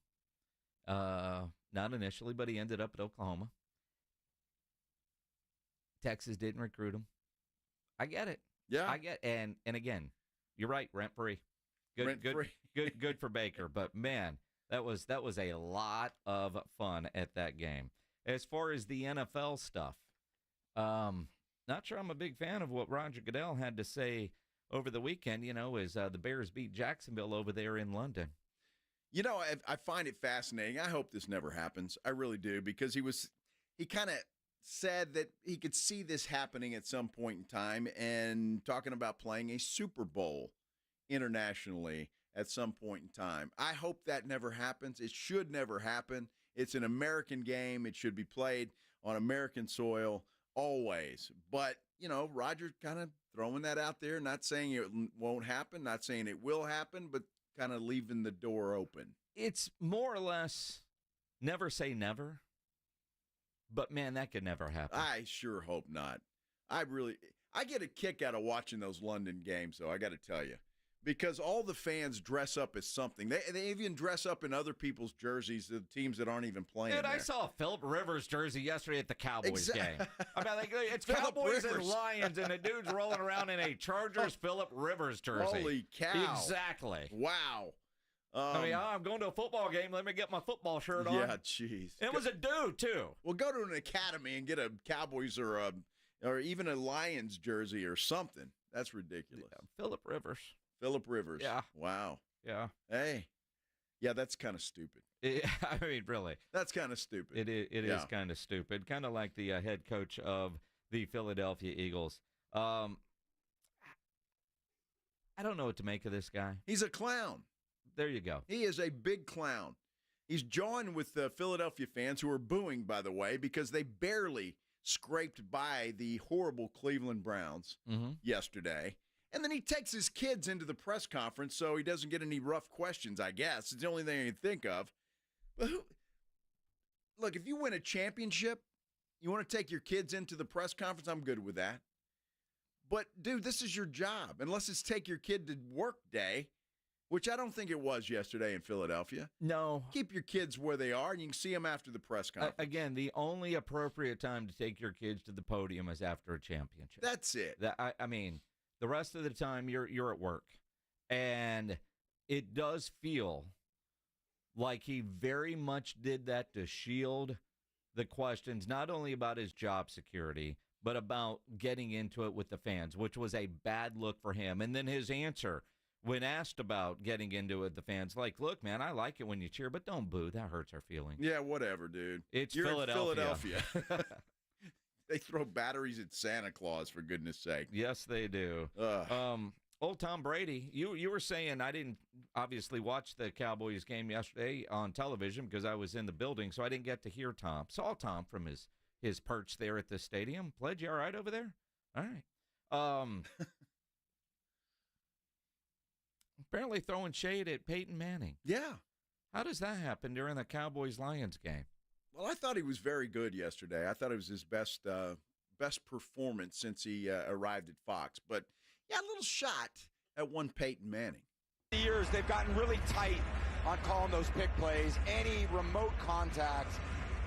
Not initially, but he ended up at Oklahoma. Texas didn't recruit him. I get it. Yeah. I get and again, you're right, rent-free. Good for Baker. But man, that was a lot of fun at that game. As far as the NFL stuff, not sure I'm a big fan of what Roger Goodell had to say over the weekend, you know, as the Bears beat Jacksonville over there in London. You know, I find it fascinating. I hope this never happens. I really do, because he kind of said that he could see this happening at some point in time and talking about playing a Super Bowl internationally at some point in time. I hope that never happens. It should never happen. It's an American game. It should be played on American soil always. But, you know, Roger kind of throwing that out there, not saying it won't happen, not saying it will happen, but kind of leaving the door open. It's more or less never say never. But, man, that could never happen. I sure hope not. I get a kick out of watching those London games, though, I got to tell you. Because all the fans dress up as something. They even dress up in other people's jerseys, the teams that aren't even playing. Dude, there. I saw a Phillip Rivers jersey yesterday at the Cowboys game. I mean, it's Phillip Cowboys Rivers. and Lions, and the dude's rolling around in a Chargers Phillip Rivers jersey. Holy cow. Exactly. Wow. I'm going to a football game. Let me get my football shirt on. Yeah, jeez. It was a dude, too. Well, go to an academy and get a Cowboys or even a Lions jersey or something. That's ridiculous. Yeah, Phillip Rivers. Phillip Rivers. Yeah. Wow. Yeah. Hey. Yeah, that's kind of stupid. I mean, really. That's kind of stupid. It is kind of stupid. Kind of like the head coach of the Philadelphia Eagles. I don't know what to make of this guy. He's a clown. There you go. He is a big clown. He's jawing with the Philadelphia fans who are booing, by the way, because they barely scraped by the horrible Cleveland Browns yesterday. And then he takes his kids into the press conference so he doesn't get any rough questions, I guess. It's the only thing I can think of. But look, if you win a championship, you want to take your kids into the press conference, I'm good with that. But, dude, this is your job. Unless it's take your kid to work day, which I don't think it was yesterday in Philadelphia. No. Keep your kids where they are, and you can see them after the press conference. Again, the only appropriate time to take your kids to the podium is after a championship. That's it. I mean, the rest of the time you're at work. And it does feel like he very much did that to shield the questions, not only about his job security, but about getting into it with the fans, which was a bad look for him. And then his answer, when asked about getting into it with the fans, like, look, man, I like it when you cheer, but don't boo. That hurts our feelings. Yeah, whatever, dude. You're Philadelphia. They throw batteries at Santa Claus, for goodness sake. Yes, they do. Old Tom Brady, you were saying, I didn't obviously watch the Cowboys game yesterday on television because I was in the building, so I didn't get to hear Tom. Saw Tom from his perch there at the stadium. Pledge, you all right over there? All right. Apparently throwing shade at Peyton Manning. Yeah. How does that happen during the Cowboys-Lions game? Well, I thought he was very good yesterday. I thought it was his best performance since he arrived at Fox. But, yeah, a little shot at one Peyton Manning. Years they've gotten really tight on calling those pick plays. Any remote contact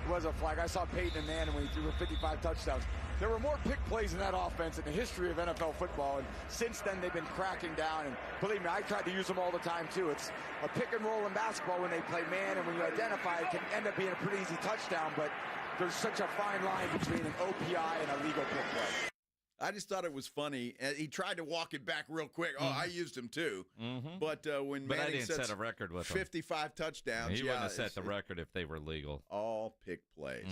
was a flag. I saw Peyton Manning when he threw 55 touchdowns. There were more pick plays in that offense in the history of NFL football, and since then they've been cracking down. And believe me, I tried to use them all the time too. It's a pick and roll in basketball when they play man, and when you identify it, can end up being a pretty easy touchdown. But there's such a fine line between an OPI and a legal pick play. I just thought it was funny. He tried to walk it back real quick. Oh, I used him too. But when But I Manning didn't set a record with him. 55 touchdowns, He wouldn't have set the record if they were legal. All pick plays.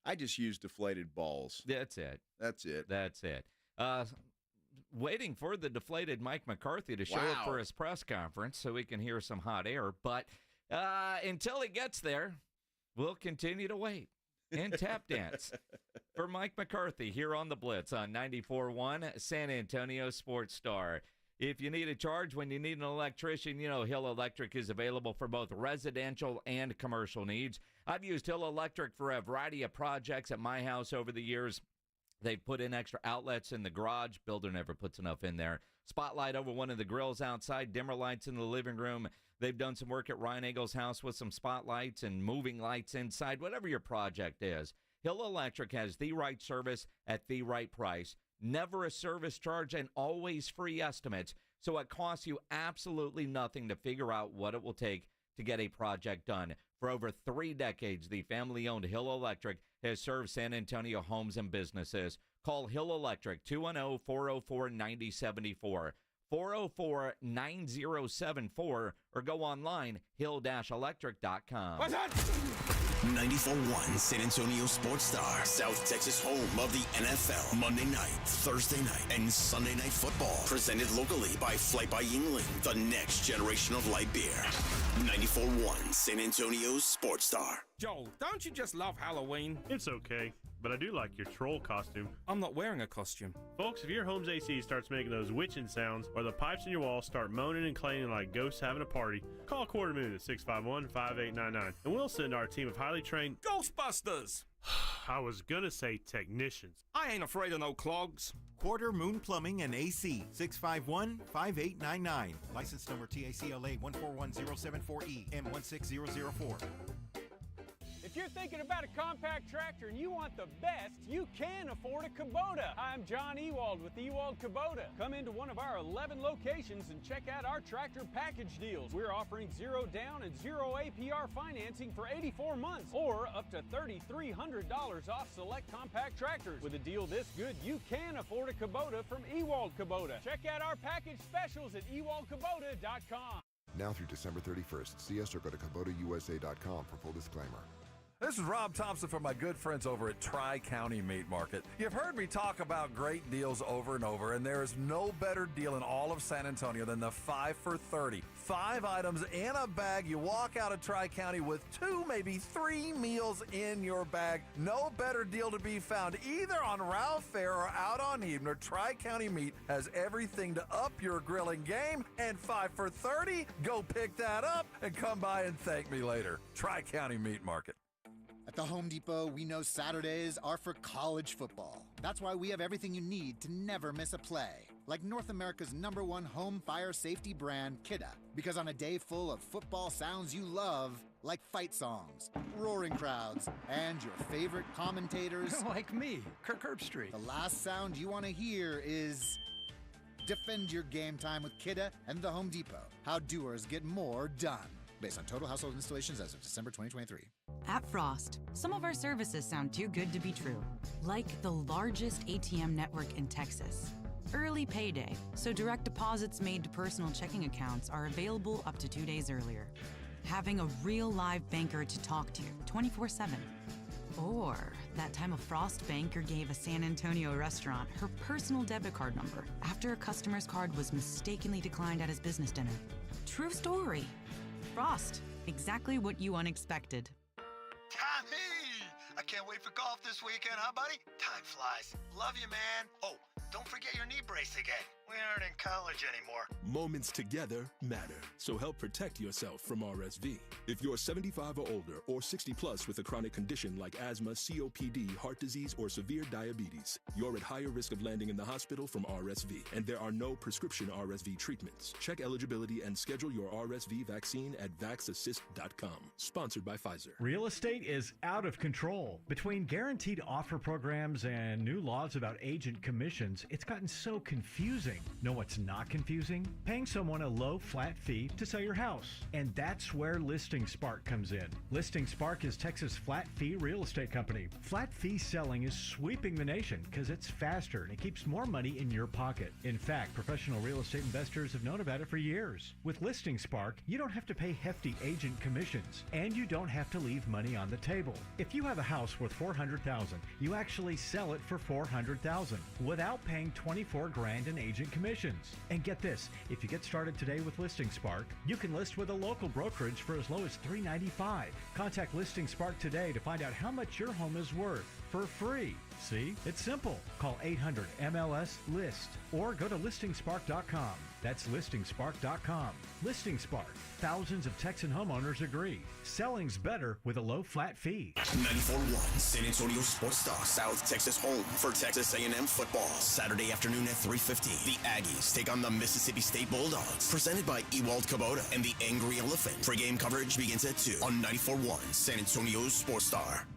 I just used deflated balls. That's it. That's it. That's it. Waiting for the deflated Mike McCarthy to show up for his press conference so we can hear some hot air. But until he gets there, we'll continue to wait and tap dance for Mike McCarthy here on the Blitz on 94.1 San Antonio Sports Star. If you need a charge when you need an electrician, you know Hill Electric is available for both residential and commercial needs. I've used Hill Electric for a variety of projects at my house over the years. They've put in extra outlets in the garage. Builder never puts enough in there. Spotlight over one of the grills outside, dimmer lights in the living room. They've done some work at Reinagel's house with some spotlights and moving lights inside. Whatever your project is, Hill Electric has the right service at the right price. Never a service charge and always free estimates. So it costs you absolutely nothing to figure out what it will take to get a project done. For over 3 decades, the family-owned Hill Electric has served San Antonio homes and businesses. Call Hill Electric 210-404-9074, 404-9074, or go online, hill-electric.com. 94.1 San Antonio Sports Star, South Texas home of the NFL. Monday night, Thursday night, and Sunday night football. Presented locally by Flight by Yingling, the next generation of light beer. 94.1 San Antonio Sports Star. Joel, don't you just love Halloween? It's okay, but I do like your troll costume. I'm not wearing a costume. Folks, if your home's AC starts making those witching sounds or the pipes in your wall start moaning and clanging like ghosts having a party, call Quarter Moon at 651-5899 and we'll send our team of highly trained Ghostbusters! I was gonna say technicians. I ain't afraid of no clogs. Quarter Moon Plumbing and AC, 651-5899. License number TACLA 141074E M16004. If you're thinking about a compact tractor and you want the best, you can afford a Kubota. I'm John Ewald with Ewald Kubota. Come into one of our 11 locations and check out our tractor package deals. We're offering 0 down and 0 APR financing for 84 months or up to $3,300 off select compact tractors. With a deal this good, you can afford a Kubota from Ewald Kubota. Check out our package specials at ewaldkubota.com. Now through December 31st. See us or go to KubotaUSA.com for full disclaimer. This is Rob Thompson from my good friends over at Tri-County Meat Market. You've heard me talk about great deals over and over, and there is no better deal in all of San Antonio than the 5 for 30. 5 items in a bag. You walk out of Tri-County with 2, maybe 3 meals in your bag. No better deal to be found either on Ralph Fair or out on Evener. Tri-County Meat has everything to up your grilling game, and 5 for 30, go pick that up and come by and thank me later. Tri-County Meat Market. At the Home Depot, we know Saturdays are for college football. That's why we have everything you need to never miss a play. Like North America's #1 home fire safety brand, Kidda. Because on a day full of football sounds you love, like fight songs, roaring crowds, and your favorite commentators... like me, Kirk Herbstreit. The last sound you want to hear is... Defend your game time with Kidda and the Home Depot. How doers get more done. Based on total household installations as of December 2023. At Frost, some of our services sound too good to be true. Like the largest ATM network in Texas. Early payday, so direct deposits made to personal checking accounts are available up to 2 days earlier. Having a real live banker to talk to 24/7. Or that time a Frost banker gave a San Antonio restaurant her personal debit card number after a customer's card was mistakenly declined at his business dinner. True story. Frost, exactly what you unexpected. Tommy! I can't wait for golf this weekend, huh, buddy? Time flies. Love you, man. Oh, don't forget your knee brace again. We aren't in college anymore. Moments together matter, so help protect yourself from RSV. If you're 75 or older or 60 plus with a chronic condition like asthma, COPD, heart disease, or severe diabetes, you're at higher risk of landing in the hospital from RSV, and there are no prescription RSV treatments. Check eligibility and schedule your RSV vaccine at vaxassist.com. Sponsored by Pfizer. Real estate is out of control. Between guaranteed offer programs and new laws about agent commissions, it's gotten so confusing. Know what's not confusing? Paying someone a low, flat fee to sell your house. And that's where Listing Spark comes in. Listing Spark is Texas' flat fee real estate company. Flat fee selling is sweeping the nation because it's faster and it keeps more money in your pocket. In fact, professional real estate investors have known about it for years. With Listing Spark, you don't have to pay hefty agent commissions, and you don't have to leave money on the table. If you have a house worth $400,000, you actually sell it for $400,000 without paying $24,000 in agent commissions. And get this, if you get started today with Listing Spark, you can list with a local brokerage for as low as $395. Contact Listing Spark today to find out how much your home is worth for free. See, it's simple. Call 800-MLS-LIST or go to listingspark.com. That's listingspark.com. Listing Spark. Thousands of Texan homeowners agree. Selling's better with a low flat fee. 94.1 San Antonio Sports Star, South Texas home for Texas A&M football. Saturday afternoon at 3:50. The Aggies take on the Mississippi State Bulldogs. Presented by Ewald Kubota and the Angry Elephant. Pre-game coverage begins at 2 on 94.1 San Antonio Sports Star.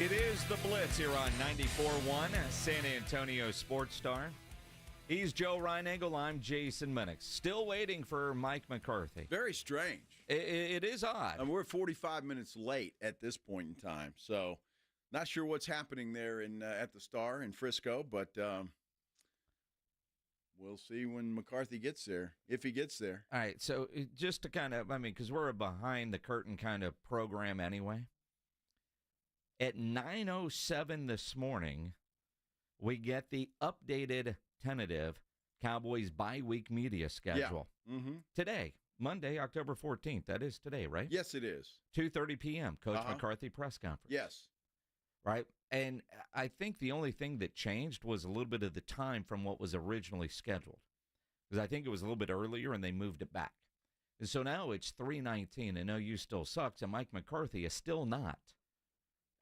It is the Blitz here on 94.1 San Antonio Sports Star. He's Joe Reinagel. I'm Jason Minnix. Still waiting for Mike McCarthy. Very strange. It is odd. And we're 45 minutes late at this point in time, so not sure what's happening there at the Star in Frisco, but we'll see when McCarthy gets there, if he gets there. All right, so just to kind of, because we're a behind-the-curtain kind of program anyway. At 9:07 this morning, we get the updated tentative Cowboys bye-week media schedule. Yeah. Mm-hmm. Today, Monday, October 14th. That is today, right? Yes, it is. 2:30 p.m., Coach McCarthy press conference. Yes. Right? And I think the only thing that changed was a little bit of the time from what was originally scheduled. because I think it was a little bit earlier and they moved it back. And so now it's 3:19 and OU still sucks, and Mike McCarthy is still not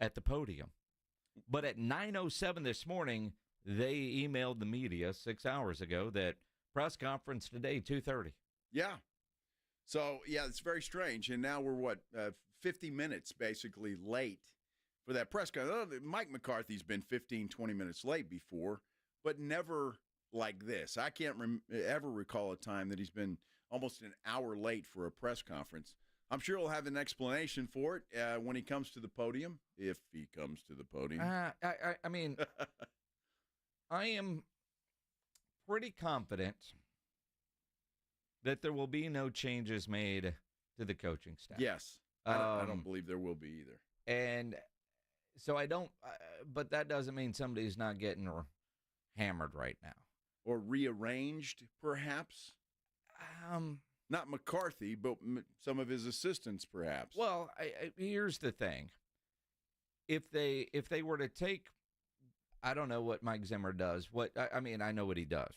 at the podium. But at 9:07 this morning, they emailed the media 6 hours ago that press conference today, 2:30. Yeah. So, yeah, it's very strange. And now we're, 50 minutes basically late for that press conference. Mike McCarthy's been 15, 20 minutes late before, but never like this. I can't ever recall a time that he's been almost an hour late for a press conference. I'm sure he'll have an explanation for it when he comes to the podium, if he comes to the podium. I mean, I am pretty confident that there will be no changes made to the coaching staff. Yes. I don't believe there will be either. And so I don't, but that doesn't mean somebody's not getting hammered right now. Or rearranged, perhaps? Not McCarthy, but some of his assistants, perhaps. Well, here's the thing. If they were to take, I don't know what Mike Zimmer does. I mean, I know what he does.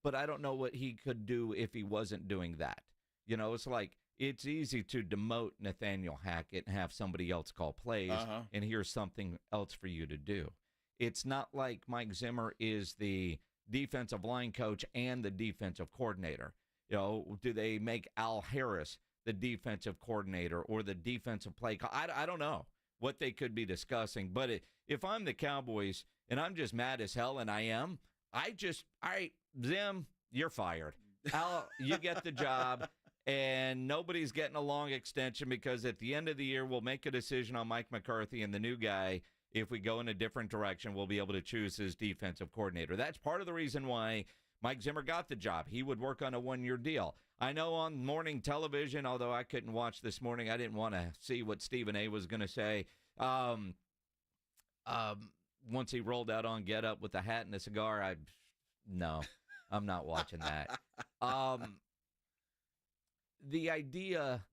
But I don't know what he could do if he wasn't doing that. You know, it's like, it's easy to demote Nathaniel Hackett and have somebody else call plays, and here's something else for you to do. It's not like Mike Zimmer is the defensive line coach and the defensive coordinator. You know, do they make Al Harris the defensive coordinator or the defensive play call? I don't know what they could be discussing. But if I'm the Cowboys and I'm just mad as hell, and I am, Zim, you're fired. Al, you get the job. And nobody's getting a long extension, because at the end of the year, we'll make a decision on Mike McCarthy, and the new guy, if we go in a different direction, we'll be able to choose his defensive coordinator. That's part of the reason why Mike Zimmer got the job. He would work on a one-year deal. I know on morning television, although I couldn't watch this morning, I didn't want to see what Stephen A. was going to say. Once he rolled out on Get Up with the hat and a cigar, no, I'm not watching that. The idea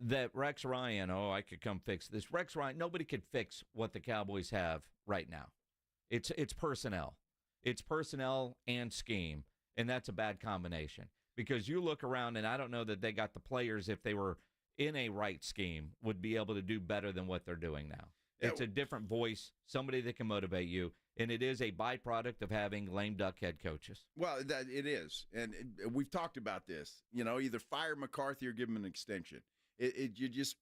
that Rex Ryan, I could come fix this. Rex Ryan, nobody could fix what the Cowboys have right now. It's personnel. It's personnel and scheme, and that's a bad combination. Because you look around, and I don't know that they got the players, if they were in a right scheme, would be able to do better than what they're doing now. It's a different voice, somebody that can motivate you, and it is a byproduct of having lame duck head coaches. Well, it is, and we've talked about this. You know, either fire McCarthy or give him an extension. You just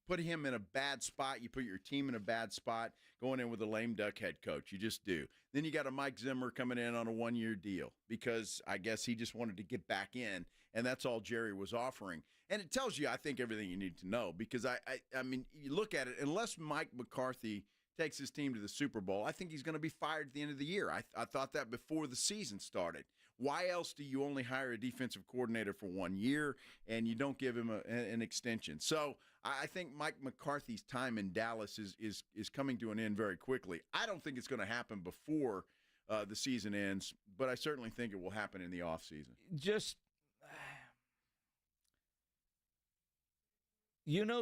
put him in a bad spot. You put your team in a bad spot going in with a lame duck head coach. You just do. Then you got a Mike Zimmer coming in on a one-year deal, because I guess he just wanted to get back in, and that's all Jerry was offering. And it tells you, I think, everything you need to know, because, I mean, you look at it, unless Mike McCarthy takes his team to the Super Bowl, I think he's going to be fired at the end of the year. I thought that before the season started. Why else do you only hire a defensive coordinator for 1 year and you don't give him an extension? So I think Mike McCarthy's time in Dallas is coming to an end very quickly. I don't think it's going to happen before the season ends, but I certainly think it will happen in the offseason.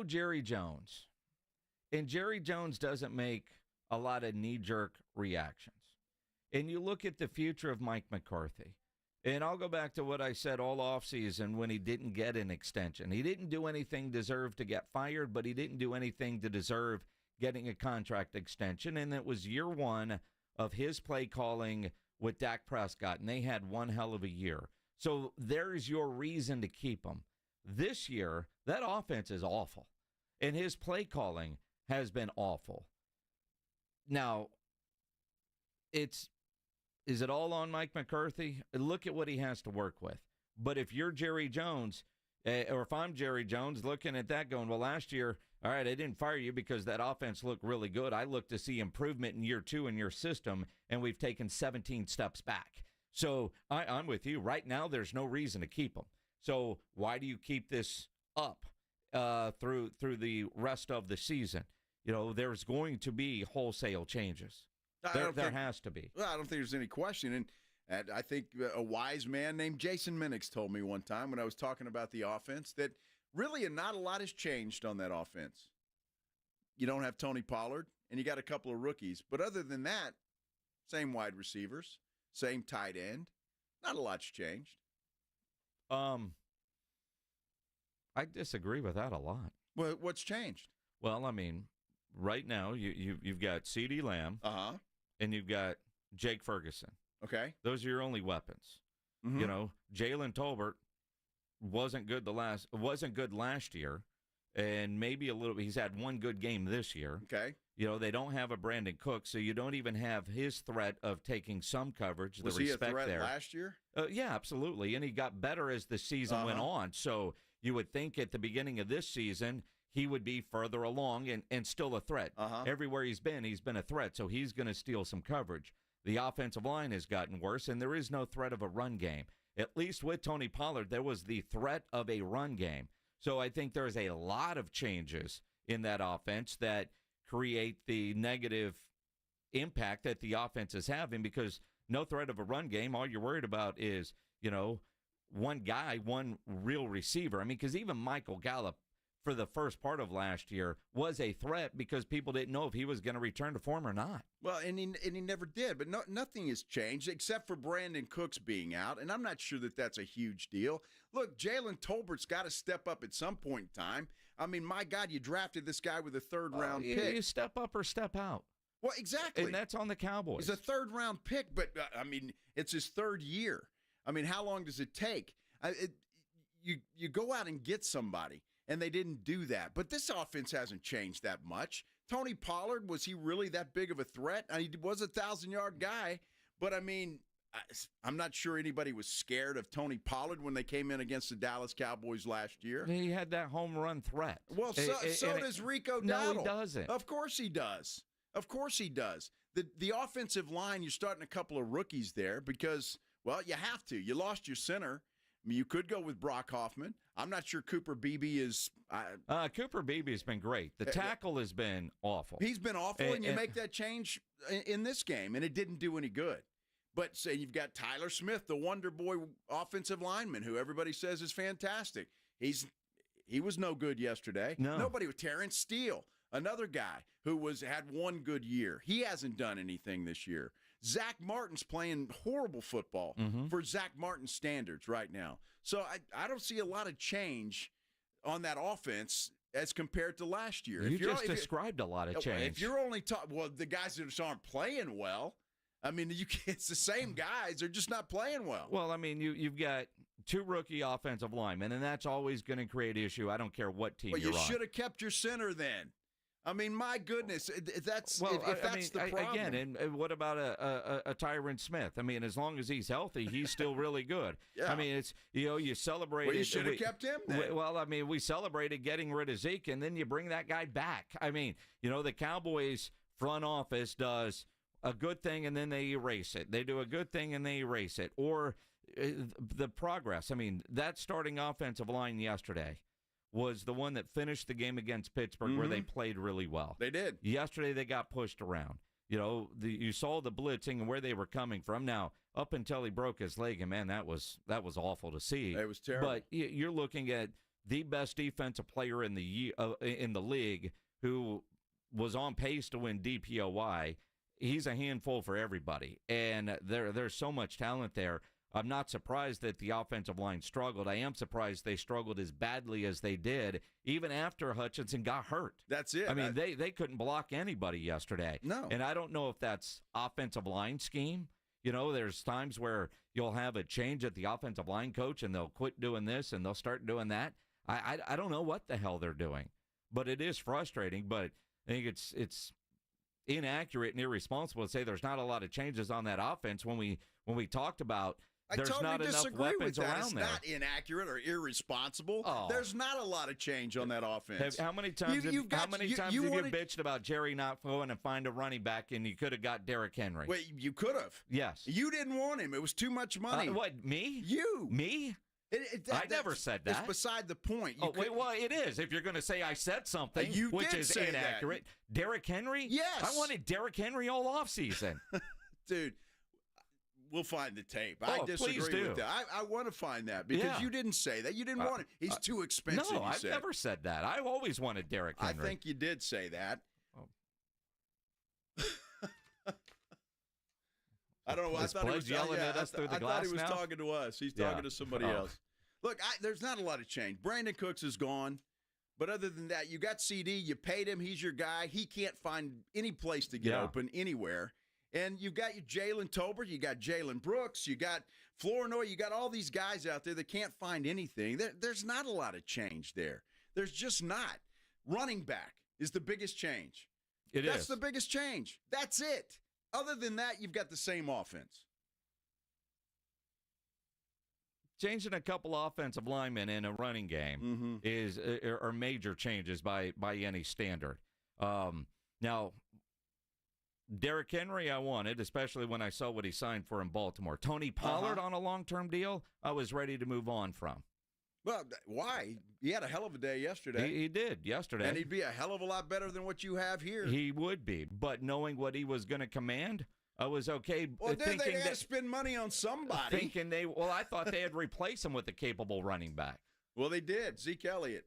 Jerry Jones. And Jerry Jones doesn't make a lot of knee-jerk reactions. And you look at the future of Mike McCarthy, and I'll go back to what I said all offseason when he didn't get an extension. He didn't do anything to deserve to get fired, but he didn't do anything to deserve getting a contract extension. And it was year one of his play calling with Dak Prescott, and they had one hell of a year. So there's your reason to keep him. This year, that offense is awful, and his play calling has been awful. Now, is it all on Mike McCarthy? Look at what he has to work with. But if you're Jerry Jones, or if I'm Jerry Jones looking at that going, well, last year, all right, I didn't fire you because that offense looked really good. I looked to see improvement in year two in your system, and we've taken 17 steps back. So I'm with you. Right now, there's no reason to keep him. So why do you keep this up through the rest of the season? You know, there's going to be wholesale changes. There has to be. Well, I don't think there's any question. And I think a wise man named Jason Minnix told me one time when I was talking about the offense that really not a lot has changed on that offense. You don't have Tony Pollard, and you got a couple of rookies. But other than that, same wide receivers, same tight end. Not a lot's changed. I disagree with that a lot. Well, what's changed? Well, I mean, right now you've got CeeDee Lamb, and you've got Jake Ferguson. Okay, those are your only weapons. Mm-hmm. You know, Jalen Tolbert wasn't good last year, and maybe a little. He's had one good game this year. Okay, you know they don't have a Brandon Cook, so you don't even have his threat of taking some coverage. Was the he respect a threat there last year? Yeah, absolutely, and he got better as the season went on. So you would think at the beginning of this season he would be further along and still a threat. Everywhere he's been a threat, so he's going to steal some coverage. The offensive line has gotten worse, and there is no threat of a run game. At least with Tony Pollard, there was the threat of a run game. So I think there's a lot of changes in that offense that create the negative impact that the offense is having because no threat of a run game. All you're worried about is, you know, one guy, one real receiver. I mean, because even Michael Gallup for the first part of last year was a threat because people didn't know if he was going to return to form or not. Well, and he never did, but nothing has changed except for Brandon Cooks being out, and I'm not sure that that's a huge deal. Look, Jalen Tolbert's got to step up at some point in time. I mean, my God, you drafted this guy with a third-round pick. You step up or step out. Well, exactly. And that's on the Cowboys. He's a third-round pick, but, I mean, it's his third year. I mean, how long does it take? You go out and get somebody. And they didn't do that. But this offense hasn't changed that much. Tony Pollard, was he really that big of a threat? He was a 1,000-yard guy. But, I mean, I'm not sure anybody was scared of Tony Pollard when they came in against the Dallas Cowboys last year. He had that home run threat. Well, so does Rico Dowdle. No, he doesn't. Of course he does. Of course he does. The offensive line, you're starting a couple of rookies there because, well, you have to. You lost your center. I mean, you could go with Brock Hoffman. I'm not sure Cooper Beebe is. Cooper Beebe has been great. The tackle has been awful. He's been awful, and you make that change in this game, and it didn't do any good. But say you've got Tyler Smith, the Wonder Boy offensive lineman, who everybody says is fantastic. He was no good yesterday. No. Nobody with Terrence Steele, another guy who had one good year. He hasn't done anything this year. Zach Martin's playing horrible football for Zach Martin standards right now. So I don't see a lot of change on that offense as compared to last year. You just described a lot of change. If you're only the guys that aren't playing well, I mean, it's the same guys. They're just not playing well. Well, I mean, you've got two rookie offensive linemen, and that's always going to create issue. I don't care what team you're on. Well, you should have kept your center then. I mean, my goodness, that's the problem. Again, and what about a Tyron Smith? I mean, as long as he's healthy, he's still really good. Yeah. I mean, it's you celebrated. Well, you should have kept him then. Well, I mean, we celebrated getting rid of Zeke, and then you bring that guy back. I mean, the Cowboys front office does a good thing, and then they erase it. They do a good thing, and they erase it. Or the progress. I mean, that starting offensive line yesterday was the one that finished the game against Pittsburgh where they played really well. They did. Yesterday they got pushed around. You saw the blitzing and where they were coming from. Now, up until he broke his leg, and man, that was awful to see. It was terrible. But you're looking at the best defensive player in the league who was on pace to win DPOY. He's a handful for everybody, and there's so much talent there. I'm not surprised that the offensive line struggled. I am surprised they struggled as badly as they did, even after Hutchinson got hurt. That's it. I mean, they couldn't block anybody yesterday. No. And I don't know if that's offensive line scheme. There's times where you'll have a change at the offensive line coach, and they'll quit doing this, and they'll start doing that. I don't know what the hell they're doing. But it is frustrating, but I think it's inaccurate and irresponsible to say there's not a lot of changes on that offense when we talked about there's not enough weapons around there. It's not inaccurate or irresponsible. Oh. There's not a lot of change on that offense. How many times have you bitched about Jerry not going and find a running back, and you could have got Derrick Henry? Wait, you could have. Yes. You didn't want him. It was too much money. What, me? You. Me? I never said that. It's beside the point. Well, it is. If you're going to say I said something, which is inaccurate. Derrick Henry? Yes. I wanted Derrick Henry all offseason. Dude, we'll find the tape. I disagree with that. I want to find that because you didn't say that. You didn't want him. He's too expensive. No, I've never said that. I've always wanted Derrick Henry. I think you did say that. I don't know. I thought he was yelling at us through the glass. I thought he was now? talking to us. He's talking to somebody else. Look, there's not a lot of change. Brandon Cooks is gone. But other than that, you got CD. You paid him. He's your guy. He can't find any place to get open anywhere. And you've got your Jalen Tolbert. You got Jalen Brooks. You got Flournoy. You got all these guys out there that can't find anything. There's not a lot of change there. There's just not. Running back is the biggest change. That's the biggest change. That's it. Other than that, you've got the same offense. Changing a couple offensive linemen in a running game are major changes by any standard. Now, Derrick Henry I wanted, especially when I saw what he signed for in Baltimore. Tony Pollard on a long-term deal, I was ready to move on from. Well, why? He had a hell of a day yesterday. He did yesterday. And he'd be a hell of a lot better than what you have here. He would be. But knowing what he was going to command, I was okay. Well, then they had to spend money on somebody. I thought they'd replace him with a capable running back. Well, they did. Zeke Elliott.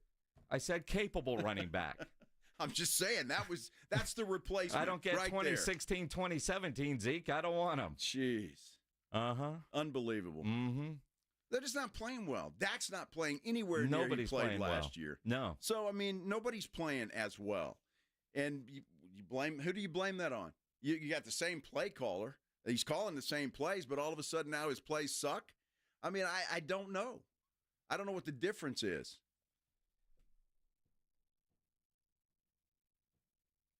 I said capable running back. I'm just saying, that's the replacement. I don't get right 2016, 2017, Zeke. I don't want him. Jeez. Unbelievable. They're just not playing well. Dak's not playing anywhere near he played last year. No. So, I mean, nobody's playing as well. And you blame, who do you blame that on? You got the same play caller. He's calling the same plays, but all of a sudden now his plays suck? I mean, I don't know. I don't know what the difference is.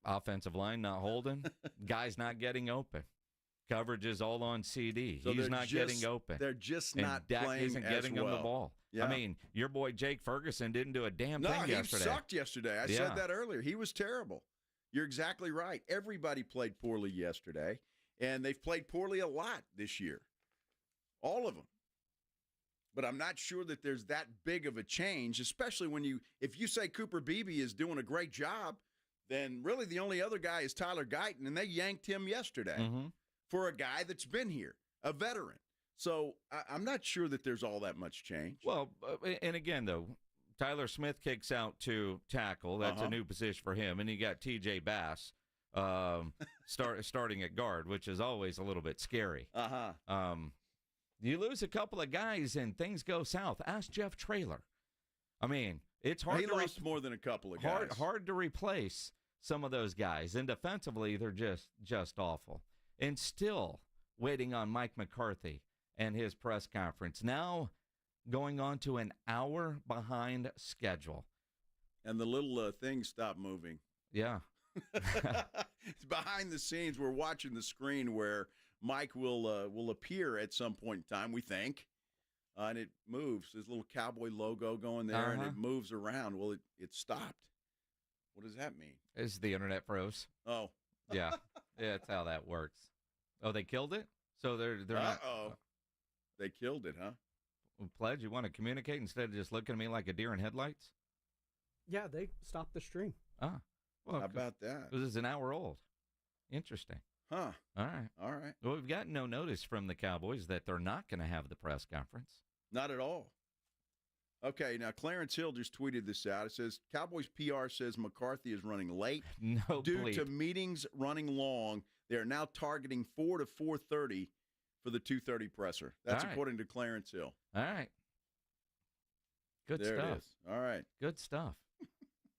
Offensive line not holding. Guys not getting open. Coverage is all on CD. So he's not getting open. They're just and not Dak playing isn't getting him the ball. Yeah. I mean, your boy Jake Ferguson didn't do a damn thing yesterday. No, he sucked yesterday. I said that earlier. He was terrible. You're exactly right. Everybody played poorly yesterday, and they've played poorly a lot this year. All of them. But I'm not sure that there's that big of a change, especially if you say Cooper Beebe is doing a great job, then really the only other guy is Tyler Guyton, and they yanked him yesterday for a guy that's been here, a veteran. So I'm not sure that there's all that much change. Well, and again, though, Tyler Smith kicks out to tackle. That's a new position for him. And you got T.J. Bass starting at guard, which is always a little bit scary. You lose a couple of guys and things go south. Ask Jeff Traylor. I mean, it's hard. He lost more than a couple of guys. Hard to replace some of those guys. And defensively, they're just awful. And still waiting on Mike McCarthy and his press conference. Now going on to an hour behind schedule. And the little things stop moving. Yeah. It's behind the scenes. We're watching the screen where Mike will appear at some point in time, we think. And it moves. There's a little cowboy logo going there, and it moves around. Well, it stopped. What does that mean? It's the internet froze. Oh. Yeah. That's how that works. Oh, they killed it? So they're not. They killed it, huh? Well, Pledge, you want to communicate instead of just looking at me like a deer in headlights? Yeah, they stopped the stream. Ah. Well, how about that? This is an hour old. Interesting. Huh. All right. Well, we've got no notice from the Cowboys that they're not going to have the press conference. Not at all. Okay, now Clarence Hill just tweeted this out. It says, Cowboys PR says McCarthy is running late due to meetings running long. They are now targeting 4 to 4:30 for the 2:30 presser. That's according to Clarence Hill. All right. Good stuff. There it is. All right. Good stuff.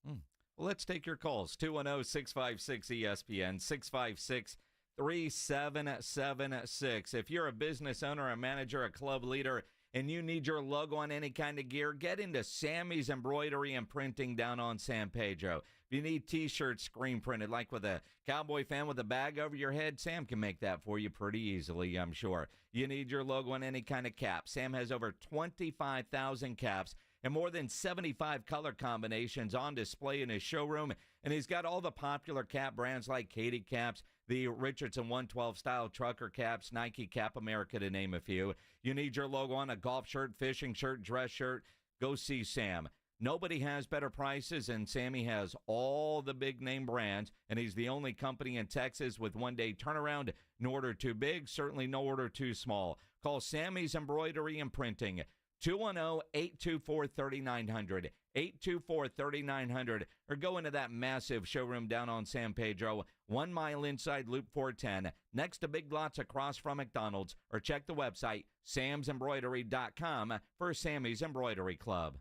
Well, let's take your calls. 210-656-ESPN, 656-3776. If you're a business owner, a manager, a club leader, and you need your logo on any kind of gear, get into Sammy's Embroidery and Printing down on San Pedro. If you need T-shirts screen printed, like with a Cowboy fan with a bag over your head, Sam can make that for you pretty easily, I'm sure. You need your logo on any kind of cap. Sam has over 25,000 caps and more than 75 color combinations on display in his showroom. And he's got all the popular cap brands like Katie Caps, the Richardson 112 style trucker caps, Nike Cap America, to name a few. You need your logo on a golf shirt, fishing shirt, dress shirt, go see Sam. Nobody has better prices, and Sammy has all the big name brands, and he's the only company in Texas with one-day turnaround. No order too big, certainly no order too small. Call Sammy's Embroidery and Printing, 210-824-3900. 824-3900. Or go into that massive showroom down on San Pedro, 1 mile inside Loop 410, next to Big Lots across from McDonald's. Or check the website, samsembroidery.com, for Sammy's Embroidery Club.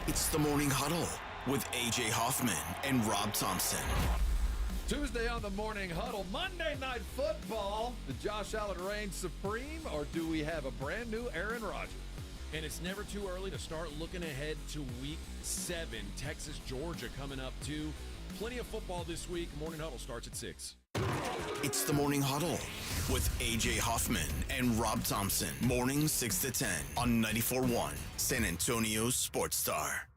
It's the Morning Huddle with A.J. Hoffman and Rob Thompson. Tuesday on the Morning Huddle, Monday Night Football. Did Josh Allen reign supreme, or do we have a brand new Aaron Rodgers? And it's never too early to start looking ahead to Week 7. Texas, Georgia coming up, too. Plenty of football this week. Morning Huddle starts at 6. It's the Morning Huddle with A.J. Hoffman and Rob Thompson. Mornings 6 to 10 on 94.1 San Antonio's Sports Star.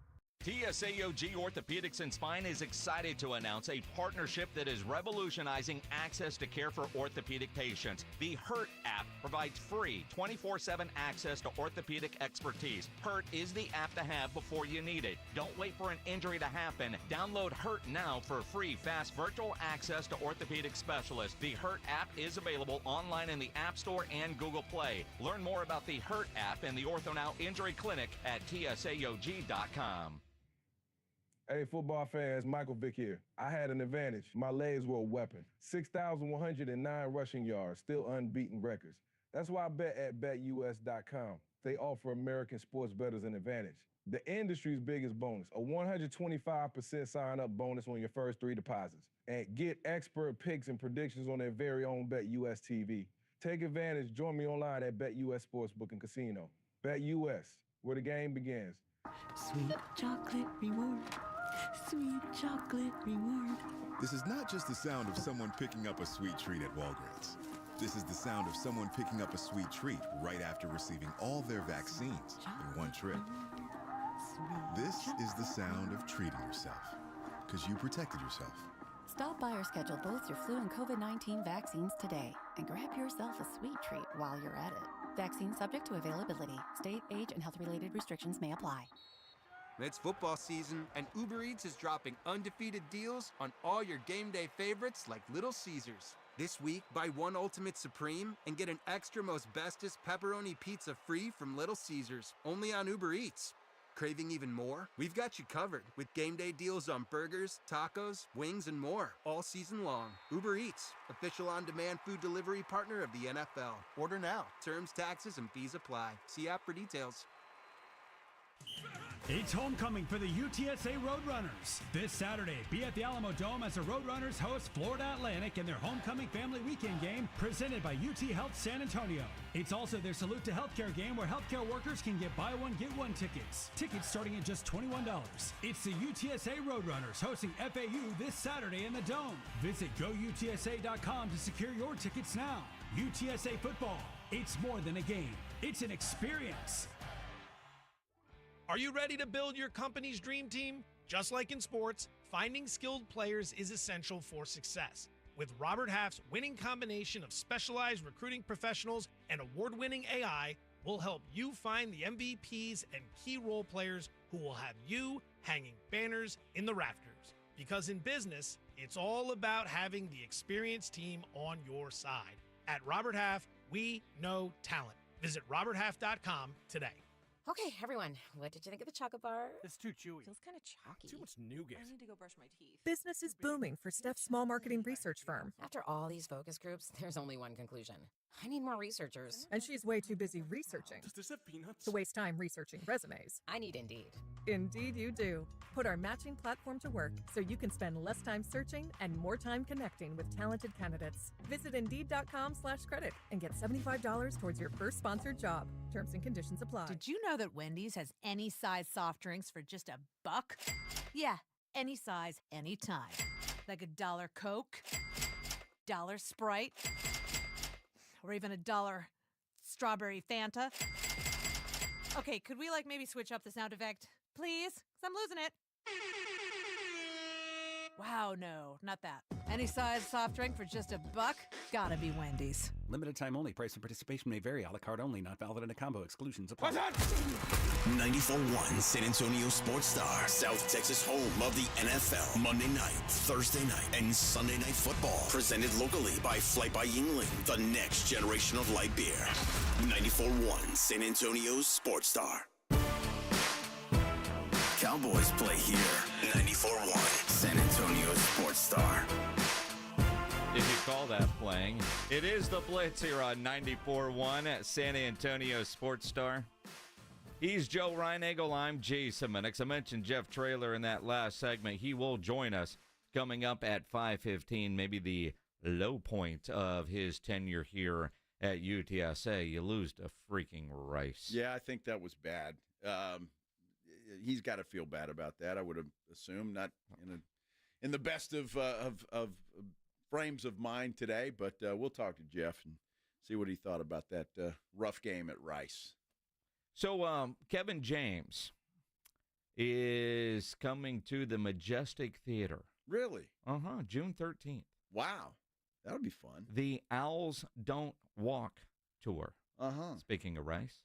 TSAOG Orthopedics and Spine is excited to announce a partnership that is revolutionizing access to care for orthopedic patients. The HURT app provides free 24/7 access to orthopedic expertise. HURT is the app to have before you need it. Don't wait for an injury to happen. Download HURT now for free, fast virtual access to orthopedic specialists. The HURT app is available online in the App Store and Google Play. Learn more about the HURT app and the OrthoNow Injury Clinic at TSAOG.com. Hey, football fans, Michael Vick here. I had an advantage. My legs were a weapon. 6,109 rushing yards, still unbeaten records. That's why I bet at BetUS.com. They offer American sports bettors an advantage. The industry's biggest bonus, a 125% sign-up bonus on your first 3 deposits. And get expert picks and predictions on their very own BetUS TV. Take advantage. Join me online at BetUS Sportsbook and Casino. BetUS, where the game begins. Sweet chocolate reward. Sweet chocolate reward. This is not just the sound of someone picking up a sweet treat at Walgreens. This is the sound of someone picking up a sweet treat right after receiving all their vaccines in one trip. This is the sound of treating yourself, because you protected yourself. Stop by or schedule both your flu and COVID-19 vaccines today and grab yourself a sweet treat while you're at it. Vaccine subject to availability. State, age, and health-related restrictions may apply. It's football season, and Uber Eats is dropping undefeated deals on all your game day favorites like Little Caesars. This week, buy 1 Ultimate Supreme and get an extra most bestest pepperoni pizza free from Little Caesars, only on Uber Eats. Craving even more? We've got you covered with game day deals on burgers, tacos, wings, and more all season long. Uber Eats, official on-demand food delivery partner of the NFL. Order now. Terms, taxes, and fees apply. See app for details. It's homecoming for the UTSA Roadrunners. This Saturday, be at the Alamo Dome as the Roadrunners host Florida Atlantic in their homecoming family weekend game presented by UT Health San Antonio. It's also their Salute to Healthcare game where healthcare workers can get buy one, get one tickets. Tickets starting at just $21. It's the UTSA Roadrunners hosting FAU this Saturday in the Dome. Visit GoUTSA.com to secure your tickets now. UTSA football. It's more than a game. It's an experience. Are you ready to build your company's dream team? Just like in sports, finding skilled players is essential for success. With Robert Half's winning combination of specialized recruiting professionals and award-winning AI, we'll help you find the MVPs and key role players who will have you hanging banners in the rafters. Because in business, it's all about having the experienced team on your side. At Robert Half, we know talent. Visit roberthalf.com today. Okay, everyone, what did you think of the chocolate bar? It's too chewy. Feels kind of chalky. Too much nougat. I need to go brush my teeth. Business is booming for Steph's small marketing research firm. After all these focus groups, there's only one conclusion. I need more researchers. And she's way too busy researching. Does this have peanuts? To waste time researching resumes. I need Indeed. Indeed you do. Put our matching platform to work so you can spend less time searching and more time connecting with talented candidates. Visit Indeed.com/credit and get $75 towards your first sponsored job. Terms and conditions apply. Did you know that Wendy's has any size soft drinks for just $1? Yeah, any size, anytime. Like $1 Coke, $1 Sprite, or even $1 strawberry Fanta. Okay, could we maybe switch up the sound effect? Please? 'Cause I'm losing it. Wow, no, not that. Any size soft drink for just $1? Gotta be Wendy's. Limited time only. Price and participation may vary. A la carte only. Not valid in a combo. Exclusions apply. What's that? 94.1 San Antonio Sports Star, South Texas home of the NFL. Monday night, Thursday night, and Sunday night football. Presented locally by Flight by Yingling, the next generation of light beer. 94.1 San Antonio Sports Star. Cowboys play here. 94.1 San Antonio Sports Star. If you call that playing, it is the Blitz here on 94.1 at San Antonio Sports Star. He's Joe Reinagel. I'm Jason Minnix. I mentioned Jeff Traylor in that last segment. He will join us coming up at 5:15, maybe the low point of his tenure here at UTSA. You lose to freaking Rice. Yeah, I think that was bad. He's got to feel bad about that, I would have assumed. Not in the best of frames of mind today, but we'll talk to Jeff and see what he thought about that rough game at Rice. So Kevin James is coming to the Majestic Theater. Really? June 13th. Wow. That'll be fun. The Owls Don't Walk tour. Speaking of Rice.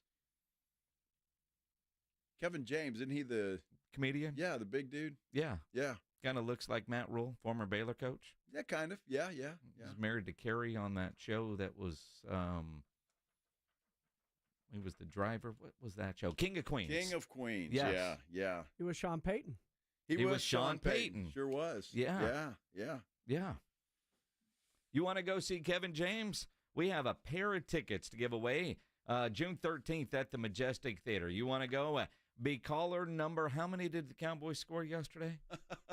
Kevin James, isn't he the comedian? Yeah, the big dude. Yeah. Yeah. Kind of looks like Matt Rule, former Baylor coach. Yeah, kind of. Yeah. He's married to Carrie on that show that was, he was the driver. What was that show? King of Queens. King of Queens. Yes. Yeah. He was Sean Payton. He was Sean Payton. Sure was. Yeah. Yeah. You want to go see Kevin James? We have a pair of tickets to give away June 13th at the Majestic Theater. You want to go? Be caller number, how many did the Cowboys score yesterday?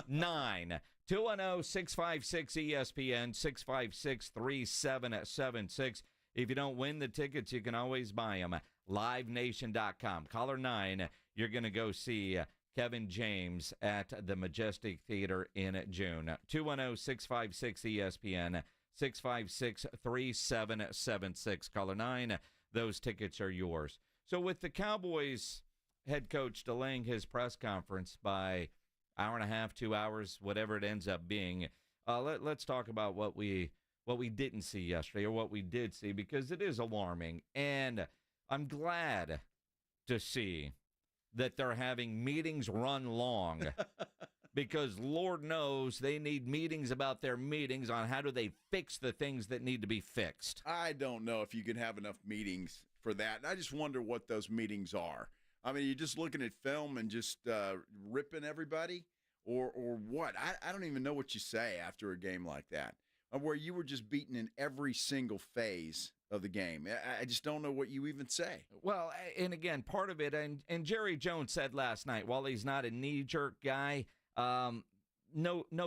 9. 210-656-ESPN, 656-3776. If you don't win the tickets, you can always buy them at livenation.com. Caller 9, you're going to go see Kevin James at the Majestic Theater in June. 210-656-ESPN, 656-3776. Caller 9, those tickets are yours. So with the Cowboys head coach delaying his press conference by hour and a half, 2 hours, whatever it ends up being, let's talk about what we didn't see yesterday, or what we did see, because it is alarming. And I'm glad to see that they're having meetings run long because Lord knows they need meetings about their meetings on how do they fix the things that need to be fixed. I don't know if you can have enough meetings for that. And I just wonder what those meetings are. I mean, you're just looking at film and just ripping everybody, or what? I don't even know what you say after a game like that, where you were just beaten in every single phase of the game. I just don't know what you even say. Well, and again, part of it, and Jerry Jones said last night, while he's not a knee-jerk guy, no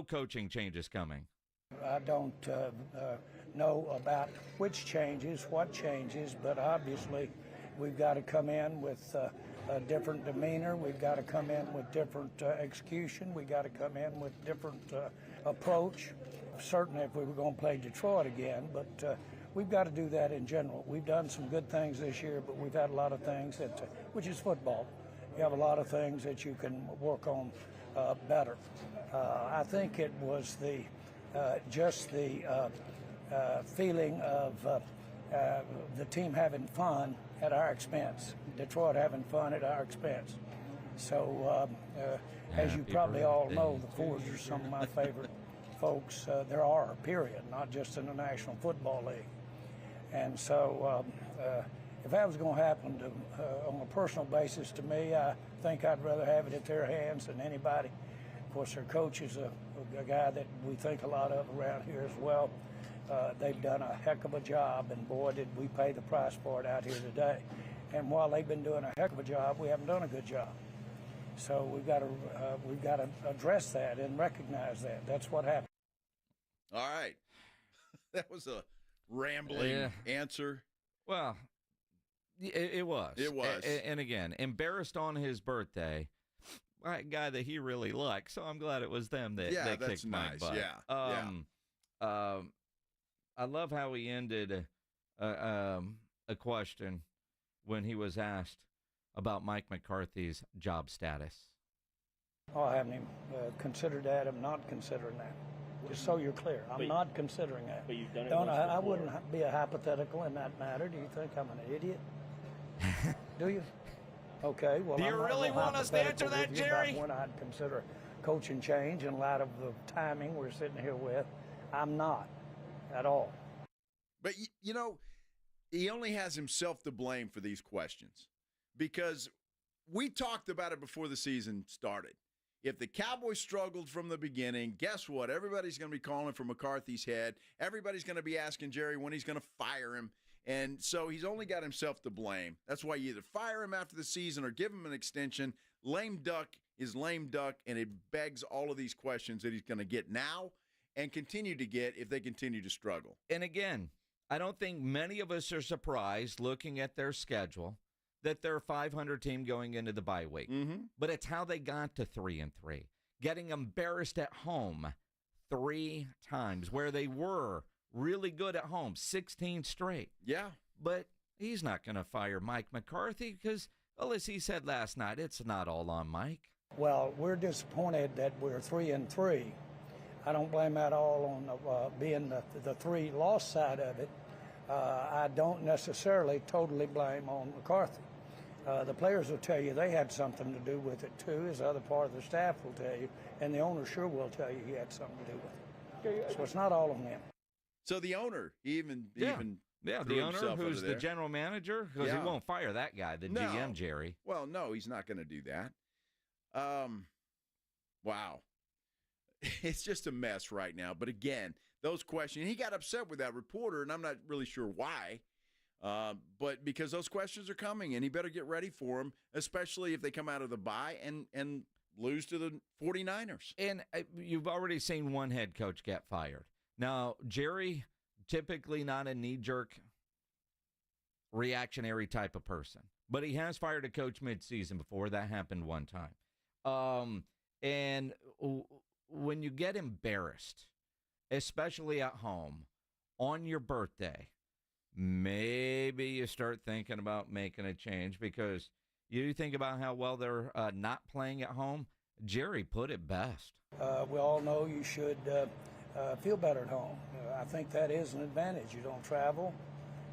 coaching changes coming. I don't know about which changes, what changes, but obviously we've got to come in with a different demeanor. We've got to come in with different execution. We've got to come in with different approach. Certainly if we were going to play Detroit again, but we've got to do that in general. We've done some good things this year, but we've had a lot of things that, which is football. You have a lot of things that you can work on better. I think it was just the feeling of the team having fun at our expense, Detroit having fun at our expense. So, as you probably all know, the Fords are some of my favorite folks there are, period, not just in the National Football League. And so, if that was going to happen on a personal basis to me, I think I'd rather have it at their hands than anybody. Of course, their coach is a guy that we think a lot of around here as well. They've done a heck of a job, and boy, did we pay the price for it out here today. And while they've been doing a heck of a job, we haven't done a good job. So we've got to address that and recognize that. That's what happened. All right, that was a rambling answer. Well, it was. It was. And again, embarrassed on his birthday. A guy that he really liked, so I'm glad it was them that kicked my butt. I love how he ended a question when he was asked about Mike McCarthy's job status. Oh, I haven't even considered that. I'm not considering that. Just so you're clear, I'm not considering that. But you've done it. I wouldn't be a hypothetical in that matter. Do you think I'm an idiot? Do you? Okay, well, Do you I'm not really real want us to answer hypothetical that, with you about Jerry? when I'd consider coaching change in light of the timing we're sitting here with. I'm not at all. But, you know, he only has himself to blame for these questions because we talked about it before the season started. If the Cowboys struggled from the beginning, guess what? Everybody's going to be calling for McCarthy's head. Everybody's going to be asking Jerry when he's going to fire him. And so he's only got himself to blame. That's why you either fire him after the season or give him an extension. Lame duck is lame duck, and it begs all of these questions that he's going to get now and continue to get if they continue to struggle. And again, I don't think many of us are surprised looking at their schedule that they're a 500 team going into the bye week. Mm-hmm. But it's how they got to 3-3, getting embarrassed at home 3 times where they were really good at home, 16 straight. Yeah. But he's not going to fire Mike McCarthy because, well, as he said last night, it's not all on Mike. Well, we're disappointed that we're 3-3. I don't blame that all on being the 3-loss side of it. I don't necessarily totally blame on McCarthy. The players will tell you they had something to do with it, too, as other part of the staff will tell you, and the owner sure will tell you he had something to do with it. So it's not all on him. So the owner, even the owner who's the there. general manager, because he won't fire that guy, the GM, Jerry. Well, no, he's not going to do that. Wow. It's just a mess right now. But again, those questions, he got upset with that reporter, and I'm not really sure why. But because those questions are coming, and he better get ready for them, especially if they come out of the bye and lose to the 49ers. And you've already seen one head coach get fired. Now, Jerry, typically not a knee-jerk reactionary type of person, but he has fired a coach midseason before. That happened one time. And when you get embarrassed, especially at home, on your birthday, maybe you start thinking about making a change because you think about how well they're not playing at home. Jerry put it best. We all know you should feel better at home. I think that is an advantage. You don't travel,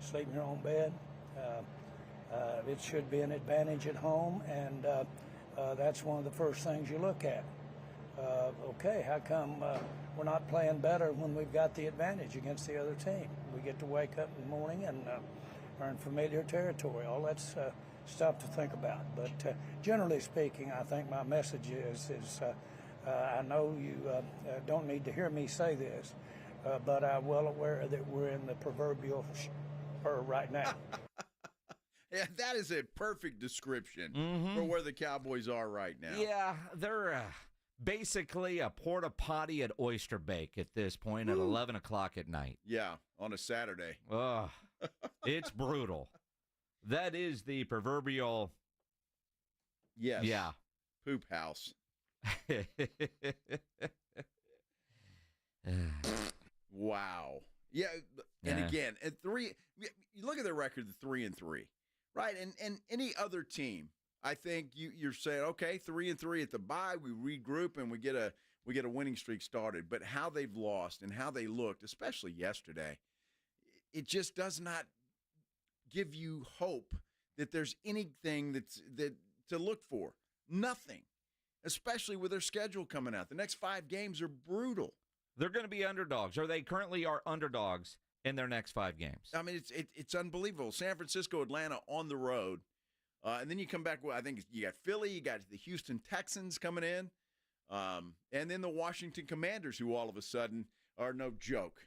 sleep in your own bed. It should be an advantage at home, and that's one of the first things you look at. Okay, how come we're not playing better when we've got the advantage against the other team? We get to wake up in the morning and are in familiar territory. All that's stuff to think about. But generally speaking, I think my message is I know you don't need to hear me say this, but I'm well aware that we're in the proverbial spur right now. Yeah, that is a perfect description for where the Cowboys are right now. Yeah, they're basically a porta potty at Oyster Bake at this point at 11 o'clock at night. Yeah, on a Saturday. Ugh, it's brutal. That is the proverbial... Yes. Yeah. Poop house. Wow. Yeah, and again, at 3, you look at their record, the 3-3, right? And any other team, I think you're saying, okay, 3-3 at the bye, we regroup and we get a winning streak started. But how they've lost and how they looked, especially yesterday, it just does not give you hope that there's anything that to look for. Nothing. Especially with their schedule coming out. The next 5 games are brutal. They're going to be underdogs, or they currently are underdogs in their next 5 games. I mean, it's unbelievable. San Francisco, Atlanta on the road. And then you come back, I think you got Philly, you got the Houston Texans coming in, and then the Washington Commanders, who all of a sudden are no joke.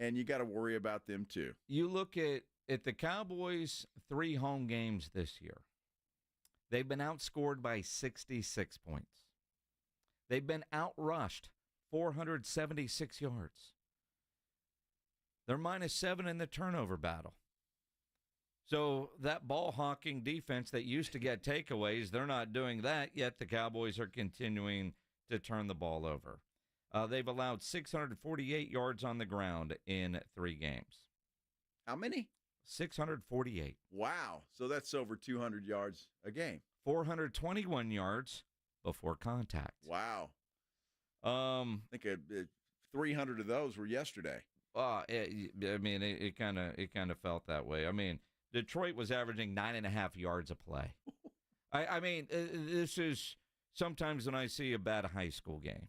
And you got to worry about them too. You look at the Cowboys' 3 home games this year. They've been outscored by 66 points. They've been outrushed 476 yards. They're -7 in the turnover battle. So that ball-hawking defense that used to get takeaways, they're not doing that, yet the Cowboys are continuing to turn the ball over. They've allowed 648 yards on the ground in 3 games. How many? 648. Wow. So that's over 200 yards a game. 421 yards before contact. Wow. I think 300 of those were yesterday. It kind of felt that way. I mean, Detroit was averaging 9.5 yards a play. I mean, this is sometimes when I see a bad high school game.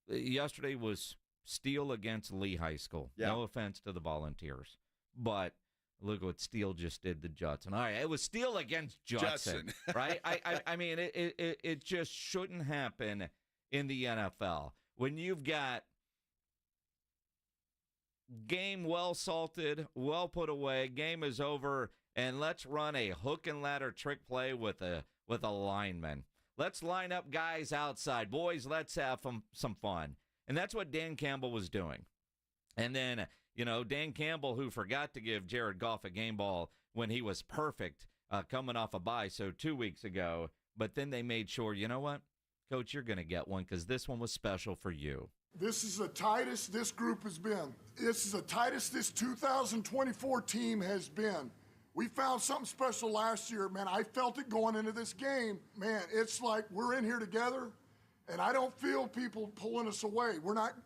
Yesterday was Steele against Lee High School. Yeah. No offense to the Volunteers, but look what Steele just did to Judson. All right, it was Steele against Judson. Right? I mean, it just shouldn't happen in the NFL. When you've got game well salted, well put away, game is over, and let's run a hook and ladder trick play with a lineman. Let's line up guys outside. Boys, let's have some fun. And that's what Dan Campbell was doing. And then, Dan Campbell, who forgot to give Jared Goff a game ball when he was perfect coming off a bye, so 2 weeks ago. But then they made sure, you know what, Coach, you're going to get one because this one was special for you. This is the tightest this group has been. This is the tightest this 2024 team has been. We found something special last year, man. I felt it going into this game. Man, it's like we're in here together, and I don't feel people pulling us away.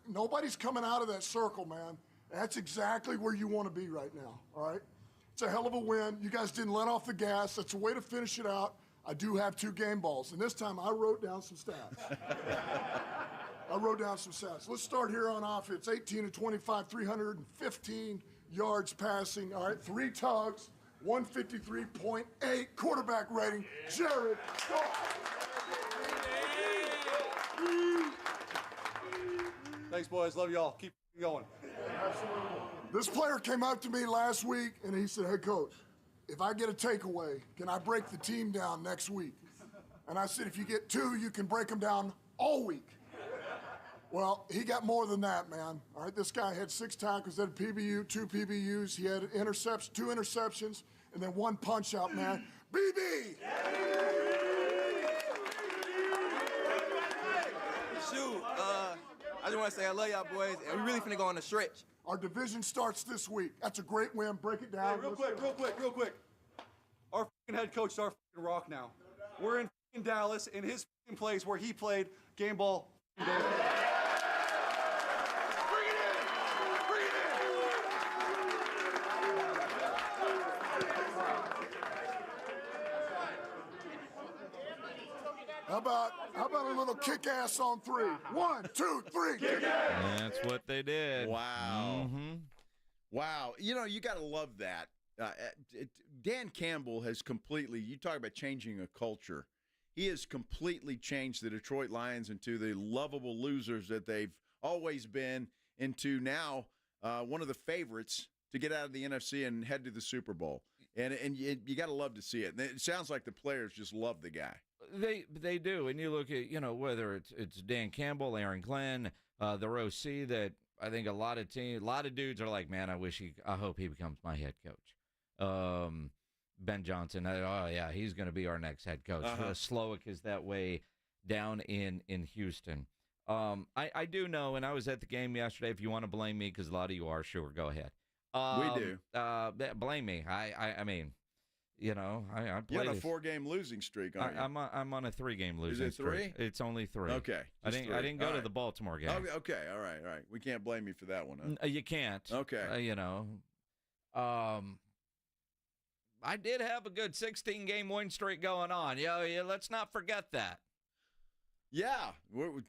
Nobody's coming out of that circle, man. That's exactly where you want to be right now, all right? It's a hell of a win. You guys didn't let off the gas. That's a way to finish it out. I do have 2 game balls, and this time I wrote down some stats. Let's start here on offense. 18 to 25, 315 yards passing, all right? 3 tugs. 153.8 quarterback rating. Jared Goff. Thanks, boys. Love y'all. Keep going. This player came up to me last week, and he said, hey, Coach, if I get a takeaway, can I break the team down next week? And I said, if you get 2, you can break them down all week. Well, he got more than that, man. All right, this guy had 6 tackles, had a PBU, 2 PBUs. He had 2 interceptions, and then 1 punch out, man. BB! Shoot, I just want to say I love y'all boys, and we really finna go on the stretch. Our division starts this week. That's a great win. Break it down. Hey, real quick. Our head coach is our rock now. We're in Dallas, in his place where he played game ball. How about a little kick-ass on 3? 1, 2, 3. Kick-ass! That's what they did. Wow. Mm-hmm. Wow. You got to love that. Dan Campbell has completely, you talk about changing a culture. He has completely changed the Detroit Lions into the lovable losers that they've always been, into now one of the favorites to get out of the NFC and head to the Super Bowl. And you got to love to see it. And it sounds like the players just love the guy. They do. And you look at, whether it's Dan Campbell, Aaron Glenn, the OC, that I think a lot of dudes are like, man, I hope he becomes my head coach. Ben Johnson, he's going to be our next head coach. Slowick is that way down in Houston. I do know, and I was at the game yesterday. If you want to blame me, because a lot of you are, sure, go ahead. We do. Blame me. I mean, I played. You're on a 4-game losing streak, aren't you? I'm on a 3-game losing streak. Is it 3? It's only 3. Okay. I didn't go to the Baltimore game. Okay. All right. We can't blame you for that one. Huh? You can't. Okay. I did have a good 16-game win streak going on. Let's not forget that. Yeah,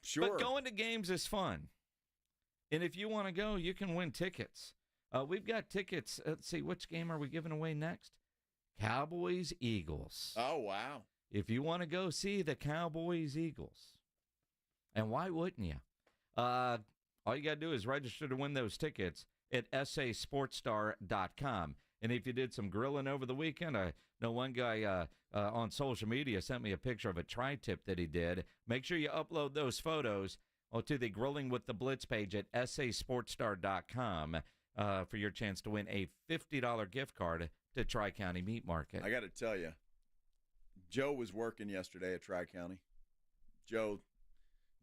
sure. But going to games is fun. And if you want to go, you can win tickets. We've got tickets. Let's see, which game are we giving away next? Cowboys, Eagles. Oh, wow. If you want to go see the Cowboys, Eagles. And why wouldn't you? All you got to do is register to win those tickets at sasportstar.com. And if you did some grilling over the weekend, I know one guy on social media sent me a picture of a tri-tip that he did. Make sure you upload those photos to the Grilling with the Blitz page at sasportstar.com for your chance to win a $50 gift card to Tri-County Meat Market. I got to tell you, Joe was working yesterday at Tri-County.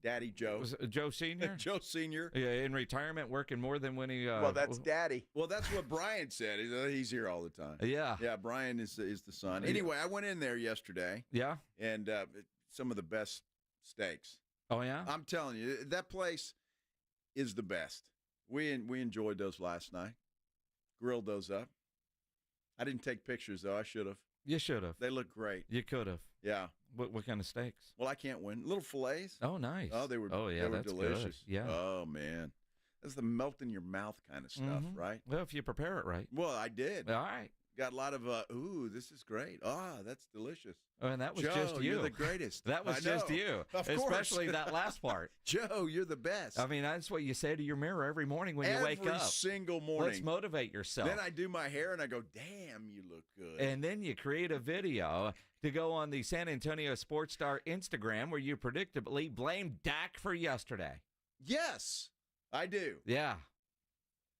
Daddy Joe. Was it Joe Sr.? Joe Sr. Yeah, in retirement, working more than when he... well, that's Daddy. Well, that's what Brian said. He's here all the time. Yeah. Yeah, Brian is the son. Anyway, I went in there yesterday. Yeah? And some of the best steaks. Oh, yeah? I'm telling you, that place is the best. We enjoyed those last night. Grilled those up. I didn't take pictures, though. I should have. You should have. They look great. You could have. Yeah. What kind of steaks? Well, I can't win. Little fillets. Oh, nice. Oh, they were. Oh, yeah, they were that's delicious. good. Yeah. Oh man, that's the melt in your mouth kind of stuff, right? Well, if you prepare it right. Well, I did. All right. Got a lot of. Ooh, this is great. That's delicious. Oh, and that was Joe, just you. You're the greatest. That was I just know. you. Of course. Especially that last part. Joe, you're the best. I mean, that's what you say to your mirror every morning when you wake up. Every single morning. Let's motivate yourself. Then I do my hair and I go, damn, you look good. And then you create a video to go on the San Antonio Sports Star Instagram where you predictably blame Dak for yesterday. Yes, I do. Yeah.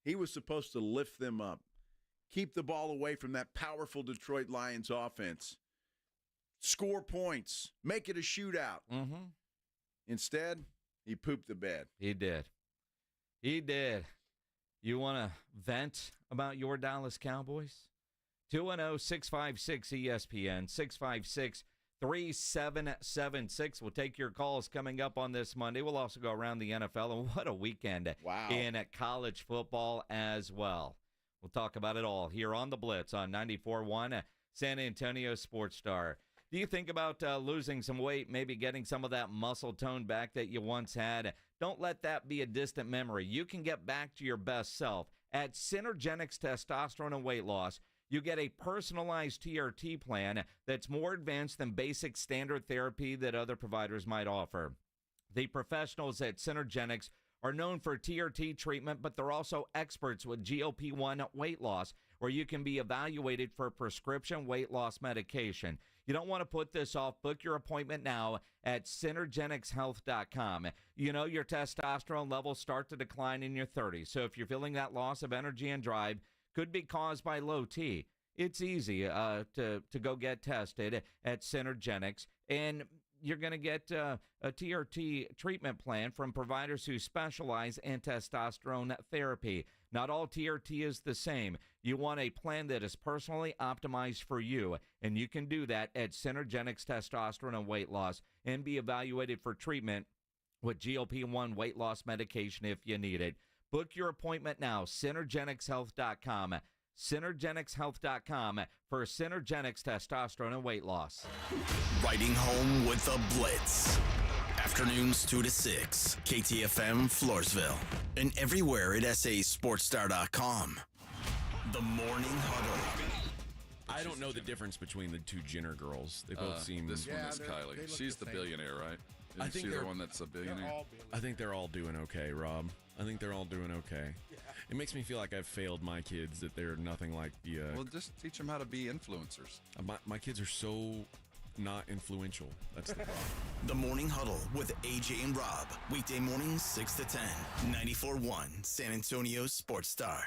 He was supposed to lift them up, keep the ball away from that powerful Detroit Lions offense, score points, make it a shootout. Mm-hmm. Instead, he pooped the bed. He did. He did. You want to vent about your Dallas Cowboys? 210-656-ESPN, 656-3776. We'll take your calls coming up on this Monday. We'll also go around the NFL, and what a weekend in college football as well. We'll talk about it all here on the Blitz on 94.1 San Antonio Sports Star. Do you think about losing some weight, maybe getting some of that muscle tone back that you once had? Don't let that be a distant memory. You can get back to your best self. At Synergenics Testosterone and Weight Loss, you get a personalized TRT plan that's more advanced than basic standard therapy that other providers might offer. The professionals at Synergenics are known for TRT treatment, but they're also experts with GLP-1 weight loss, where you can be evaluated for prescription weight loss medication. You don't want to put this off. Book your appointment now at synergenicshealth.com. You know your testosterone levels start to decline in your 30s, so if you're feeling that loss of energy and drive, could be caused by low T. It's easy to go get tested at Synergenics, and you're going to get a TRT treatment plan from providers who specialize in testosterone therapy. Not all TRT is the same. You want a plan that is personally optimized for you, and you can do that at Synergenics Testosterone and Weight Loss and be evaluated for treatment with GLP-1 weight loss medication if you need it. Book your appointment now, synergenicshealth.com. Synergenicshealth.com for Synergenics Testosterone and Weight Loss. Riding home with the Blitz. Afternoons 2 to 6. KTFM Floresville. And everywhere at sasportstar.com. The Morning Huddle. I don't know the difference between the two Jenner girls. They both seem... This one is Kylie. She's the billionaire, right? I think she's they're the one that's a billionaire. I think they're all doing okay, Rob. I think they're all doing okay. Yeah. It makes me feel like I've failed my kids, that they're nothing like the... Well, just teach them how to be influencers. My kids are so not influential. That's the problem. The Morning Huddle with AJ and Rob. Weekday mornings 6 to 10. 94.1 San Antonio Sports Star.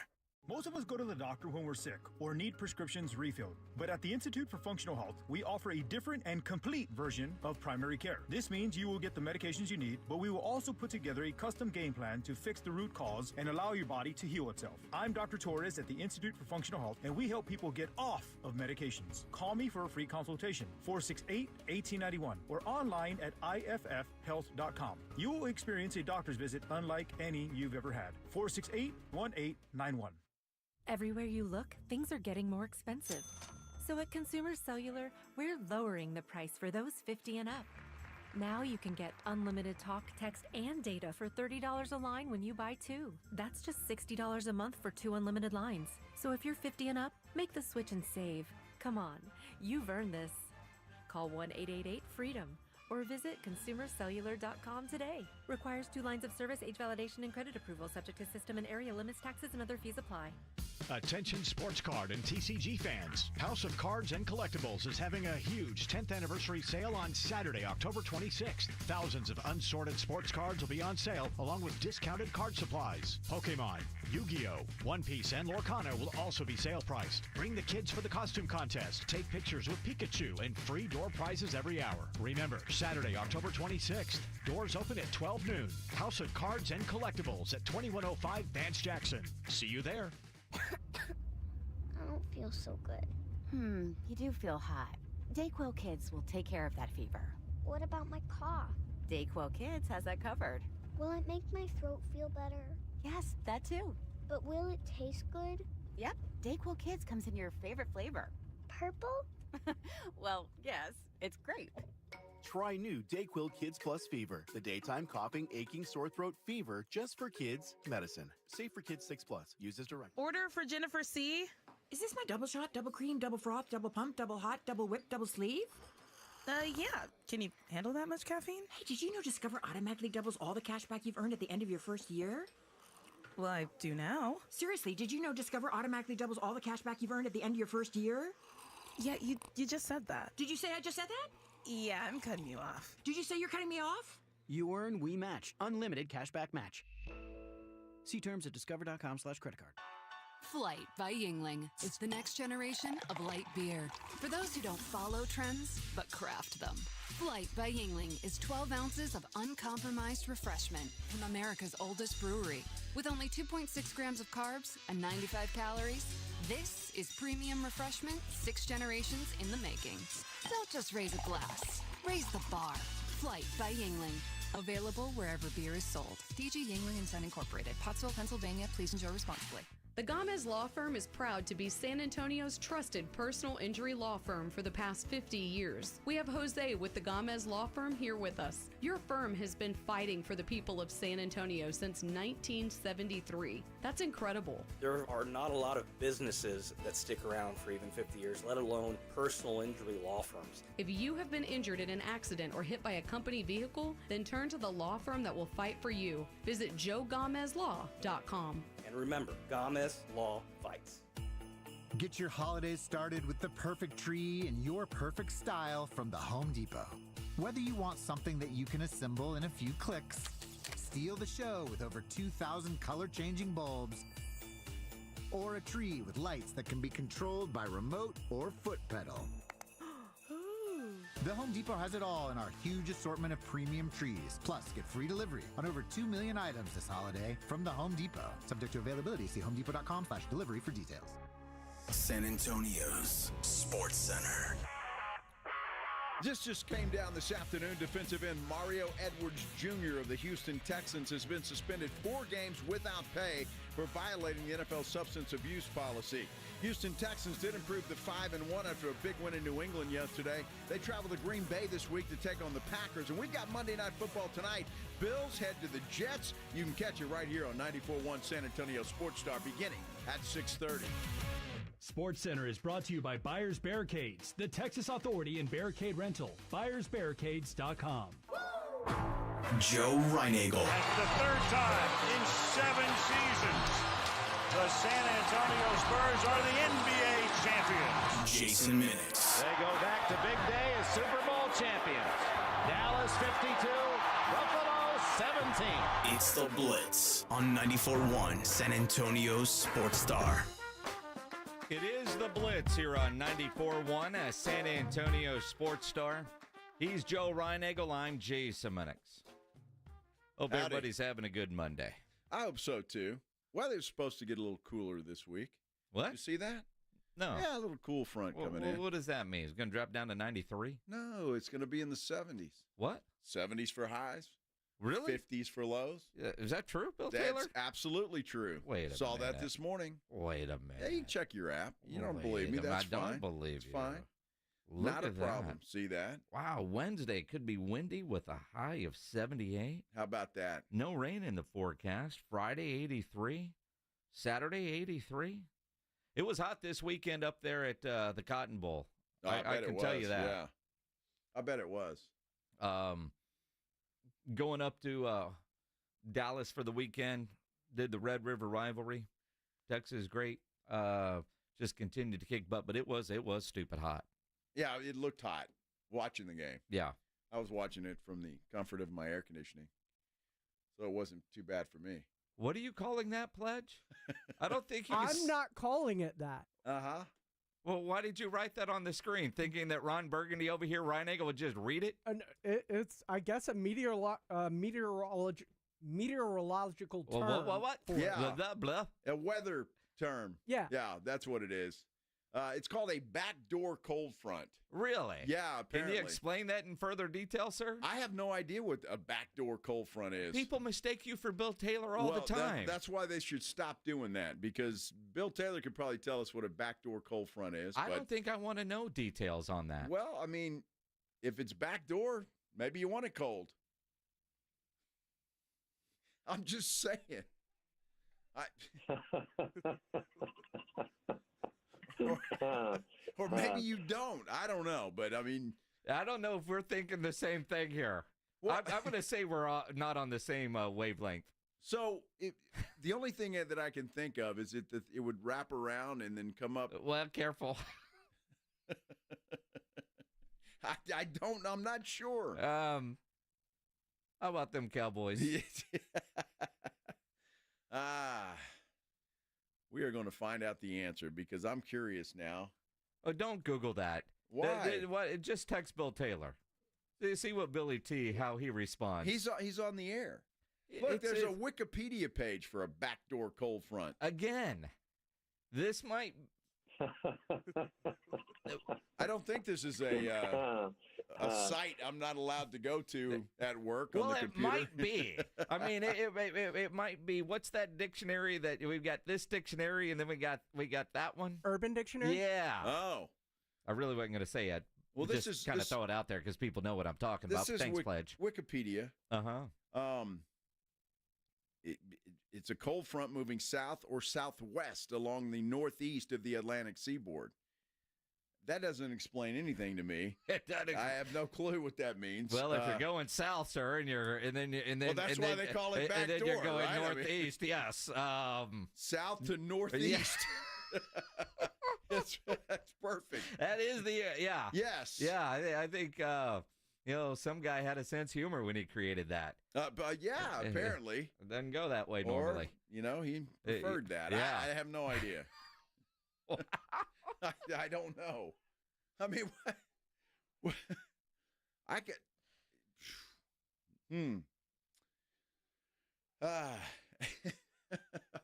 Most of us go to the doctor when we're sick or need prescriptions refilled. But at the Institute for Functional Health, we offer a different and complete version of primary care. This means you will get the medications you need, but we will also put together a custom game plan to fix the root cause and allow your body to heal itself. I'm Dr. Torres at the Institute for Functional Health, and we help people get off of medications. Call me for a free consultation, 468-1891, or online at iffhealth.com. You will experience a doctor's visit unlike any you've ever had. 468-1891. Everywhere you look, things are getting more expensive. So at Consumer Cellular, we're lowering the price for those 50 and up. Now you can get unlimited talk, text, and data for $30 a line when you buy two. That's just $60 a month for 2 unlimited lines. So if you're 50 and up, make the switch and save. Come on, you've earned this. Call 1-888-FREEDOM or visit consumercellular.com today. Requires 2 lines of service, age validation, and credit approval, subject to system and area limits, taxes, and other fees apply. Attention sports card and TCG fans. House of Cards and Collectibles is having a huge 10th anniversary sale on Saturday, October 26th. Thousands of unsorted sports cards will be on sale, along with discounted card supplies. Pokemon, Yu-Gi-Oh!, One Piece, and Lorcana will also be sale priced. Bring the kids for the costume contest. Take pictures with Pikachu and free door prizes every hour. Remember, Saturday, October 26th. Doors open at 12 noon. House of Cards and Collectibles at 2105 Vance Jackson. See you there. I don't feel so good. You do feel hot. Dayquil Kids will take care of that fever. What about my cough? Dayquil Kids has that covered. Will it make my throat feel better? Yes, that too. But will it taste good? Yep, Dayquil Kids comes in your favorite flavor. Purple? Well, yes, it's great. Try new DayQuil Kids Plus Fever, the daytime coughing, aching, sore throat fever just for kids medicine. Safe for kids 6+. Use as directed. Order for Jennifer C. Is this my double shot, double cream, double froth, double pump, double hot, double whip, double sleeve? Yeah. Can you handle that much caffeine? Hey, did you know Discover automatically doubles all the cash back you've earned at the end of your first year? Well, I do now. Seriously, did you know Discover automatically doubles all the cash back you've earned at the end of your first year? Yeah, you just said that. Did you say I just said that? Yeah, I'm cutting you off. Did you say you're cutting me off? You earn, we match. Unlimited cashback match. See terms at discover.com/creditcard. Flight by Yingling is the next generation of light beer. For those who don't follow trends, but craft them. Flight by Yingling is 12 ounces of uncompromised refreshment from America's oldest brewery. With only 2.6 grams of carbs and 95 calories, this is premium refreshment 6 generations in the making. Don't just raise a glass, raise the bar. Flight by Yingling. Available wherever beer is sold. DG Yingling & Son Incorporated, Pottsville, Pennsylvania. Please enjoy responsibly. The Gomez Law Firm is proud to be San Antonio's trusted personal injury law firm for the past 50 years. We have Jose with the Gomez Law Firm here with us. Your firm has been fighting for the people of San Antonio since 1973. That's incredible. There are not a lot of businesses that stick around for even 50 years, let alone personal injury law firms. If you have been injured in an accident or hit by a company vehicle, then turn to the law firm that will fight for you. Visit joegomezlaw.com. And remember, Gomez Law Fights. Get your holidays started with the perfect tree in your perfect style from the Home Depot. Whether you want something that you can assemble in a few clicks, steal the show with over 2,000 color-changing bulbs, or a tree with lights that can be controlled by remote or foot pedal. The Home Depot has it all in our huge assortment of premium trees. Plus, get free delivery on over 2 million items this holiday from the Home Depot. Subject to availability, see homedepot.com/delivery for details. San Antonio's Sports Center. This just came down this afternoon. Defensive end Mario Edwards Jr. of the Houston Texans has been suspended 4 games without pay for violating the NFL substance abuse policy. Houston Texans did improve to 5-1 after a big win in New England yesterday. They travel to Green Bay this week to take on the Packers, and we've got Monday Night Football tonight. Bills head to the Jets. You can catch it right here on 94.1 San Antonio Sports Star beginning at 6:30. Sports Center is brought to you by Buyers Barricades, the Texas Authority in Barricade Rental. BuyersBarricades.com. Joe Reinagel. That's the 3rd time in 7 seasons. The San Antonio Spurs are the NBA champions. Jason Minnix. They go back to big day as Super Bowl champions. Dallas 52, Buffalo 17. It's the Blitz on 94.1 San Antonio Sports Star. It is the Blitz here on 94.1 San Antonio Sports Star. He's Joe Reinagel. I'm Jason Minnix. Hope Howdy. everybody's having a good Monday. I hope so, too. Weather's supposed to get a little cooler this week. What? You see that? No. Yeah, a little cool front coming in. What does that mean? It's going to drop down to 93? No, it's going to be in the 70s. What? 70s for highs. Really? 50s for lows. Is that true, Bill That's Taylor? absolutely true. Wait a Saw minute. that this morning. Wait a minute. Yeah, you can check your app. You don't Wait believe me, a that's minute. I fine. don't believe it's you. fine. Look Not a at problem. that. See that? Wow, Wednesday could be windy with a high of 78. How about that? No rain in the forecast. Friday, 83. Saturday, 83. It was hot this weekend up there at the Cotton Bowl. Oh, I bet can it tell was, you that. Yeah. I bet it was. Going up to Dallas for the weekend, did the Red River rivalry. Texas is great. Just continued to kick butt, but it was stupid hot. Yeah, it looked hot watching the game. Yeah. I was watching it from the comfort of my air conditioning, so it wasn't too bad for me. What are you calling that, Pledge? I don't think he's... I'm not calling it that. Uh-huh. Well, why did you write that on the screen, thinking that Ron Burgundy over here, Reinagel, would just read it? It's, I guess, a meteorological term. What? Yeah. Blah, blah, blah. A weather term. Yeah. Yeah, that's what it is. It's called a backdoor cold front. Really? Yeah, apparently. Can you explain that in further detail, sir? I have no idea what a backdoor cold front is. People mistake you for Bill Taylor all the time. That's why they should stop doing that, because Bill Taylor could probably tell us what a backdoor cold front is. I don't think I want to know details on that. Well, I mean, if it's backdoor, maybe you want it cold. I'm just saying. Or maybe you don't. I don't know. But, I mean. I don't know if we're thinking the same thing here. Well, I'm going to say we're not on the same wavelength. So the only thing that I can think of is that it would wrap around and then come up. Well, careful. I don't. I'm not sure. How about them Cowboys? We are going to find out the answer because I'm curious now. Oh, don't Google that. Why? Just text Bill Taylor. See what Billy T, how he responds. He's on the air. Look, there's a Wikipedia page for a backdoor cold front. Again, this might. I don't think this is a site I'm not allowed to go to at work on the computer. Well, it might be. I mean, it might be. What's that dictionary that we've got? This dictionary, and then we got that one. Urban Dictionary. Yeah. Oh, I really wasn't going to say it. Well, this is kind of throw it out there because people know what I'm talking about. Thanks, Pledge. Wikipedia. It's a cold front moving south or southwest along the northeast of the Atlantic seaboard. That doesn't explain anything to me. It doesn't. I have no clue what that means. Well, if you're going south, sir, and then well, that's why they call it backdoor. And then you're going right? northeast. I mean, yes. South to northeast. That's perfect. That is the yeah. Yes. Yeah, I think some guy had a sense of humor when he created that. But yeah, apparently it doesn't go that way normally. Or, he preferred that. Yeah. I have no idea. I don't know. I mean, what? I could.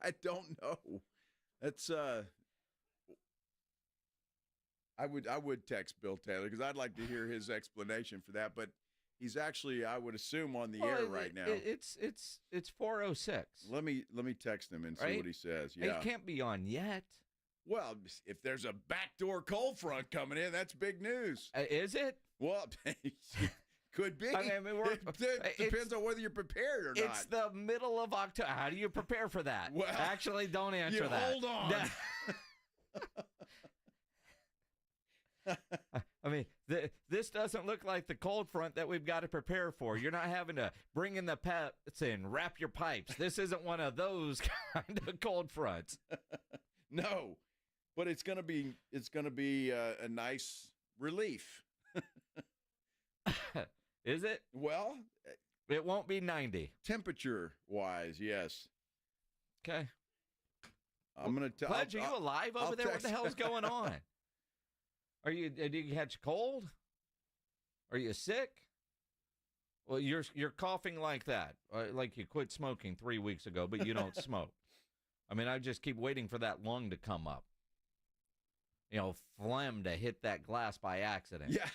I don't know. That's I would text Bill Taylor because I'd like to hear his explanation for that. But he's actually, I would assume, on the air right now. It's 4:06. Let me text him and see what he says. Yeah, it can't be on yet. Well, if there's a backdoor cold front coming in, that's big news. Is it? Well, could be. I mean, it depends on whether you're prepared or not. It's the middle of October. How do you prepare for that? Well, actually, don't answer that. Hold on. I mean, this doesn't look like the cold front that we've got to prepare for. You're not having to bring in the pets in, wrap your pipes. This isn't one of those kind of cold fronts. No, but it's gonna be a nice relief. Is it? Well, it won't be 90 temperature wise. Yes. Okay. I'm gonna tell. Pledge, are you alive over there? What the hell's going on? Did you catch cold? Are you sick? Well, you're coughing like that, like you quit smoking 3 weeks ago, but you don't smoke. I mean, I just keep waiting for that lung to come up. Phlegm to hit that glass by accident. Yeah.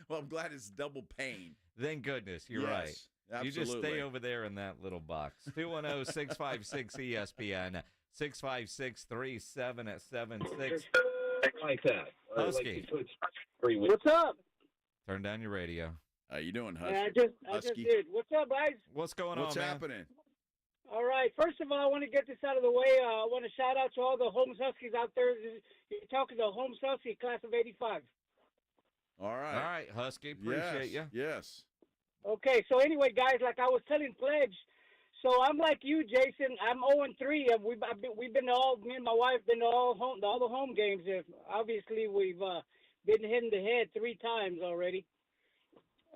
Well, I'm glad it's double pain. Thank goodness. You're right. Absolutely. You just stay over there in that little box. 210-656-ESPN, 656-3776. Like that. Husky. What's up? Turn down your radio. How you doing, Husky? I just did. What's up, guys? What's going on, What's happening? All right. First of all, I want to get this out of the way. I want to shout out to all the Holmes Huskies out there. You're talking to Holmes Husky, class of 85. All right. All right, Husky. Appreciate you. Yes. Okay. So anyway, guys, like I was telling Pledge, so I'm like you, Jason. I'm 0-3. We've been all, me and my wife been to all the home games. Obviously, we've been hit in the head 3 times already.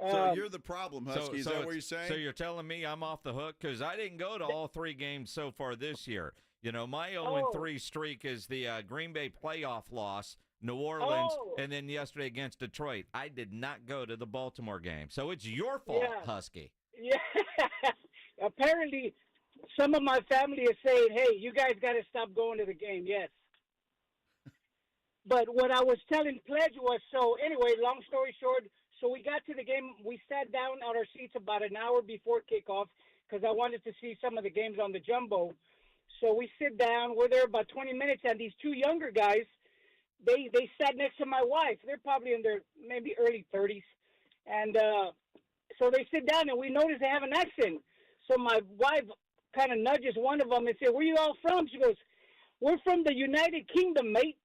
So you're the problem, Husky. Is that what you're saying? So you're telling me I'm off the hook? Because I didn't go to all 3 games so far this year. My 0-3 streak is the Green Bay playoff loss, New Orleans, and then yesterday against Detroit. I did not go to the Baltimore game. So it's your fault, Husky. Yeah. Apparently, some of my family is saying, hey, you guys got to stop going to the game. Yes. But what I was telling Pledge was, so anyway, long story short, so we got to the game. We sat down on our seats about an hour before kickoff because I wanted to see some of the games on the jumbo. So we sit down. We're there about 20 minutes, and these two younger guys, they sat next to my wife. They're probably in their maybe early 30s. And so they sit down, and we notice they have an accent. So my wife kind of nudges one of them and said, "Where you all from?" She goes, "We're from the United Kingdom, mate."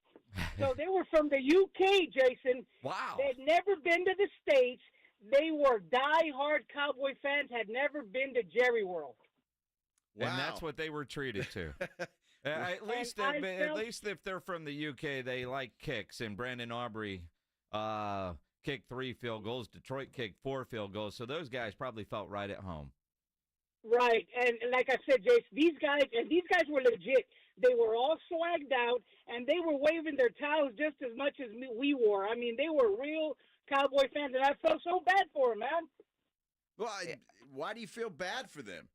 So they were from the UK, Jason. Wow. They'd never been to the States. They were die-hard Cowboy fans, had never been to Jerry World. Wow. And that's what they were treated to. At least if they're from the UK, they like kicks. And Brandon Aubrey kicked 3 field goals. Detroit kicked 4 field goals. So those guys probably felt right at home. Right. And like I said, Jason, these guys were legit. They were all swagged out, and they were waving their towels just as much as we were. I mean, they were real Cowboy fans, and I felt so bad for them, man. Well, why do you feel bad for them?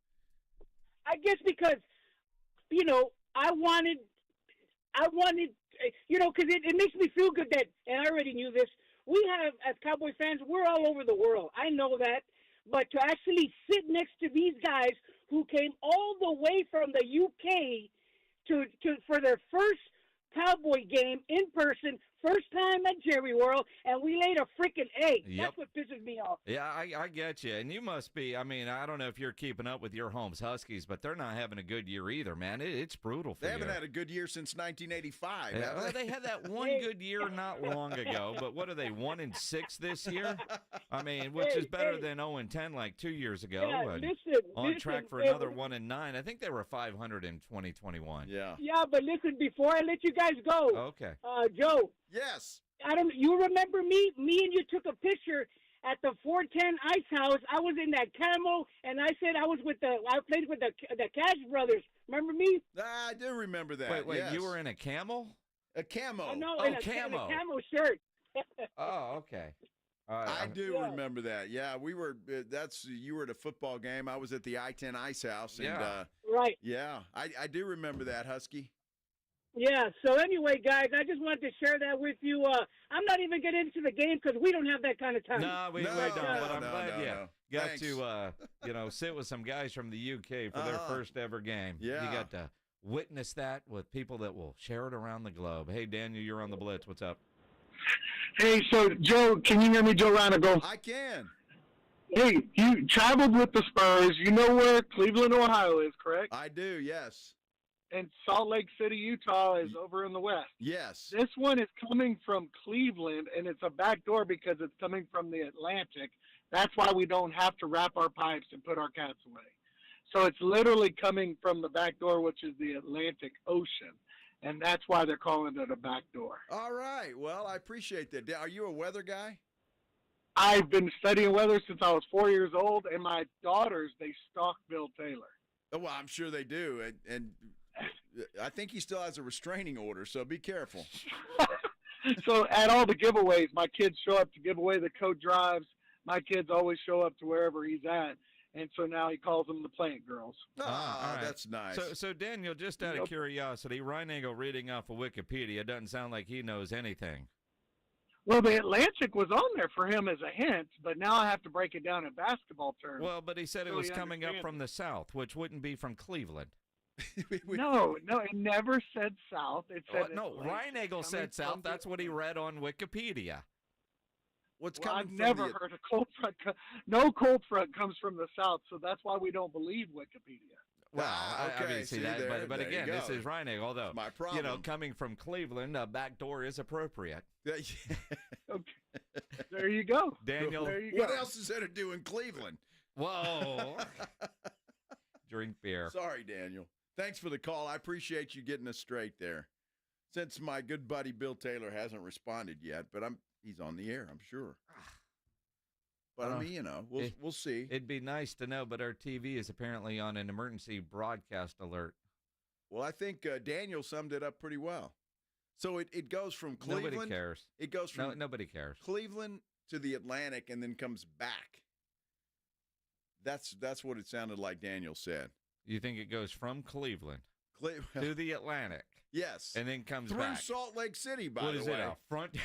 I guess because, I wanted, because it makes me feel good that, and I already knew this, we have, as Cowboy fans, we're all over the world. I know that. But to actually sit next to these guys who came all the way from the UK for their first Cowboy game in person, first time at Jerry World, and we laid a freaking egg. Yep. That's what pisses me off. Yeah, I get you. And you must be, I don't know if you're keeping up with your home's Huskies, but they're not having a good year either, man. It's brutal for They you. haven't had a good year since 1985. Yeah, well, they had that one good year not long ago, but what are they, 1-6 this year? Which is better than 0-10 like 2 years ago. Yeah, on track for another 1-9. I think they were 500 in 2021. Yeah. Yeah, but listen, before I let you guys go, okay, Joe. Yes. You remember me? Me and you took a picture at the 410 Ice House. I was in that camo, and I said I played with the Cash Brothers. Remember me? I do remember that. Wait, yes. You were in a camel? A camo. No, camo. In a camo shirt. Oh, okay. I do remember that. Yeah, we were. You were at a football game. I was at the I-10 Ice House. And, right. Yeah, I do remember that, Husky. Yeah, so anyway, guys, I just wanted to share that with you. I'm not even getting into the game because we don't have that kind of time. No, we don't, but I'm glad got Thanks. to sit with some guys from the UK for their first ever game. Yeah. You got to witness that with people that will share it around the globe. Hey, Daniel, you're on the Blitz. What's up? Hey, so, Joe, can you hear me, Joe Reinagel? I can. Hey, you traveled with the Spurs. You know where Cleveland, Ohio is, correct? I do, yes. And Salt Lake City, Utah is over in the west. Yes. This one is coming from Cleveland, and it's a back door because it's coming from the Atlantic. That's why we don't have to wrap our pipes and put our cats away. So it's literally coming from the back door, which is the Atlantic Ocean. And that's why they're calling it a back door. All right. Well, I appreciate that. Are you a weather guy? I've been studying weather since I was 4 years old, and my daughters, they stalk Bill Taylor. Oh, well, I'm sure they do. And I think he still has a restraining order, so be careful. So at all the giveaways, my kids show up to give away the coat drives. My kids always show up to wherever he's at. And so now he calls them the plant girls. Oh, all right. That's nice. So Daniel, just out of curiosity, Reinagel reading off of Wikipedia doesn't sound like he knows anything. Well, the Atlantic was on there for him as a hint, but now I have to break it down in basketball terms. Well, but he said it was coming up from the south, which wouldn't be from Cleveland. No, it never said south. It said Reinagel said south. That's what he read on Wikipedia. What's coming I've from never heard a cold front. No cold front comes from the south, so that's why we don't believe Wikipedia. Well, okay. see that, but again, this is Reinagel, although my problem. Coming from Cleveland, a back door is appropriate. Okay. There you go. Daniel. There you what go. else is there to do in Cleveland? Whoa. Drink beer. Sorry, Daniel. Thanks for the call. I appreciate you getting us straight there. Since my good buddy Bill Taylor hasn't responded yet, but he's on the air, I'm sure. But we'll see. It'd be nice to know, but our TV is apparently on an emergency broadcast alert. Well, I think Daniel summed it up pretty well. So it goes from Cleveland. Nobody cares. It goes from nobody cares. Cleveland to the Atlantic and then comes back. That's what it sounded like Daniel said. You think it goes from Cleveland? to the Atlantic. Yes. And then comes through back. Salt Lake City, by What the is way. it, a front?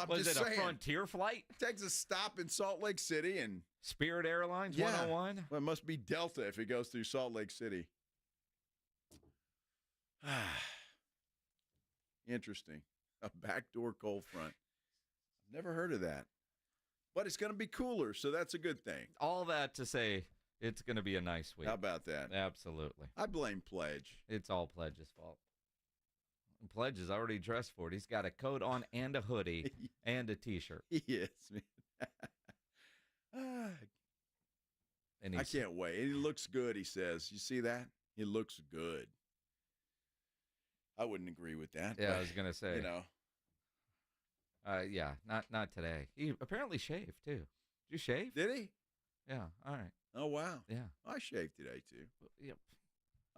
Was it a Frontier flight? Takes a stop in Salt Lake City and Spirit Airlines 101? Well, it must be Delta if it goes through Salt Lake City. Interesting. A backdoor cold front. I've never heard of that. But it's going to be cooler, so that's a good thing. All that to say, it's going to be a nice week. How about that? Absolutely. I blame Pledge. It's all Pledge's fault. Pledge is already dressed for it. He's got a coat on and a hoodie and a T-shirt. He is, man. And I can't wait. And he looks good, he says. You see that? He looks good. I wouldn't agree with that. Yeah, but, I was going to say. You know. Yeah, not today. He apparently shaved, too. Did you shave? Did he? Yeah, all right. Oh, wow. Yeah. I shaved today, too. Yep.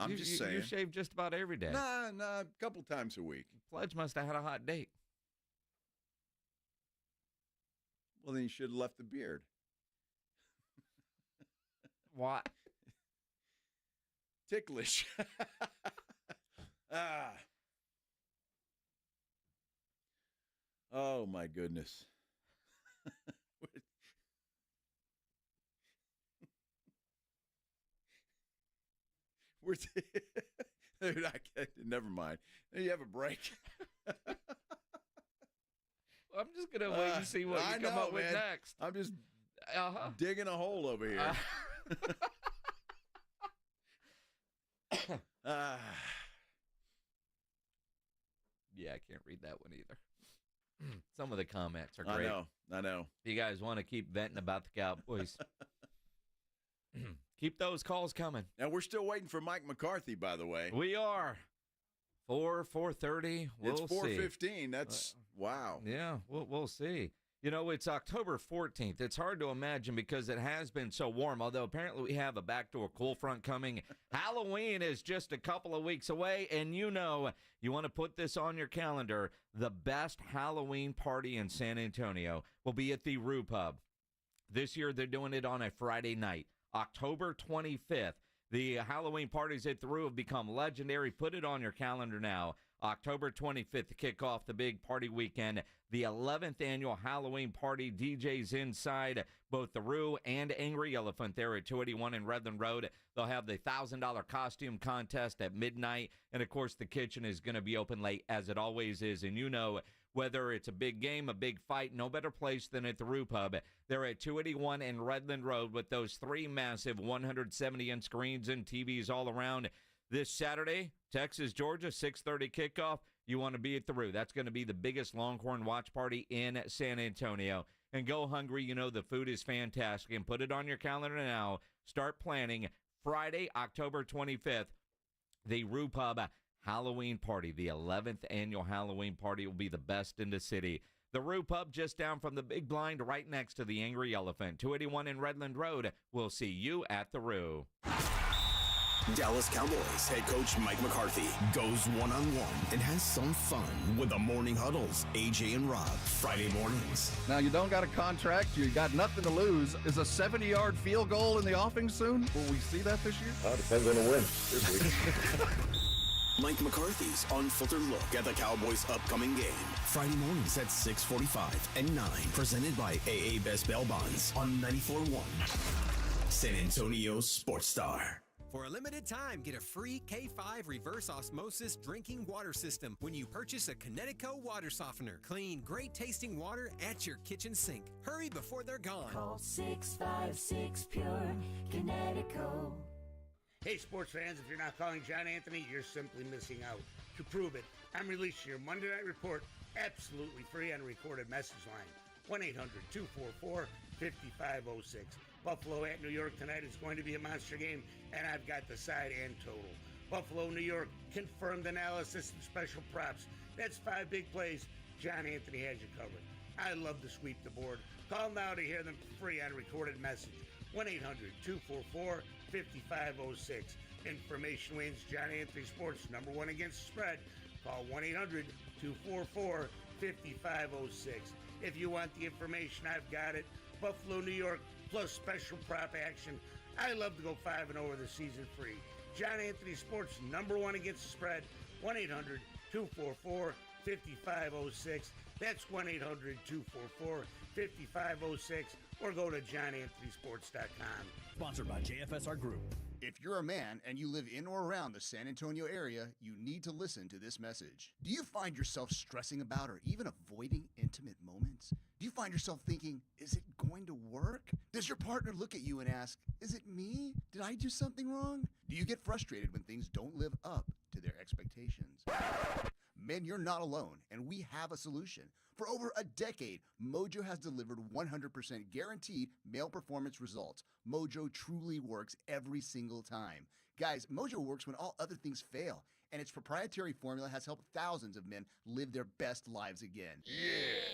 I'm just saying. You shave just about every day. Nah, a couple times a week. Pledge must have had a hot date. Well, then you should have left the beard. What? Ticklish. Oh, my goodness. Dude, never mind. You have a break. I'm just going to wait and see what you come up with next. I'm just digging a hole over here. Yeah, I can't read that one either. Some of the comments are great. I know. If you guys want to keep venting about the Cowboys, keep those calls coming. Now, we're still waiting for Mike McCarthy, by the way. We are. 4:30. It's 4:15. That's, wow. Yeah, we'll see. You know, it's October 14th. It's hard to imagine because it has been so warm, although apparently we have a backdoor cool front coming. Halloween is just a couple of weeks away, and you know you want to put this on your calendar. The best Halloween party in San Antonio will be at the Rue Pub. This year they're doing it on a Friday night, October 25th. The Halloween parties at the Rue have become legendary. Put it on your calendar now. October 25th to kick off the big party weekend. The 11th annual Halloween party. DJs inside both the Rue and Angry Elephant there at 281 in Redland Road. They'll have the $1,000 costume contest at midnight. And, of course, the kitchen is going to be open late, as it always is. And you know, whether it's a big game, a big fight, no better place than at the Rue Pub. They're at 281 in Redland Road with those three massive 170-inch screens and TVs all around. This Saturday, Texas, Georgia, 6:30 kickoff. You want to be at the Rue. That's going to be the biggest Longhorn watch party in San Antonio. And go hungry. You know the food is fantastic. And put it on your calendar now. Start planning. Friday, October 25th, the Rue Pub Halloween party. The 11th annual Halloween party will be the best in the city. The Rue Pub just down from the Big Blind right next to the Angry Elephant. 281 in Redland Road. We'll see you at the Rue. Dallas Cowboys head coach Mike McCarthy goes one-on-one and has some fun with the morning huddles. AJ and Rob, Friday mornings. Now, you don't got a contract. You got nothing to lose. Is a 70-yard field goal in the offing soon? Will we see that this year? Depends on the win this week. Mike McCarthy's unfiltered look at the Cowboys' upcoming game. Friday mornings at 6:45 and 9. Presented by AA Best Bail Bonds on 94.1. San Antonio Sports Star. For a limited time, get a free K5 reverse osmosis drinking water system when you purchase a Connecticut water softener. Clean, great-tasting water at your kitchen sink. Hurry before they're gone. Call 656-PURE, Connecticut. Hey, sports fans, if you're not calling John Anthony, you're simply missing out. To prove it, I'm releasing your Monday Night Report absolutely free on a recorded message line. 1-800-244-5506. Buffalo at New York tonight is going to be a monster game, and I've got the side and total. Buffalo, New York, confirmed analysis and special props. That's 5 big plays. John Anthony has you covered. I love to sweep the board. Call now to hear them free on recorded message. 1-800-244-5506. Information wins. John Anthony Sports, #1 against the spread. Call 1-800-244-5506. If you want the information, I've got it. Buffalo, New York, plus special prop action. I love to go 5-0 this season free. John Anthony Sports, #1 against the spread, 1-800-244-5506. That's 1-800-244-5506, or go to johnanthonysports.com. Sponsored by JFSR Group. If you're a man and you live in or around the San Antonio area, you need to listen to this message. Do you find yourself stressing about or even avoiding intimate moments? Do you find yourself thinking, is it going to work? Does your partner look at you and ask, is it me? Did I do something wrong? Do you get frustrated when things don't live up to their expectations? Men, you're not alone, and we have a solution. For over a decade, Mojo has delivered 100% guaranteed male performance results. Mojo truly works every single time. Guys, Mojo works when all other things fail, and its proprietary formula has helped thousands of men live their best lives again. Yeah!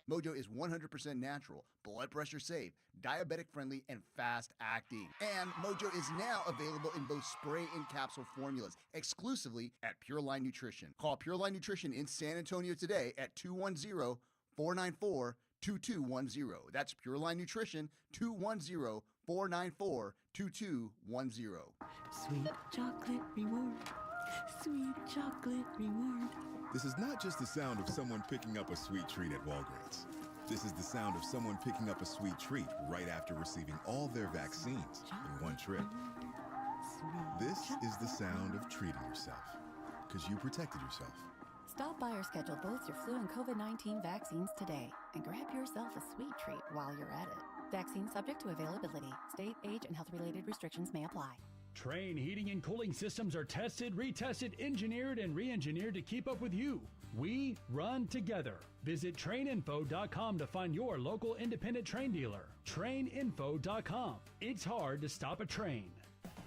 Mojo is 100% natural, blood pressure safe, diabetic friendly, and fast acting. And Mojo is now available in both spray and capsule formulas, exclusively at Pure Line Nutrition. Call Pure Line Nutrition in San Antonio today at 210-494-2210. That's Pure Line Nutrition, 210-494-2210. Sweet chocolate reward. Sweet chocolate reward. This is not just the sound of someone picking up a sweet treat at Walgreens. This is the sound of someone picking up a sweet treat right after receiving all their vaccines in one trip. This is the sound of treating yourself, because you protected yourself. Stop by or schedule both your flu and COVID-19 vaccines today and grab yourself a sweet treat while you're at it. Vaccine subject to availability. State, age, and health-related restrictions may apply. Trane heating and cooling systems are tested, retested, engineered, and re-engineered to keep up with you. We run together. Visit TraneInfo.com to find your local independent Trane dealer. TraneInfo.com. It's hard to stop a train.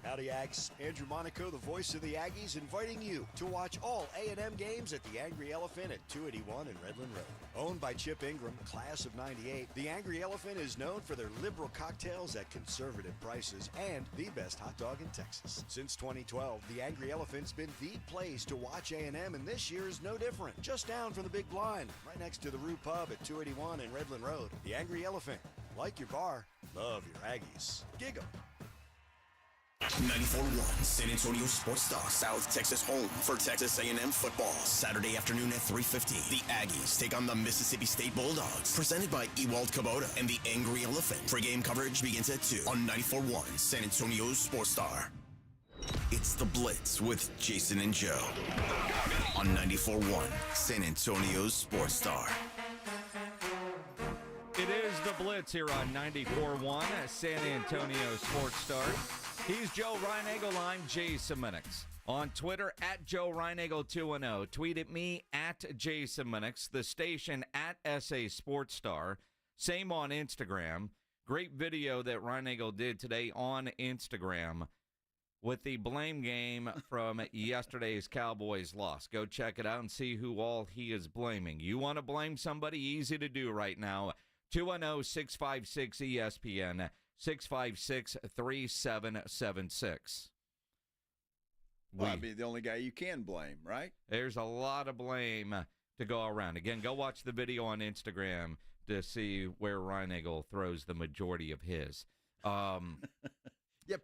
Howdy, Ags. Andrew Monaco, the voice of the Aggies, inviting you to watch all A&M games at the Angry Elephant at 281 and Redland Road. Owned by Chip Ingram, class of '98, the Angry Elephant is known for their liberal cocktails at conservative prices and the best hot dog in Texas. Since 2012, the Angry Elephant's been the place to watch A&M, and this year is no different. Just down from the Big Blind, right next to the Rue Pub at 281 and Redland Road. The Angry Elephant. Like your bar, love your Aggies. Giggle. 94.1 San Antonio Sports Star, South Texas home for Texas A&M football. Saturday afternoon at 3:50, the Aggies take on the Mississippi State Bulldogs. Presented by Ewald Kubota and the Angry Elephant. Pre-game coverage begins at 2 on 94.1 San Antonio Sports Star. It's the Blitz with Jason and Joe on 94.1 San Antonio Sports Star. It is the Blitz here on 94.1 San Antonio Sports Star. He's Joe Reinagel. I'm Jason Minnix. On Twitter, at Joe Reinagel210. Tweet at me, at Jason Minnix. The station, at SA Sports Star. Same on Instagram. Great video that Reinagel did today on Instagram with the blame game from yesterday's Cowboys loss. Go check it out and see who all he is blaming. You want to blame somebody? Easy to do right now. 210-656-ESPN. 656-3776. Well, I'd be the only guy you can blame, right? There's a lot of blame to go around. Again, go watch the video on Instagram to see where Reinagel throws the majority of his. Yeah,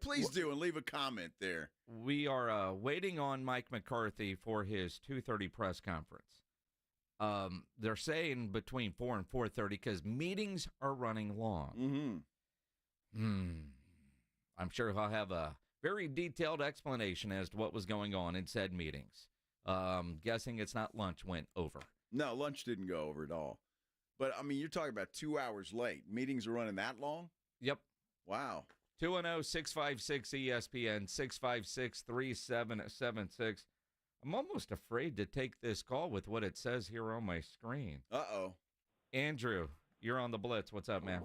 please do, and leave a comment there. We are waiting on Mike McCarthy for his 2:30 press conference. They're saying between 4 and 4:30 because meetings are running long. Mm-hmm. I'm sure he'll have a very detailed explanation as to what was going on in said meetings. Guessing it's not lunch went over. No, lunch didn't go over at all. But, I mean, you're talking about 2 hours late. Meetings are running that long? Yep. Wow. 210-656-ESPN, 656-3776. I'm almost afraid to take this call with what it says here on my screen. Uh-oh. Andrew, you're on the Blitz. What's up, man?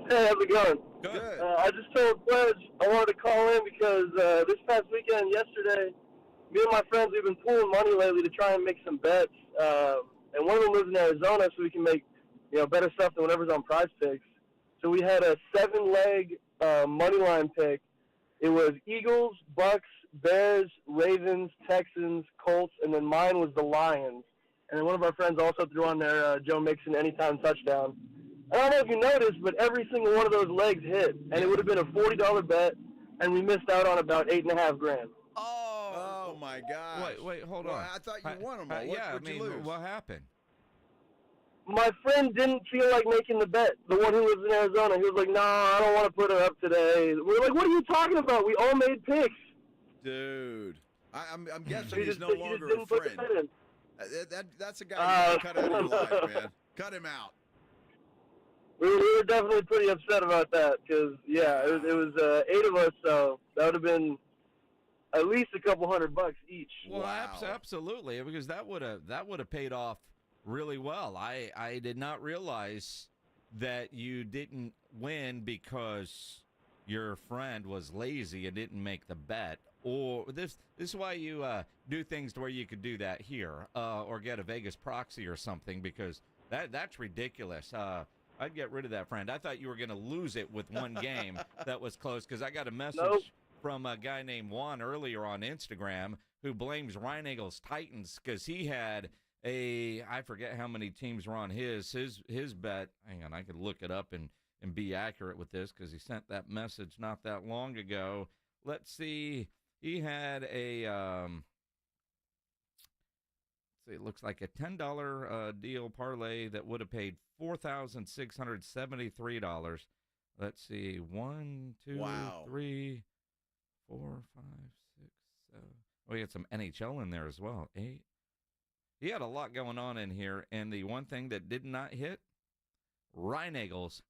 Hey, how's it going? Good. I just told Pledge I wanted to call in because this past weekend, yesterday, me and my friends, we've been pooling money lately to try and make some bets. And one of them lives in Arizona, so we can make better stuff than whatever's on Prize Picks. So we had a 7-leg money line pick. It was Eagles, Bucks, Bears, Ravens, Texans, Colts, and then mine was the Lions. And then one of our friends also threw on there Joe Mixon anytime touchdown. I don't know if you noticed, but every single one of those legs hit, and it would have been a $40 bet. and we missed out on about $8,500. Oh my gosh! Wait, hold on. I thought you won them all. What'd you lose? What happened? My friend didn't feel like making the bet. The one who lives in Arizona, he was like, "Nah, I don't want to put her up today." We're like, "What are you talking about? We all made picks." Dude, I'm guessing he's no longer a friend. That's a guy you cut out of your life, man. Cut him out. We were definitely pretty upset about that because, yeah, it was 8 of us, so that would have been at least a couple $100 each. Well, absolutely, because that would have paid off really well. I did not realize that you didn't win because your friend was lazy and didn't make the bet. Or this is why you do things to where you could do that here, or get a Vegas proxy or something, because that's ridiculous. I'd get rid of that friend. I thought you were going to lose it with one game that was close, because I got a message from a guy named Juan earlier on Instagram who blames Reinagel's Titans because he had I forget how many teams were on his bet. Hang on, I could look it up and be accurate with this because he sent that message not that long ago. Let's see. He had it looks like a $10 deal parlay that would have paid $4,673. Let's see, 1, 2, 3, 4, 5, 6, 7. Oh, he had some NHL in there as well. 8. He had a lot going on in here, and the one thing that did not hit, Reinagel's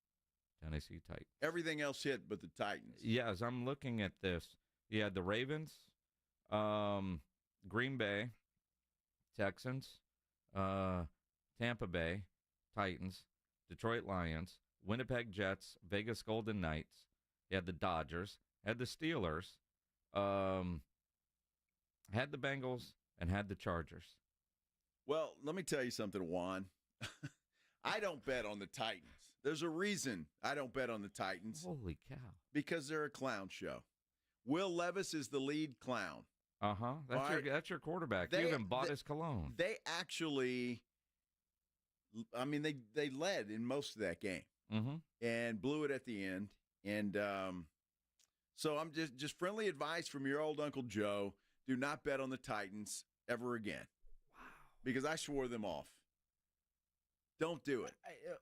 Tennessee Titans. Everything else hit but the Titans. Yes, I'm looking at this. You had the Ravens, Green Bay, Texans, Tampa Bay, Titans, Detroit Lions, Winnipeg Jets, Vegas Golden Knights. You had the Dodgers, had the Steelers, had the Bengals, and had the Chargers. Well, let me tell you something, Juan. I don't bet on the Titans. There's a reason I don't bet on the Titans. Holy cow. Because they're a clown show. Will Levis is the lead clown. Uh-huh. That's your quarterback. You even bought his cologne. They actually, they led in most of that game and blew it at the end. And so I'm just friendly advice from your old Uncle Joe. Do not bet on the Titans ever again. Wow. Because I swore them off. Don't do it.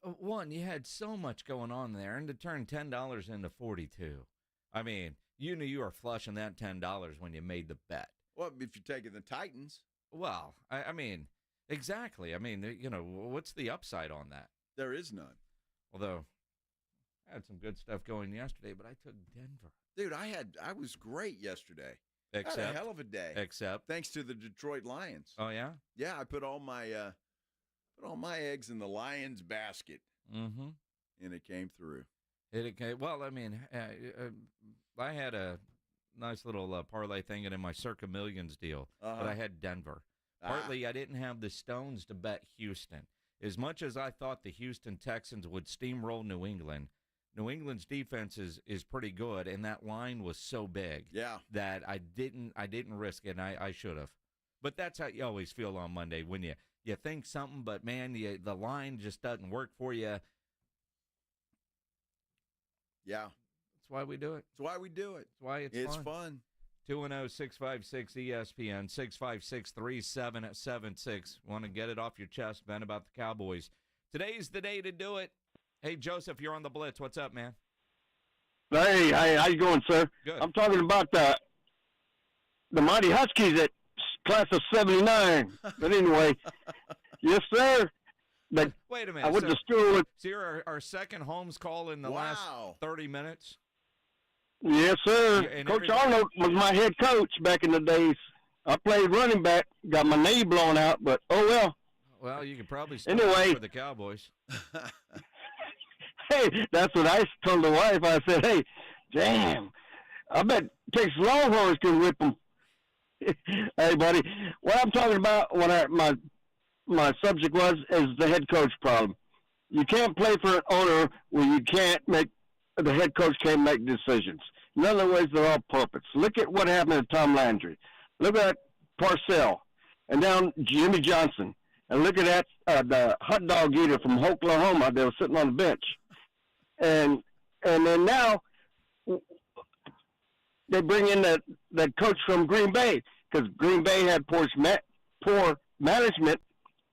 One, you had so much going on there, and to turn $10 into $42. I mean, you knew you were flushing that $10 when you made the bet. Well, if you're taking the Titans. Well, I mean, exactly. I mean, what's the upside on that? There is none. Although, I had some good stuff going yesterday, but I took Denver. Dude, I was great yesterday. Except, I had a hell of a day. Except, thanks to the Detroit Lions. Oh yeah? Yeah, I put all my eggs in the Lions basket. Mm-hmm. And it came through. Well, I mean, I had a nice little parlay thing in my Circa Millions deal, but I had Denver. Partly, I didn't have the stones to bet Houston. As much as I thought the Houston Texans would steamroll New England, New England's defense is pretty good, and that line was so big that I didn't risk it, and I should have. But that's how you always feel on Monday when you think something, but, man, the line just doesn't work for you. Yeah. That's why we do it. That's why we do it. That's why it's fun. 210-656-ESPN, 656-3776. Want to get it off your chest, Ben, about the Cowboys. Today's the day to do it. Hey, Joseph, you're on the Blitz. What's up, man? Hey, how you going, sir? Good. I'm talking about the Mighty Huskies at class of 79. But anyway, yes, sir. But wait a minute. I went to school with... So you're our second Holmes call in the last 30 minutes? Yes, sir. Coach Arnold was my head coach back in the days. I played running back, got my knee blown out, but oh well. Well, you could probably start for the Cowboys. Hey, that's what I told the wife. I said, hey, damn, I bet Texas Longhorns can whip them. Hey, buddy, what I'm talking about, my subject was, is the head coach problem. You can't play for an owner where the head coach can't make decisions. In other words, they're all puppets. Look at what happened to Tom Landry. Look at Parcells and down Jimmy Johnson. And look at that the hot dog eater from Oklahoma. They were sitting on the bench. And then now, they bring in that coach from Green Bay because Green Bay had poor management.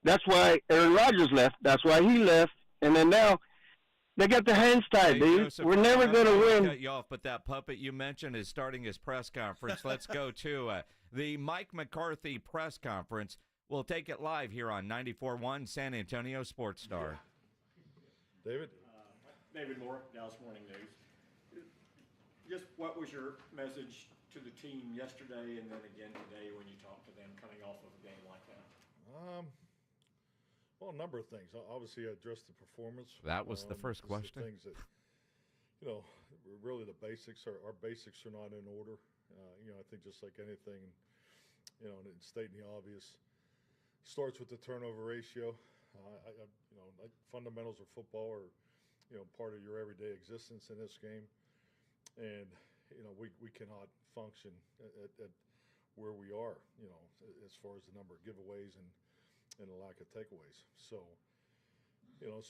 That's why Aaron Rodgers left. That's why he left. And then now they got their hands tied, dude. Joseph, We're never going to win. Cut you off, but that puppet you mentioned is starting his press conference. Let's go to the Mike McCarthy press conference. We'll take it live here on 94.1 San Antonio Sports Star. David? David Moore, Dallas Morning News. Just what was your message to the team yesterday and then again today when you talked to them coming off of a game like that? Well, a number of things. Obviously, I addressed the performance. That was the first question. Things that, really the basics our basics are not in order. I think just like anything, and stating the obvious, starts with the turnover ratio. Fundamentals of football are, part of your everyday existence in this game, and we cannot function at where we are, as far as the number of giveaways and the lack of takeaways. So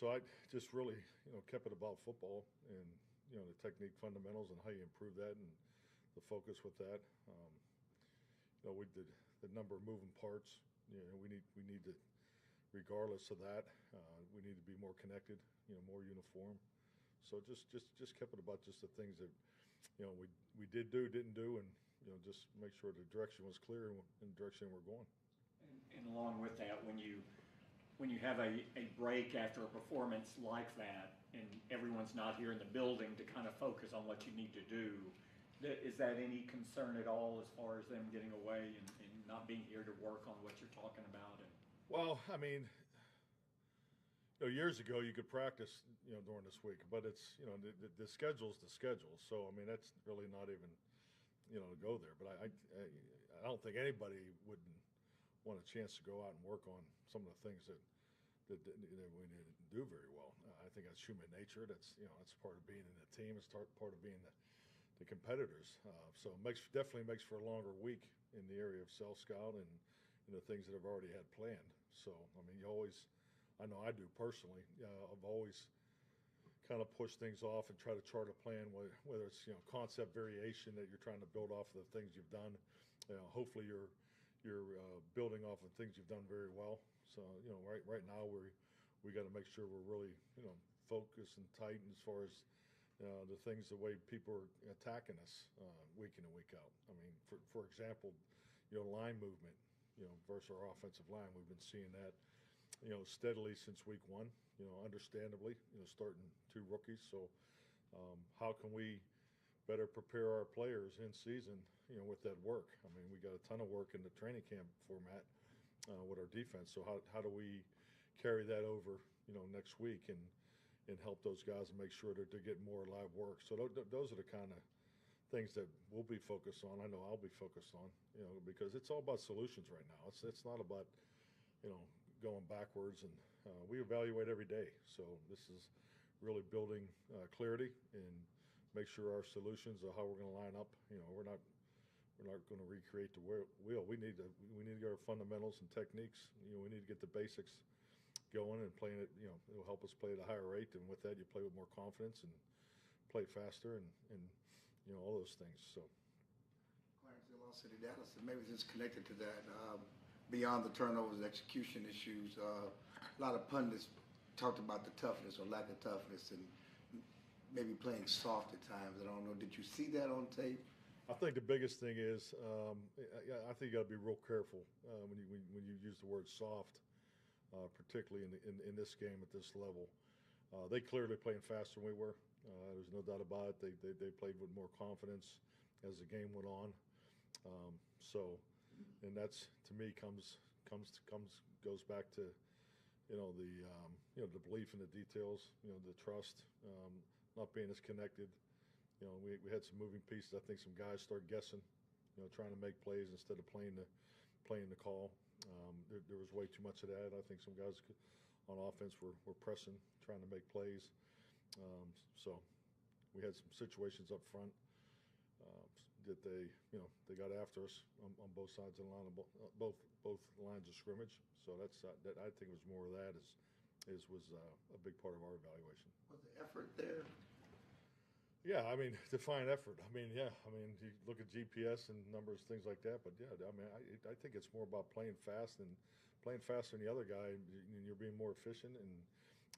I just really, kept it about football and, the technique fundamentals and how you improve that and the focus with that. We did the number of moving parts. We need to, regardless of that, we need to be more connected, more uniform. So just kept it about just the things that, we didn't do, and, just make sure the direction was clear and in the direction we're going. And along with that, when you have a break after a performance like that and everyone's not here in the building to kind of focus on what you need to do, is that any concern at all as far as them getting away and not being here to work on what you're talking about? Well, I mean, years ago you could practice, during this week, but it's, the schedule's the schedule. So, I mean, that's really not even, to go there. But I don't think anybody wouldn't want a chance to go out and work on some of the things that we didn't do very well. I think that's human nature. That's, that's part of being in the team. It's part of being the competitors. So it definitely makes for a longer week in the area of self scout and the things that I've already had planned. So, I mean, I know I do personally. I've always kind of push things off and try to chart a plan, whether it's, concept variation that you're trying to build off of the things you've done. Hopefully you're building off of things you've done very well. So, right now we got to make sure we're really, focused and tight as far as the things, the way people are attacking us week in and week out. I mean, for example, line movement, versus our offensive line. We've been seeing that, steadily since week one, understandably, starting 2 rookies. So how can we better prepare our players in season, with that work? I mean, we got a ton of work in the training camp format with our defense. So how do we carry that over, next week and help those guys and make sure that they're getting more live work? So those are the kind of things that we'll be focused on. I know I'll be focused on, because it's all about solutions right now. It's not about, going backwards, and we evaluate every day. So this is really building clarity and make sure our solutions are how we're going to line up. We're not going to recreate the wheel. We need to get our fundamentals and techniques. We need to get the basics going and playing it. It'll help us play at a higher rate, and with that, you play with more confidence and play faster and all those things. So. Clarence, Lost City Dallas, and maybe just connected to that, beyond the turnovers, execution issues, a lot of pundits talked about the toughness or lack of toughness and maybe playing soft at times. I don't know. Did you see that on tape? I think the biggest thing is, I think you got to be real careful when you use the word soft, particularly in this game at this level. They clearly playing faster than we were. There's no doubt about it. They played with more confidence as the game went on. And that's, to me, goes back to, the belief in the details, the trust, not being as connected. We had some moving pieces. I think some guys started guessing, trying to make plays instead of playing the call. There was way too much of that. I think some guys on offense were pressing, trying to make plays. So we had some situations up front that they got after us on both sides of the line, both lines of scrimmage. So that I think it was more of that was a big part of our evaluation. Was the effort there? Yeah, I mean, define effort. I mean, yeah, I mean, you look at GPS and numbers, things like that. But yeah, I mean, I think it's more about playing fast and playing faster than the other guy, and you're being more efficient and,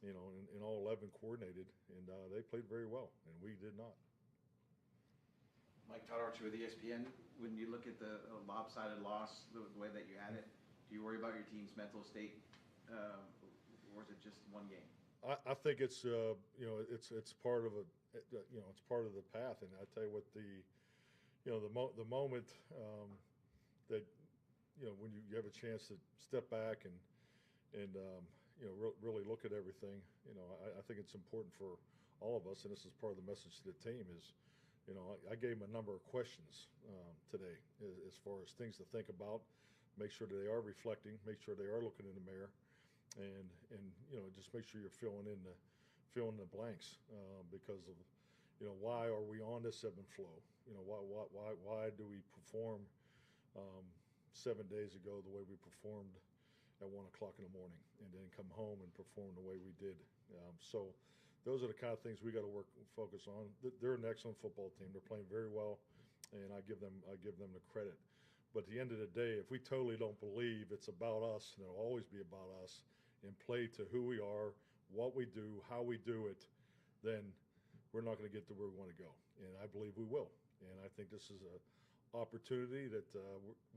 in all 11 coordinated, and they played very well, and we did not. Mike Todarch with ESPN. When you look at the lopsided loss, the way that you had it, do you worry about your team's mental state, or is it just one game? I think it's it's part of it's part of the path, and I tell you what, the moment that when you have a chance to step back and really look at everything, I think it's important for all of us, and this is part of the message to the team is, I gave them a number of questions today as far as things to think about, make sure that they are reflecting, make sure they are looking in the mirror, and just make sure you're filling in the blanks because of why are we on this ebb and flow? Why do we perform 7 days ago the way we performed at 1 o'clock in the morning, and then come home and perform the way we did? So those are the kind of things we got to focus on. They're an excellent football team. They're playing very well, and I give them the credit. But at the end of the day, if we totally don't believe it's about us, and it'll always be about us, and play to who we are, what we do, how we do it, then we're not going to get to where we want to go. And I believe we will. And I think this is an opportunity that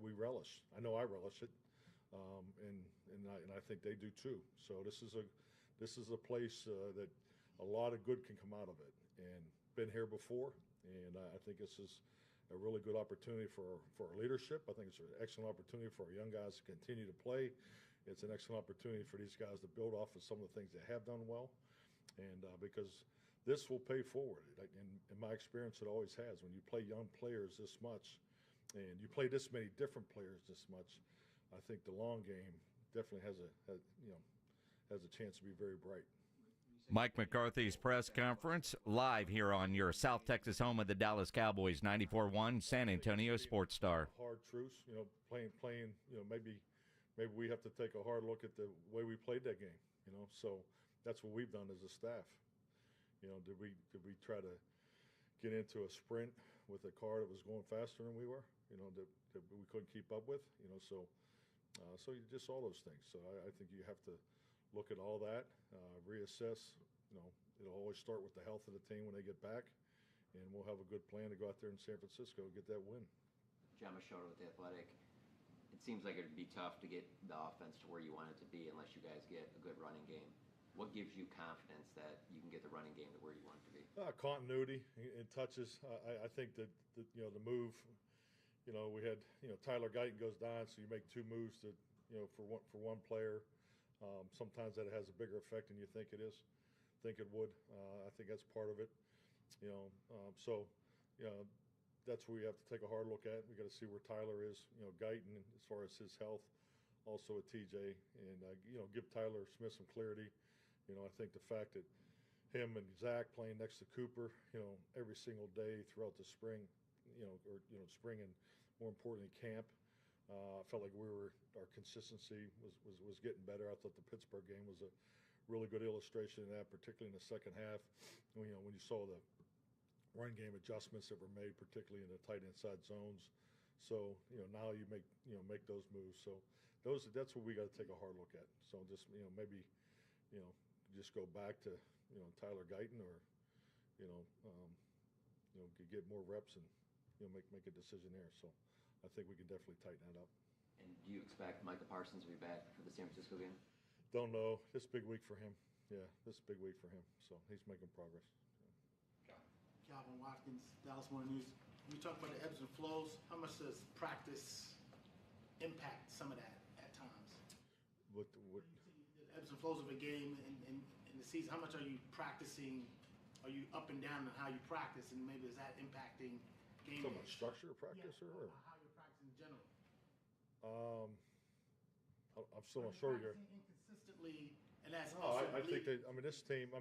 we relish. I know I relish it, and I think they do too. So this is a place that a lot of good can come out of it. And been here before, and I think this is a really good opportunity for our leadership. I think it's an excellent opportunity for our young guys to continue to play. It's an excellent opportunity for these guys to build off of some of the things they have done well, and because this will pay forward. In my experience, it always has. When you play young players this much, and you play this many different players this much, I think the long game definitely has a chance to be very bright. Mike McCarthy's press conference live here on your South Texas home of the Dallas Cowboys, 94.1 San Antonio Sports Star. Hard truths, playing. Maybe we have to take a hard look at the way we played that game. So that's what we've done as a staff. Did we try to get into a sprint with a car that was going faster than we were? That we couldn't keep up with. So you just all those things. So I think you have to look at all that, reassess. It'll always start with the health of the team when they get back, and we'll have a good plan to go out there in San Francisco and get that win. John Machado with The Athletic. It seems like it'd be tough to get the offense to where you want it to be unless you guys get a good running game. What gives you confidence that you can get the running game to where you want it to be? Continuity and touches. I think that the move. We had Tyler Guyton goes down, so you make two moves to for one player. Sometimes that has a bigger effect than you think it would. I think that's part of it. That's where we have to take a hard look at. We got to see where Tyler is. Guyton as far as his health, also with TJ, and give Tyler Smith some clarity. I think the fact that him and Zach playing next to Cooper, every single day throughout the spring, spring and more importantly camp. I felt like our consistency was getting better. I thought the Pittsburgh game was a really good illustration of that, particularly in the second half. When you saw the run game adjustments that were made, particularly in the tight inside zones. So now you make those moves. So that's what we got to take a hard look at. So just maybe just go back to Tyler Guyton or get more reps and make a decision there. So I think we can definitely tighten that up. And do you expect Micah Parsons to be back for the San Francisco game? Don't know. This big week for him. Yeah, this big week for him. So he's making progress. Calvin Watkins, Dallas Morning News. You talk about the ebbs and flows. How much does practice impact some of that at times? What? The ebbs and flows of a game in the season. How much are you practicing? Are you up and down on how you practice, and maybe is that impacting game? So much structure of practice, or how you're practicing in general? I'm still not sure you're inconsistently, and that's I think that this team.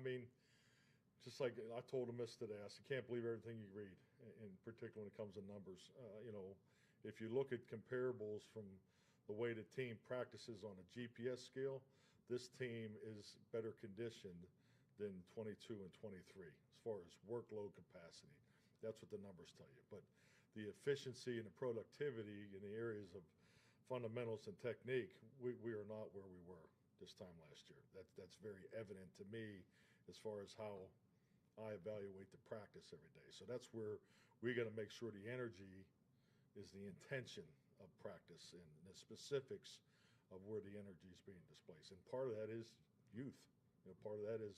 Just like I told him this today, I said, can't believe everything you read, in particular when it comes to numbers. If you look at comparables from the way the team practices on a GPS scale, this team is better conditioned than 22 and 23 as far as workload capacity. That's what the numbers tell you. But the efficiency and the productivity in the areas of fundamentals and technique, we are not where we were this time last year. That's very evident to me as far as how I evaluate the practice every day. So that's where we got to make sure the energy is the intention of practice and the specifics of where the energy is being displaced. And part of that is youth. Part of that is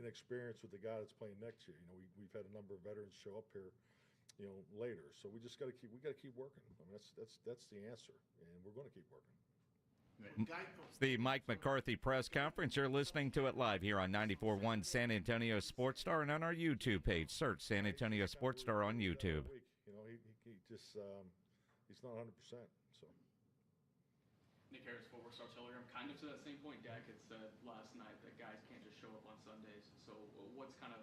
inexperience with the guy that's playing next year. We've had a number of veterans show up here, later. So we just got to keep working. I mean, that's the answer, and we're going to keep working. It's the Mike McCarthy press conference. You're listening to it live here on 94.1 San Antonio Sports Star and on our YouTube page. Search San Antonio Sports Star on YouTube. He just he's not 100%. So. Nick Harris, Forward Star Telegram. Kind of to that same point, Dak had said last night that guys can't just show up on Sundays. So what's kind of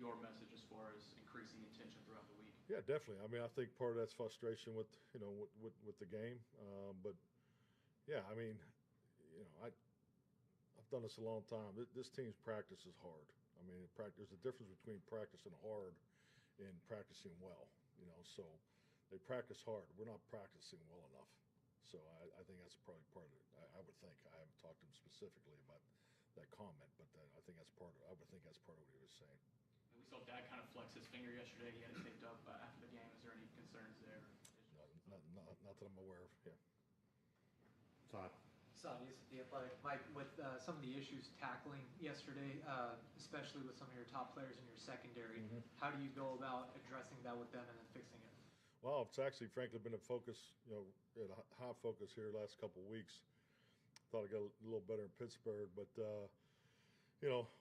your message as far as increasing intention throughout the week? Yeah, definitely. I mean, I think part of that's frustration with with the game, but yeah, I mean, I've done this a long time. This team's practice is hard. I mean, there's a difference between practicing hard and practicing well. So they practice hard. We're not practicing well enough. So I think that's probably part of it. I would think. I haven't talked to him specifically about that comment, but I think that's part of. I would think that's part of what he was saying. We saw Dak kind of flex his finger yesterday. He had it taped up after the game. Is there any concerns there? Not that I'm aware of. Yeah. Todd. The Athletic. Mike, with some of the issues tackling yesterday, especially with some of your top players in your secondary, how do you go about addressing that with them and then fixing it? Well, it's actually, frankly, been a focus, at a high focus here the last couple of weeks. Thought it got a little better in Pittsburgh, but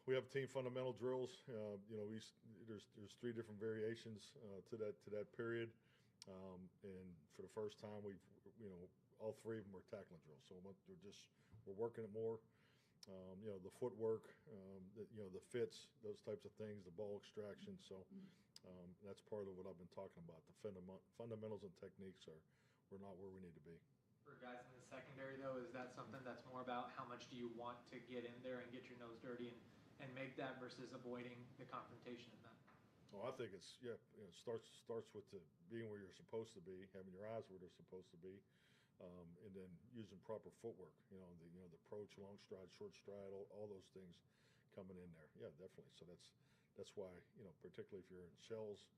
we have team fundamental drills. There's 3 different variations to that period, and for the first time, we've all 3 of them were tackling drills. So we're working it more. The footwork, the fits, those types of things, the ball extraction. So that's part of what I've been talking about. The fundamentals and techniques we're not where we need to be. For guys in the secondary, though, is that something that's more about how much do you want to get in there and get your nose dirty and make that versus avoiding the confrontation in that? Well, I think it starts with being where you're supposed to be, having your eyes where they're supposed to be, and then using proper footwork. The approach, long stride, short stride, all those things coming in there. Yeah, definitely. So that's why particularly if you're in shells,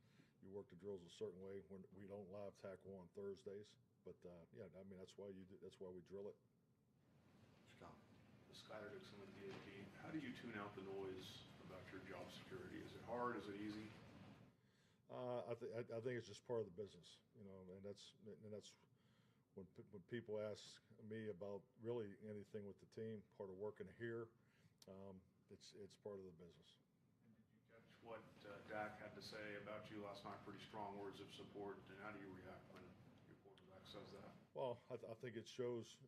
you work the drills a certain way. We don't live tackle on Thursdays, but I mean that's why we drill it. Scott. Skyler Dixon with DAP. How do you tune out the noise about your job security? Is it hard? Is it easy? I think it's just part of the business, and that's when people ask me about really anything with the team, part of working here, it's part of the business. What Dak had to say about you last night, pretty strong words of support, and how do you react when your quarterback says that? Well, I think it shows,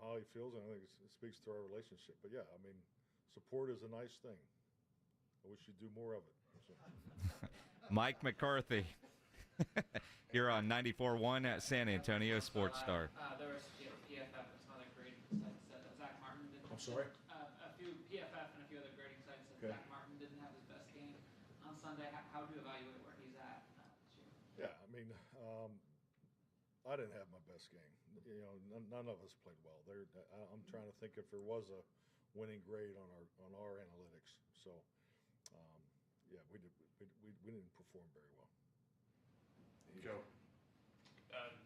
how he feels, and I think it speaks to our relationship. But yeah, I mean, support is a nice thing. I wish you'd do more of it. So. Mike McCarthy. You're on 94.1 at San Antonio Sports Star. There was PFF and some other grading sites said that Zach Martin didn't. I'm sorry? A few PFF and a few other grading sites said Zach Martin didn't have his best game on Sunday. How do you evaluate where he's at this year? Yeah, I mean, I didn't have my best game. None of us played well. I'm trying to think if there was a winning grade on our analytics. So, yeah, we didn't perform very well. Joe.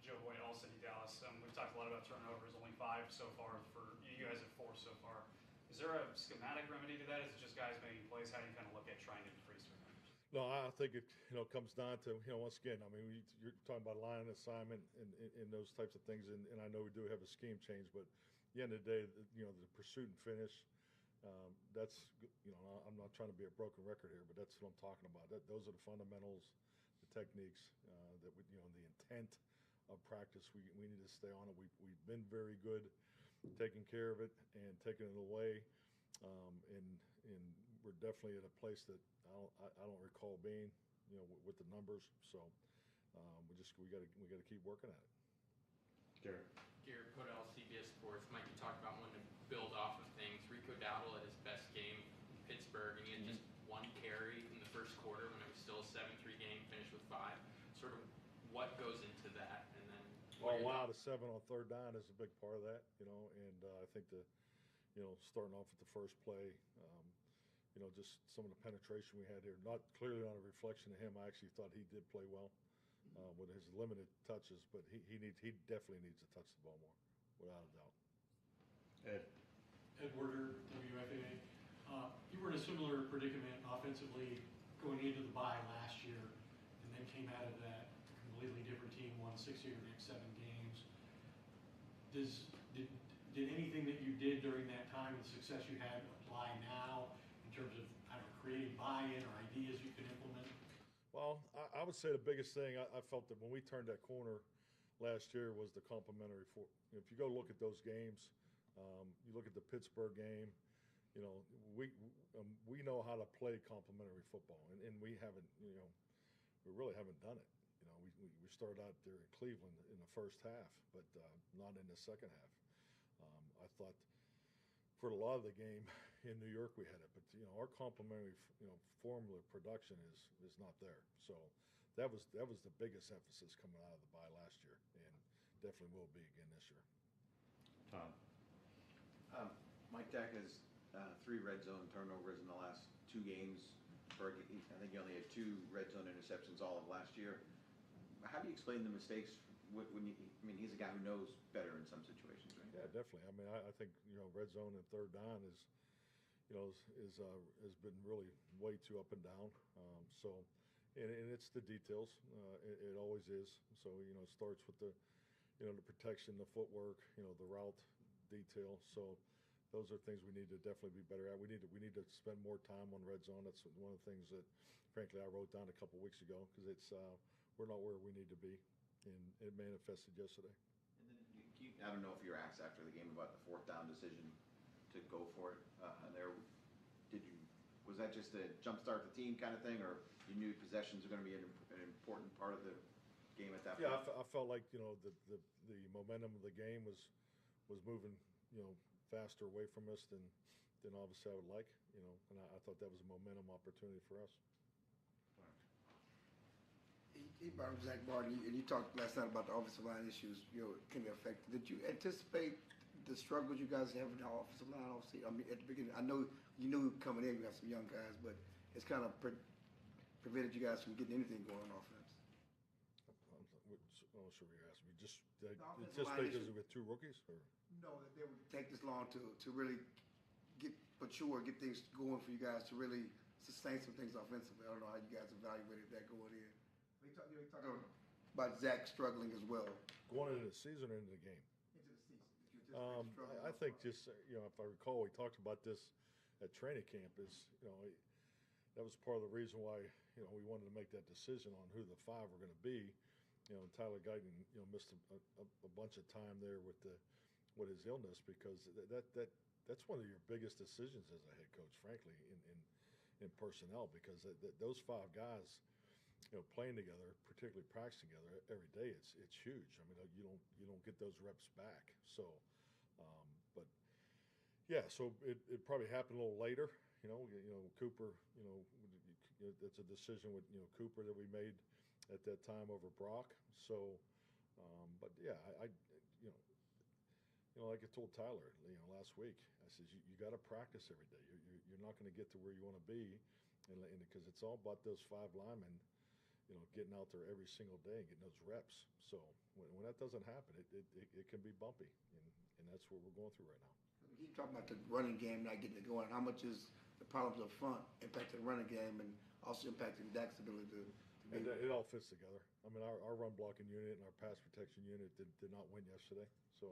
Joe Boyd, All City, Dallas. We've talked a lot about turnovers, only 5 so far. For you guys have 4 so far. Is there a schematic remedy to that? Is it just guys making plays? How do you kind of look at trying to decrease turnovers? No, I think it comes down to once again. I mean, you're talking about line assignment and those types of things, and I know we do have a scheme change, but at the end of the day, the pursuit and finish. That's I'm not trying to be a broken record here, but that's what I'm talking about. Those are the fundamentals, the techniques that we the intent of practice. We need to stay on it. We've been very good taking care of it and taking it away, and we're definitely at a place that I don't recall being with the numbers. So we got to keep working at it. Garrett Podell, CBS Sports. Mike, you talked about wanting to build off of things. Rico Dowdle at his best game in Pittsburgh Pittsburgh, and he had just one carry in the first quarter when it was still a 7-3 game, finished with 5. Sort of what goes into that, and then. Oh wow, the 7 on third down is a big part of that, and I think starting off with the first play, just some of the penetration we had here, not clearly not a reflection of him. I actually thought he did play well with his limited touches, but he definitely needs to touch the ball more, without a doubt. Ed Werder, WFAA. You were in a similar predicament offensively going into the bye last year, and then came out of that completely different team, won 6 of your next 7 games. Did anything that you did during that time, the success you had, apply now in terms of creating buy-in or ideas you can implement? Well, I would say the biggest thing I felt that when we turned that corner last year was the complementary. If you go look at those games, you look at the Pittsburgh game, we know how to play complementary football, and we haven't, we really haven't done it. We started out there in Cleveland in the first half, but not in the second half. I thought for a lot of the game in New York we had it, but our complementary formula production is not there. So that was the biggest emphasis coming out of the bye last year, and definitely will be again this year. Tom. Mike Dak has 3 red zone turnovers in the last 2 games. I think he only had 2 red zone interceptions all of last year. How do you explain the mistakes when he's a guy who knows better in some situations, right? Yeah, definitely. I think red zone and third down has been really way too up and down. And it's the details. It always is. So it starts with the protection, the footwork, the route detail. So those are things we need to definitely be better at. We need to spend more time on red zone. That's one of the things that, frankly, I wrote down a couple weeks ago because we're not where we need to be, and it manifested yesterday. And then I don't know if you were asked after the game about the 4th down decision to go for it. Was that just a jumpstart the team kind of thing, or you knew possessions are going to be an important part of the game at that point? Yeah, I felt like the momentum of the game was moving faster away from us than obviously I would like, and I thought that was a momentum opportunity for us. He brought up Zach Barton, and you talked last night about the offensive line issues, can be affected. Did you anticipate the struggles you guys have in the offensive line? Obviously, at the beginning, I know you knew coming in, you have some young guys, but it's kind of prevented you guys from getting anything going on offense. I'm not sure what you're asking me. Just anticipate because with 2 rookies? Or? No, that they would take this long to really get things going for you guys to really sustain some things offensively. I don't know how you guys evaluated that going in. We talked about Zach struggling as well. Going into the season or into the game? Into the season. I think just, if I recall, we talked about this at training camp is, that was part of the reason why, we wanted to make that decision on who the 5 were going to be. Tyler Guyton, missed a bunch of time there with his illness because that's one of your biggest decisions as a head coach, frankly, in personnel, because those 5 guys, playing together, particularly practicing together every day, it's huge. You don't get those reps back. So, but yeah, so it probably happened a little later. Cooper. That's a decision with Cooper that we made at that time over Brock. So, but yeah, I like I told Tyler, last week, I said you got to practice every day. You're not going to get to where you want to be, and because it's all about those 5 linemen. Getting out there every single day and getting those reps. So when that doesn't happen, it can be bumpy, and that's what we're going through right now. You keep talking about the running game not getting it going. How much is the problems up front impacting the running game and also impacting Dak's ability to it all fits together. Our run blocking unit and our pass protection unit did not win yesterday, so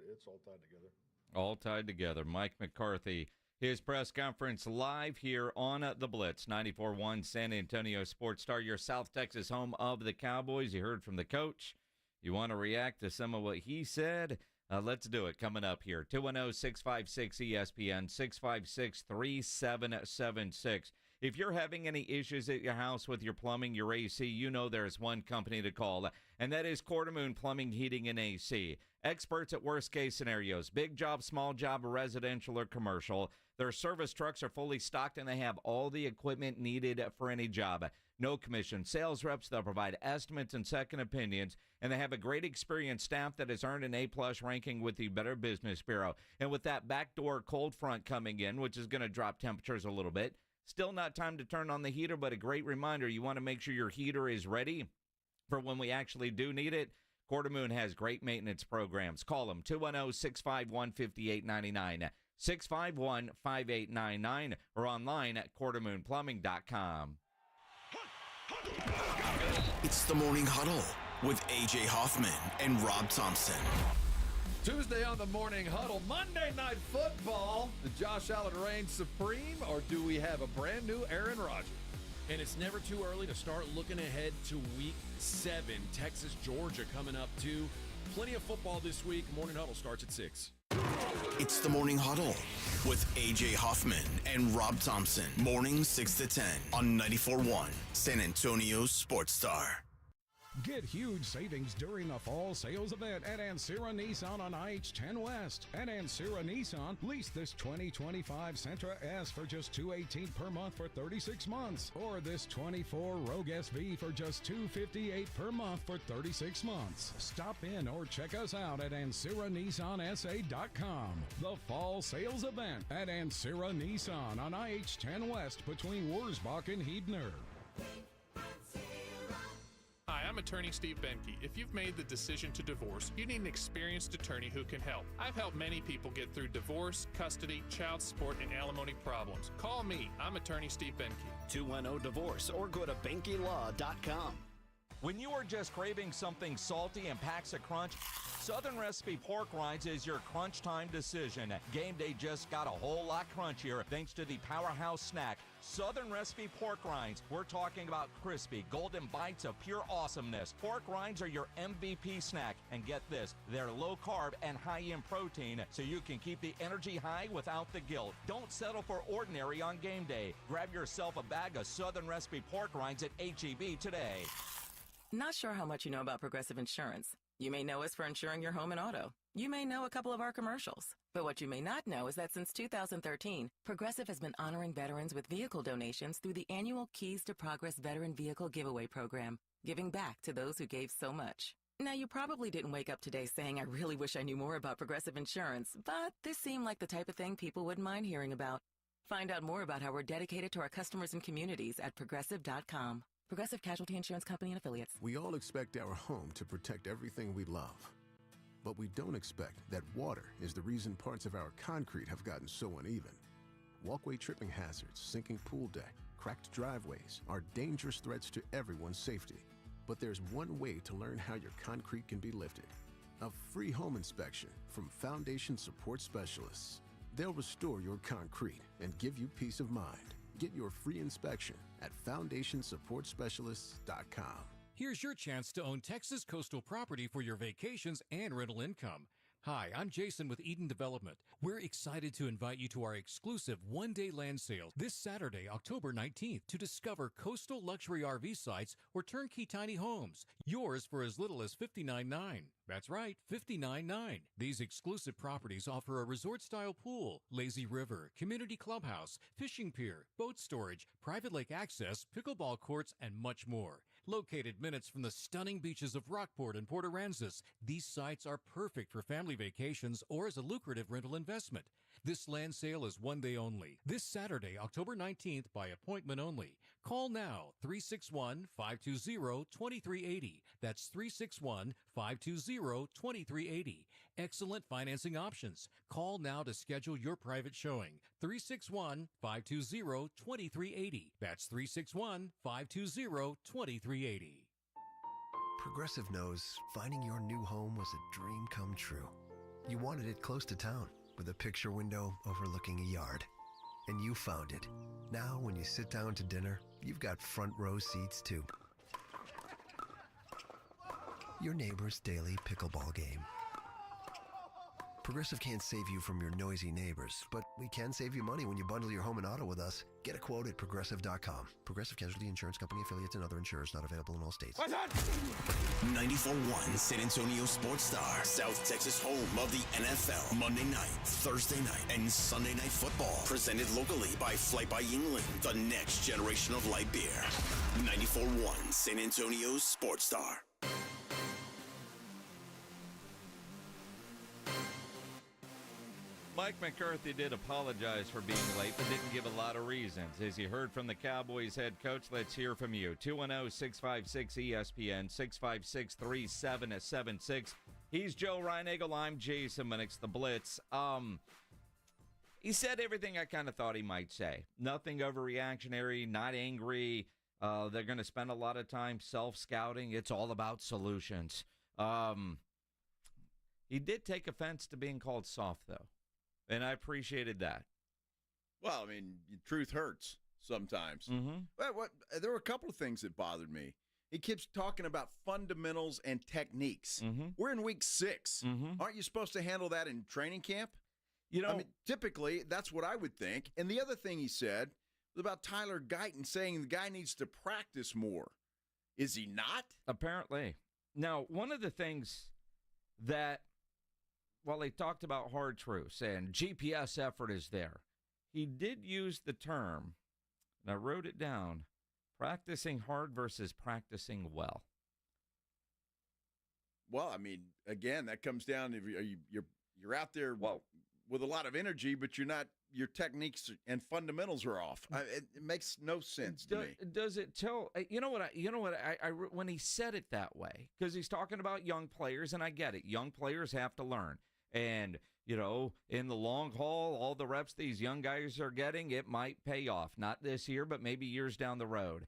it's all tied together. All tied together. Mike McCarthy. His press conference live here on the Blitz, 94.1 San Antonio Sports Star, your South Texas home of the Cowboys. You heard from the coach. You want to react to some of what he said? Let's do it. Coming up here, 210-656-ESPN, 656-3776. If you're having any issues at your house with your plumbing, your AC, you know there's one company to call, and that is Quartermoon Plumbing, Heating, and AC. Experts at worst-case scenarios, big job, small job, residential or commercial. Their service trucks are fully stocked, and they have all the equipment needed for any job. No commission. Sales reps, they'll provide estimates and second opinions, and they have a great experienced staff that has earned an A-plus ranking with the Better Business Bureau. And with that backdoor cold front coming in, which is going to drop temperatures a little bit, still not time to turn on the heater, but a great reminder, you want to make sure your heater is ready for when we actually do need it. Quartermoon has great maintenance programs. Call them 210-651-5899, 651-5899, or online at quartermoonplumbing.com. It's the Morning Huddle with A.J. Hoffman and Rob Thompson. Tuesday on the Morning Huddle, Monday Night Football. Did Josh Allen reign supreme, or do we have a brand new Aaron Rodgers? And it's never too early to start looking ahead to Week 7. Texas, Georgia coming up, too. Plenty of football this week. Morning Huddle starts at 6. It's the Morning Huddle with A.J. Hoffman and Rob Thompson. Mornings 6 to 10 on 94.1 San Antonio's Sports Star. Get huge savings during the fall sales event at Ancira Nissan on IH-10 West. At Ancira Nissan, lease this 2025 Sentra S for just $218 per month for 36 months. Or this 24 Rogue SV for just $258 per month for 36 months. Stop in or check us out at AnciraNissanSA.com. The fall sales event at Ancira Nissan on IH-10 West between Wurzbach and Heidner. Hi, I'm attorney Steve Benke. If you've made the decision to divorce, you need an experienced attorney who can help. I've helped many people get through divorce, custody, child support, and alimony problems. Call me. I'm attorney Steve Benke. 210-DIVORCE or go to BenkeLaw.com. When you are just craving something salty and packs a crunch, Southern Recipe Pork Rinds is your crunch time decision. Game day just got a whole lot crunchier thanks to the powerhouse snack, Southern Recipe Pork Rinds. We're talking about crispy, golden bites of pure awesomeness. Pork rinds are your MVP snack. And get this, they're low carb and high in protein, so you can keep the energy high without the guilt. Don't settle for ordinary on game day. Grab yourself a bag of Southern Recipe Pork Rinds at H-E-B today. Not sure how much you know about Progressive Insurance. You may know us for insuring your home and auto. You may know a couple of our commercials. But what you may not know is that since 2013, Progressive has been honoring veterans with vehicle donations through the annual Keys to Progress Veteran Vehicle Giveaway Program, giving back to those who gave so much. Now, you probably didn't wake up today saying, I really wish I knew more about Progressive Insurance, but this seemed like the type of thing people wouldn't mind hearing about. Find out more about how we're dedicated to our customers and communities at Progressive.com. Progressive Casualty Insurance Company and Affiliates. We all expect our home to protect everything we love. But we don't expect that water is the reason parts of our concrete have gotten so uneven. Walkway tripping hazards, sinking pool deck, cracked driveways are dangerous threats to everyone's safety. But there's one way to learn how your concrete can be lifted. A free home inspection from Foundation Support Specialists. They'll restore your concrete and give you peace of mind. Get your free inspection at FoundationSupportSpecialists.com. Here's your chance to own Texas coastal property for your vacations and rental income. Hi, I'm Jason with Eden Development. We're excited to invite you to our exclusive one-day land sale this Saturday, October 19th, to discover coastal luxury RV sites or turnkey tiny homes. Yours for as little as $59.9. That's right, $59.9. These exclusive properties offer a resort-style pool, lazy river, community clubhouse, fishing pier, boat storage, private lake access, pickleball courts, and much more. Located minutes from the stunning beaches of Rockport and Port Aransas, these sites are perfect for family vacations or as a lucrative rental investment. This land sale is one day only. This Saturday, October 19th, by appointment only. Call now, 361-520-2380. That's 361-520-2380. Excellent financing options. Call now to schedule your private showing. 361-520-2380. That's 361-520-2380. Progressive knows finding your new home was a dream come true. You wanted it close to town, with a picture window overlooking a yard. And you found it. Now, when you sit down to dinner, you've got front row seats too. Your neighbor's daily pickleball game. Progressive can't save you from your noisy neighbors, but we can save you money when you bundle your home and auto with us. Get a quote at Progressive.com. Progressive Casualty Insurance Company affiliates and other insurers not available in all states. 94.1 San Antonio Sports Star, South Texas home of the NFL. Monday night, Thursday night, and Sunday night football. Presented locally by Flight by Yingling, the next generation of light beer. 94.1 San Antonio Sports Star. Mike McCarthy did apologize for being late, but didn't give a lot of reasons. As you heard from the Cowboys head coach, let's hear from you. 210-656-ESPN, 656-3776. He's Joe Reinagel. I'm Jason Minnix, the Blitz. He said everything I kind of thought he might say. Nothing overreactionary, not angry. They're going to spend a lot of time self-scouting. It's all about solutions. He did take offense to being called soft, though. And I appreciated that. Well, I mean, truth hurts sometimes. Mm-hmm. But there were a couple of things that bothered me. He keeps talking about fundamentals and techniques. Mm-hmm. We're in week 6. Mm-hmm. Aren't you supposed to handle that in training camp? You know, I mean, typically, that's what I would think. And the other thing he said was about Tyler Guyton saying the guy needs to practice more. Is he not? Apparently. Now, one of the things that, well, they talked about hard truths and GPS effort is there. He did use the term, and I wrote it down, practicing hard versus practicing well. Well, I mean, again, that comes down to you're out there with a lot of energy, but you're not. Your techniques and fundamentals are off. It makes no sense to me. Does it tell? You know what? I when he said it that way, because he's talking about young players, and I get it. Young players have to learn. And, you know, in the long haul, all the reps these young guys are getting, it might pay off. Not this year, but maybe years down the road.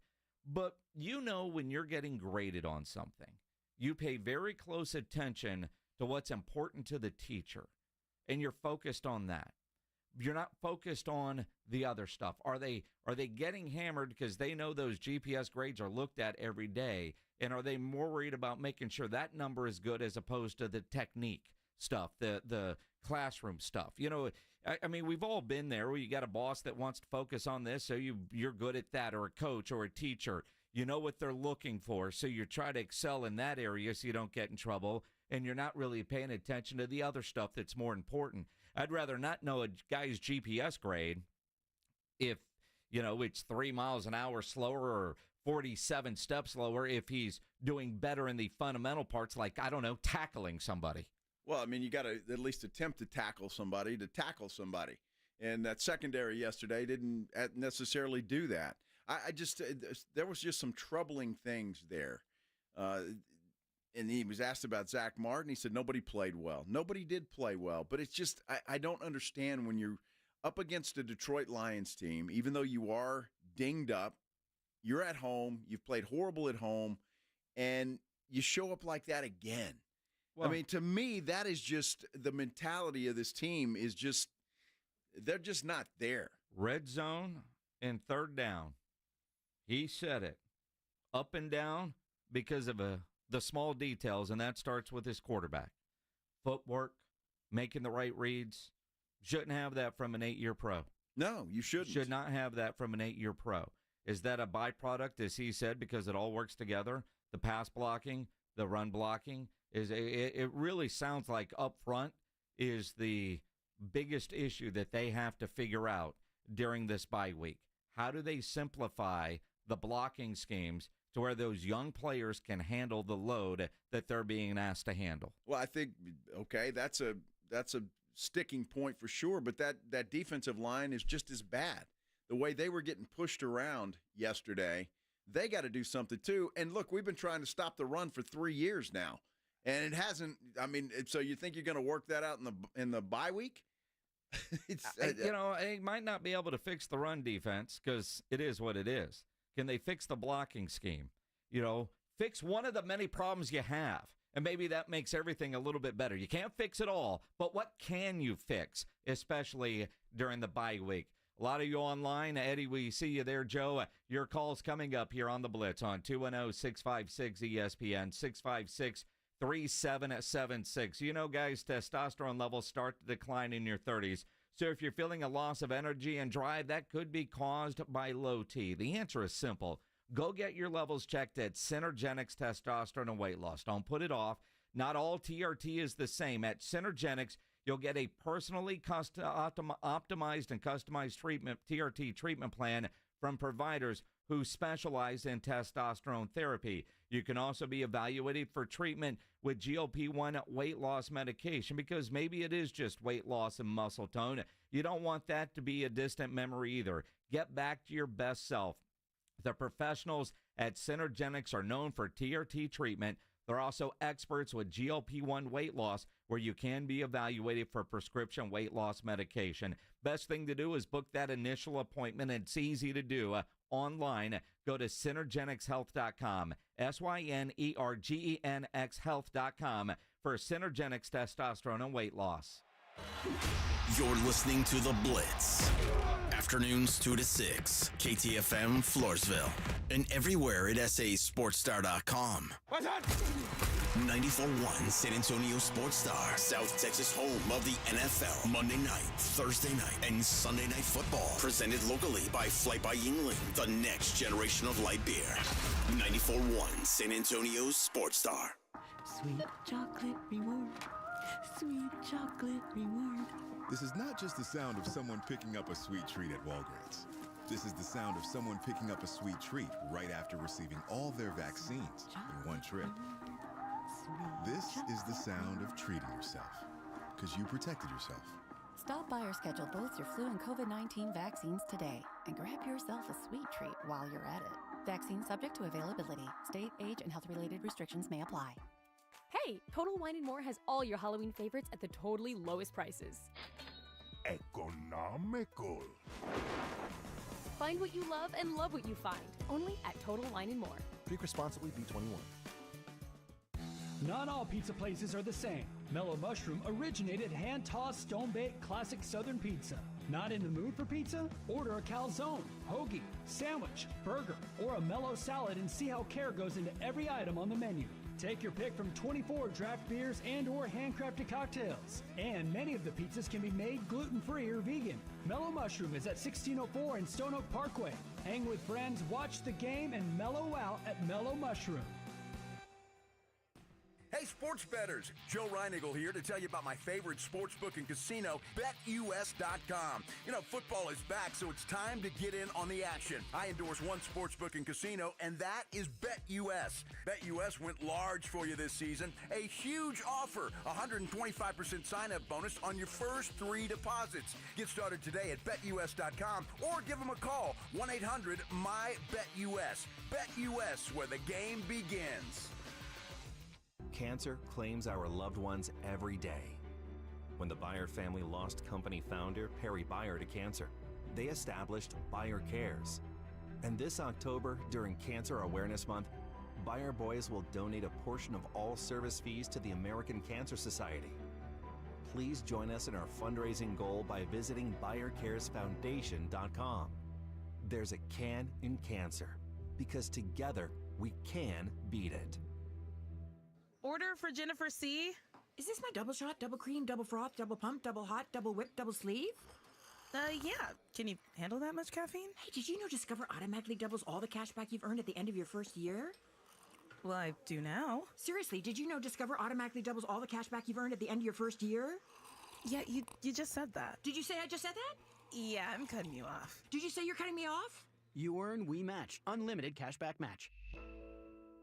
But you know when you're getting graded on something, you pay very close attention to what's important to the teacher, and you're focused on that. You're not focused on the other stuff. Are they getting hammered because they know those GPS grades are looked at every day, and are they more worried about making sure that number is good as opposed to the technique stuff, the classroom stuff? You know, I mean, we've all been there where you got a boss that wants to focus on this, so you're good at that, or a coach or a teacher. You know what they're looking for, so you try to excel in that area so you don't get in trouble, and you're not really paying attention to the other stuff that's more important. I'd rather not know a guy's GPS grade if, you know, it's 3 miles an hour slower or 47 steps slower if he's doing better in the fundamental parts, like, I don't know, tackling somebody. Well, I mean, you got to at least attempt to tackle somebody. And that secondary yesterday didn't necessarily do that. I just there was just some troubling things there. And he was asked about Zach Martin. He said nobody played well. Nobody did play well. But it's just I don't understand when you're up against a Detroit Lions team, even though you are dinged up, you're at home, you've played horrible at home, and you show up like that again. Well, I mean, to me, that is just the mentality of this team is just they're just not there. Red zone and third down. He said it. Up and down because of the small details, and that starts with his quarterback. Footwork, making the right reads. Shouldn't have that from an 8-year pro. No, you shouldn't. Should not have that from an 8-year pro. Is that a byproduct, as he said, because it all works together? The pass blocking, the run blocking. It really sounds like up front is the biggest issue that they have to figure out during this bye week. How do they simplify the blocking schemes to where those young players can handle the load that they're being asked to handle? Well, I think, okay, that's a sticking point for sure, but that defensive line is just as bad. The way they were getting pushed around yesterday, they got to do something too. And look, we've been trying to stop the run for 3 years now. And it hasn't. I mean, so you think you're going to work that out in the bye week? You know, they might not be able to fix the run defense because it is what it is. Can they fix the blocking scheme? You know, fix one of the many problems you have, and maybe that makes everything a little bit better. You can't fix it all, but what can you fix, especially during the bye week? A lot of you online. Eddie, we see you there, Joe. Your call's coming up here on the Blitz on 210-656-ESPN, 3776. You know, guys, testosterone levels start to decline in your 30s. So if you're feeling a loss of energy and drive, that could be caused by low T. The answer is simple. Go get your levels checked at Synergenics Testosterone and Weight Loss. Don't put it off. Not all TRT is the same. At Synergenics, you'll get a personally optimized and customized TRT treatment plan from providers who specialize in testosterone therapy. You can also be evaluated for treatment with GLP-1 weight loss medication because maybe it is just weight loss and muscle tone. You don't want that to be a distant memory either. Get back to your best self. The professionals at Synergenics are known for TRT treatment. They're also experts with GLP-1 weight loss, where you can be evaluated for prescription weight loss medication. Best thing to do is book that initial appointment. It's easy to do online. Go to synergenicshealth.com, SYNERGENX health.com for Synergenics Testosterone and Weight Loss. You're listening to The Blitz. Afternoons 2 to 6. KTFM Floresville. And everywhere at sasportstar.com. What's that? 94.1 San Antonio Sports Star. South Texas home of the NFL. Monday night, Thursday night, and Sunday night football. Presented locally by Flight by Yingling. The next generation of light beer. 94.1 San Antonio Sports Star. Sweet chocolate reward. Sweet chocolate reward. This is not just the sound of someone picking up a sweet treat at Walgreens. This is the sound of someone picking up a sweet treat right after receiving all their vaccines in one trip. This is the sound of treating yourself, because you protected yourself. Stop by or schedule both your flu and COVID-19 vaccines today and grab yourself a sweet treat while you're at it. Vaccine subject to availability. State, age, and health-related restrictions may apply. Hey, Total Wine & More has all your Halloween favorites at the totally lowest prices. Economical. Find what you love and love what you find. Only at Total Wine & More. Drink responsibly, B21. Not all pizza places are the same. Mellow Mushroom originated hand-tossed, stone-baked classic Southern pizza. Not in the mood for pizza? Order a calzone, hoagie, sandwich, burger, or a mellow salad and see how care goes into every item on the menu. Take your pick from 24 draft beers and or handcrafted cocktails. And many of the pizzas can be made gluten-free or vegan. Mellow Mushroom is at 1604 in Stone Oak Parkway. Hang with friends, watch the game, and mellow out at Mellow Mushroom. Hey, sports bettors, Joe Reinagel here to tell you about my favorite sportsbook and casino, BetUS.com. You know, football is back, so it's time to get in on the action. I endorse one sportsbook and casino, and that is BetUS. BetUS went large for you this season. A huge offer, 125% sign-up bonus on your first 3 deposits. Get started today at BetUS.com or give them a call, 1-800-MY-BetUS. BetUS, where the game begins. Cancer claims our loved ones every day. When the Byer family lost company founder Perry Byer to cancer, they established Byer Cares. And this October, during Cancer Awareness Month, Byer Boys will donate a portion of all service fees to the American Cancer Society. Please join us in our fundraising goal by visiting BuyerCaresFoundation.com. There's a can in cancer, because together we can beat it. Order for Jennifer C. Is this my double shot, double cream, double froth, double pump, double hot, double whip, double sleeve? Yeah. Can you handle that much caffeine? Hey, did you know Discover automatically doubles all the cash back you've earned at the end of your first year? Well, I do now. Seriously, did you know Discover automatically doubles all the cash back you've earned at the end of your first year? Yeah, you just said that. Did you say I just said that? Yeah, I'm cutting you off. Did you say you're cutting me off? You earn, we match. Unlimited cashback match.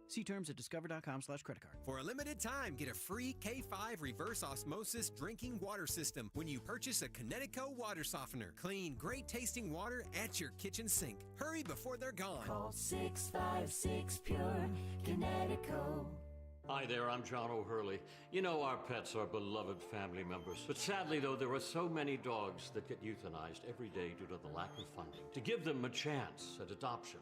See terms at discover.com/credit card. For a limited time, get a free K5 reverse osmosis drinking water system when you purchase a Connecticut water softener. Clean, great tasting water at your kitchen sink. Hurry before they're gone. Call 656-PURE, Connecticut. Hi there, I'm John O'Hurley. You know our pets are beloved family members. But sadly, though, there are so many dogs that get euthanized every day due to the lack of funding. To give them a chance at adoption,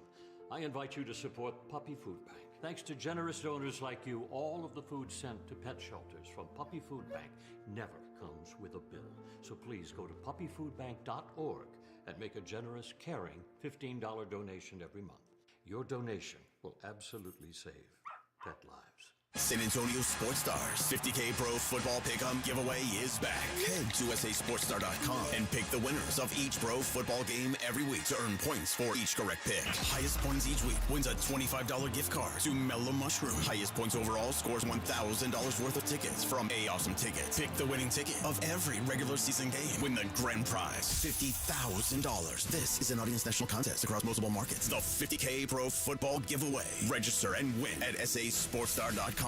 I invite you to support Puppy Food Bank. Thanks to generous donors like you, all of the food sent to pet shelters from Puppy Food Bank never comes with a bill. So please go to puppyfoodbank.org and make a generous, caring $15 donation every month. Your donation will absolutely save pet lives. San Antonio Sports Stars 50K Pro Football Pick'em giveaway is back. Head to USASportsStar.com and pick the winners of each pro football game every week to earn points for each correct pick. Highest points each week wins a $25 gift card to Mellow Mushroom. Highest points overall scores $1,000 worth of tickets from A Awesome Tickets. Pick the winning ticket of every regular season game. Win the grand prize, $50,000. This is an Audience National contest across multiple markets. The 50K Pro Football Giveaway. Register and win at SASportsStar.com.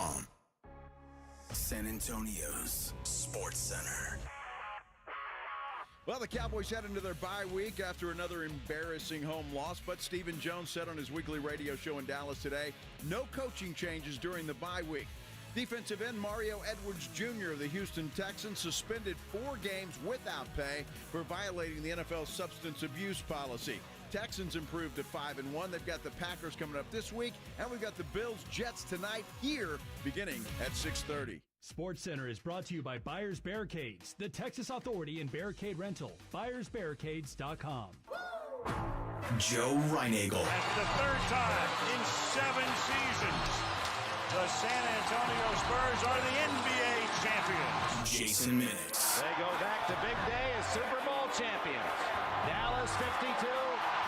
San Antonio's Sports Center. Well, the Cowboys head into their bye week after another embarrassing home loss, but Stephen Jones said on his weekly radio show in Dallas today, no coaching changes during the bye week. Defensive end Mario Edwards Jr. of the Houston Texans suspended 4 games without pay for violating the NFL's substance abuse policy. Texans improved to 5-1. They've got the Packers coming up this week, and we've got the Bills-Jets tonight here beginning at 6:30. Sports Center is brought to you by Buyers Barricades, the Texas Authority in Barricade Rental. BuyersBarricades.com. Joe Reinagel. That's the 3rd time in 7 seasons. The San Antonio Spurs are the NBA champions. Jason Minnix. They go back to big day as Super Bowl champions. Dallas 52,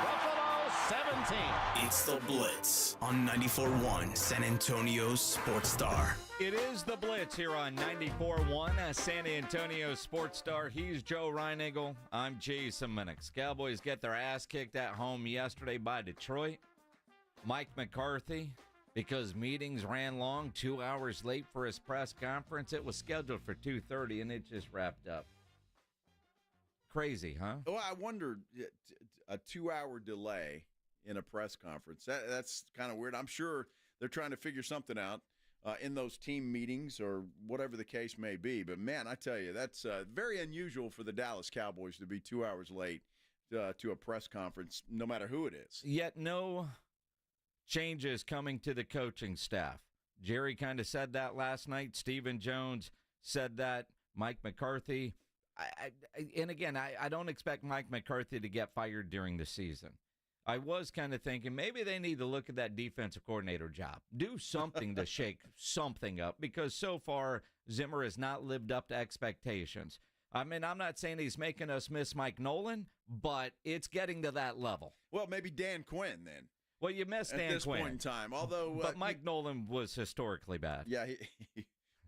Buffalo 17. It's the Blitz on 94.1 San Antonio's Sports Star. It is the Blitz here on 94.1 San Antonio Sports Star. He's Joe Reinagel. I'm Jason Minnix. Cowboys get their ass kicked at home yesterday by Detroit. Mike McCarthy, because meetings ran long, 2 hours late for his press conference. It was scheduled for 2:30, and it just wrapped up. Crazy, huh? Well, I wonder, a 2-hour delay in a press conference. That's kind of weird. I'm sure they're trying to figure something out in those team meetings or whatever the case may be. But, man, I tell you, that's very unusual for the Dallas Cowboys to be 2 hours late to a press conference, no matter who it is. Yet no changes coming to the coaching staff. Jerry kind of said that last night. Stephen Jones said that. Mike McCarthy. I don't expect Mike McCarthy to get fired during the season. I was kind of thinking maybe they need to look at that defensive coordinator job. Do something to shake something up, because so far Zimmer has not lived up to expectations. I mean, I'm not saying he's making us miss Mike Nolan, but it's getting to that level. Well, maybe Dan Quinn then. Well, you missed Dan Quinn. At this point in time. Although, but Mike Nolan was historically bad. Yeah,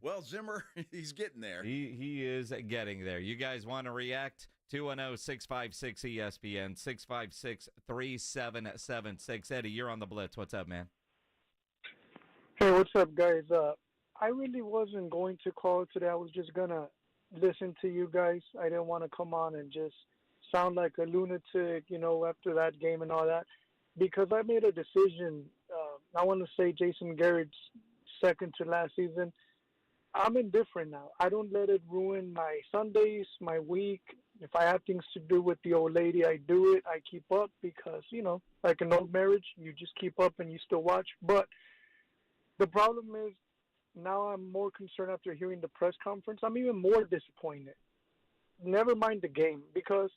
well, Zimmer, he's getting there. He is getting there. You guys want to react? 210-656-ESPN, 656-3776. Eddie, you're on the Blitz. What's up, man? Hey, what's up, guys? I really wasn't going to call today. I was just going to listen to you guys. I didn't want to come on and just sound like a lunatic, after that game and all that, because I made a decision. I want to say Jason Garrett's second to last season. I'm indifferent now. I don't let it ruin my Sundays, my week. If I have things to do with the old lady, I do it. I keep up because, like an old marriage, you just keep up and you still watch. But the problem is now I'm more concerned after hearing the press conference. I'm even more disappointed. Never mind the game, because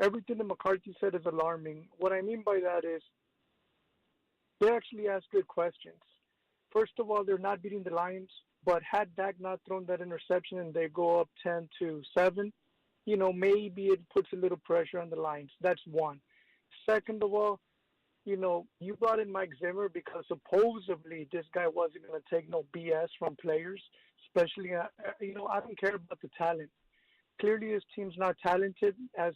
everything that McCarthy said is alarming. What I mean by that is they actually ask good questions. First of all, they're not beating the Lions. But had Dak not thrown that interception and they go up 10-7, maybe it puts a little pressure on the Lions. That's one. Second of all, you brought in Mike Zimmer because supposedly this guy wasn't going to take no BS from players, especially, I don't care about the talent. Clearly his team's not talented as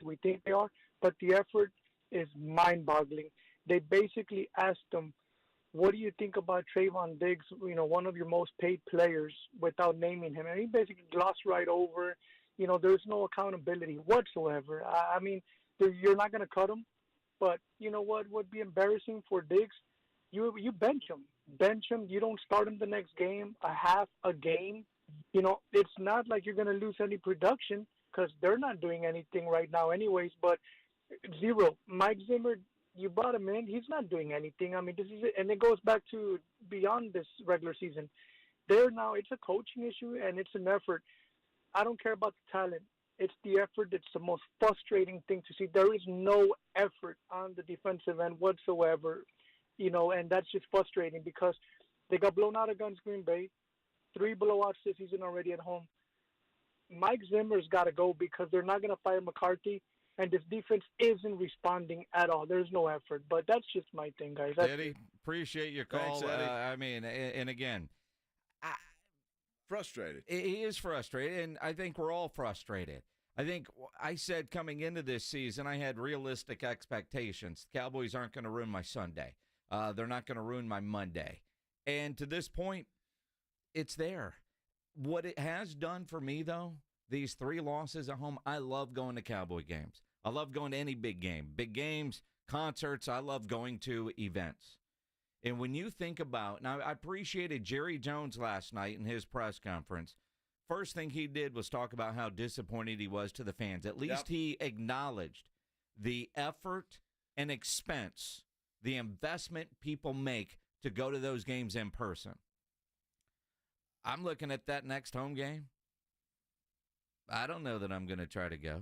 we think they are, but the effort is mind-boggling. They basically asked him, what do you think about Trayvon Diggs, one of your most paid players, without naming him? And he basically glossed right over. There's no accountability whatsoever. I mean, you're not going to cut him. But you know what would be embarrassing for Diggs? You bench him. Bench him. You don't start him the next game, half a game. It's not like you're going to lose any production because they're not doing anything right now anyways. But zero. Mike Zimmer, you brought him in. He's not doing anything. I mean, this is it. And it goes back to beyond this regular season. It's a coaching issue, and it's an effort. I don't care about the talent. It's the effort that's the most frustrating thing to see. There is no effort on the defensive end whatsoever, and that's just frustrating because They got blown out against Green Bay. 3 blowouts this season already at home. Mike Zimmer's got to go because they're not going to fire McCarthy, and this defense isn't responding at all. There's no effort. But that's just my thing, guys. Eddie, appreciate your call. Thanks, Eddie. I mean, and again, frustrated. He is frustrated, and I think we're all frustrated. I think I said coming into this season, I had realistic expectations. The Cowboys aren't going to ruin my Sunday. They're not going to ruin my Monday. And to this point, it's there. What it has done for me, though, these 3 losses at home, I love going to Cowboy games. I love going to any big game. Big games, concerts, I love going to events. And when you think about, now I appreciated Jerry Jones last night in his press conference. First thing he did was talk about how disappointed he was to the fans. At least he acknowledged the effort and expense, the investment people make to go to those games in person. I'm looking at that next home game. I don't know that I'm going to try to go.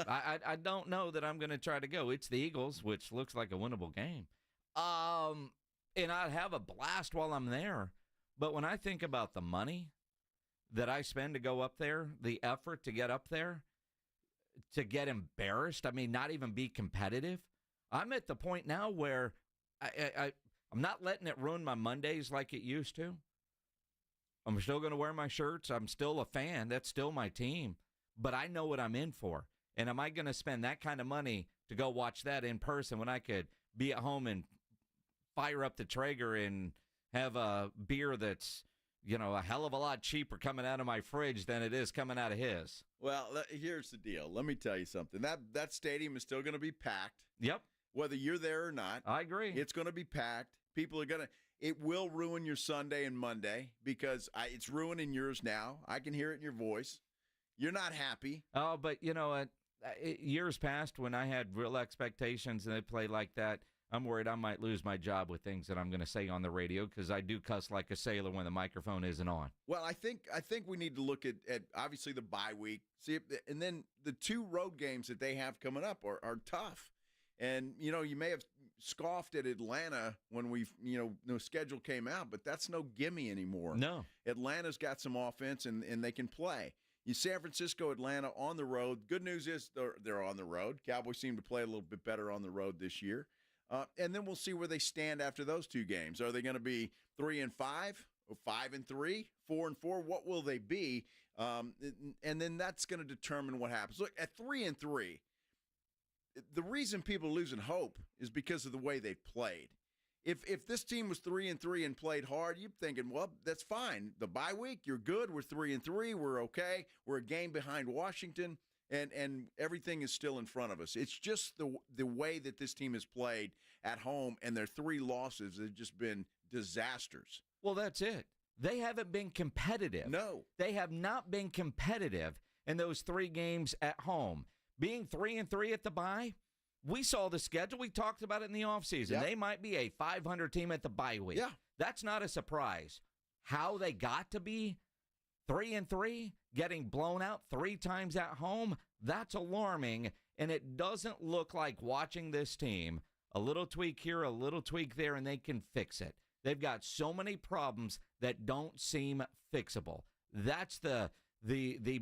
I don't know that I'm going to try to go. It's the Eagles, which looks like a winnable game. And I'd have a blast while I'm there. But when I think about the money that I spend to go up there, the effort to get up there, to get embarrassed, I mean, not even be competitive, I'm at the point now where I'm not letting it ruin my Mondays like it used to. I'm still going to wear my shirts. I'm still a fan. That's still my team. But I know what I'm in for. And am I going to spend that kind of money to go watch that in person when I could be at home and fire up the Traeger and have a beer that's, a hell of a lot cheaper coming out of my fridge than it is coming out of his? Well, here's the deal. Let me tell you something. That stadium is still going to be packed. Yep. Whether you're there or not. I agree. It's going to be packed. People are going to – it will ruin your Sunday and Monday because it's ruining yours now. I can hear it in your voice. You're not happy. Oh, but you know what? Years past when I had real expectations and they played like that, I'm worried I might lose my job with things that I'm going to say on the radio because I do cuss like a sailor when the microphone isn't on. Well, I think we need to look at obviously the bye week, and then the 2 road games that they have coming up are tough. And, you may have scoffed at Atlanta when the schedule came out, but that's no gimme anymore. No. Atlanta's got some offense, and they can play. San Francisco, Atlanta on the road. Good news is they're on the road. Cowboys seem to play a little bit better on the road this year. And then we'll see where they stand after those 2 games. Are they going to be 3-5, or 5-3, 4-4? What will they be? And then that's going to determine what happens. Look, at 3-3, the reason people are losing hope is because of the way they've played. If this team was 3-3 and played hard, you're thinking, well, that's fine. The bye week, you're good. We're 3-3. We're okay. We're a game behind Washington, and everything is still in front of us. It's just the way that this team has played at home, and their 3 losses have just been disasters. Well, that's it. They haven't been competitive. No. They have not been competitive in those 3 games at home. Being 3-3 at the bye, we saw the schedule. We talked about it in the offseason. Yep. They might be a 500 team at the bye week. Yeah. That's not a surprise. How they got to be 3-3, getting blown out 3 times at home, that's alarming, and it doesn't look like watching this team, a little tweak here, a little tweak there, and they can fix it. They've got so many problems that don't seem fixable. That's the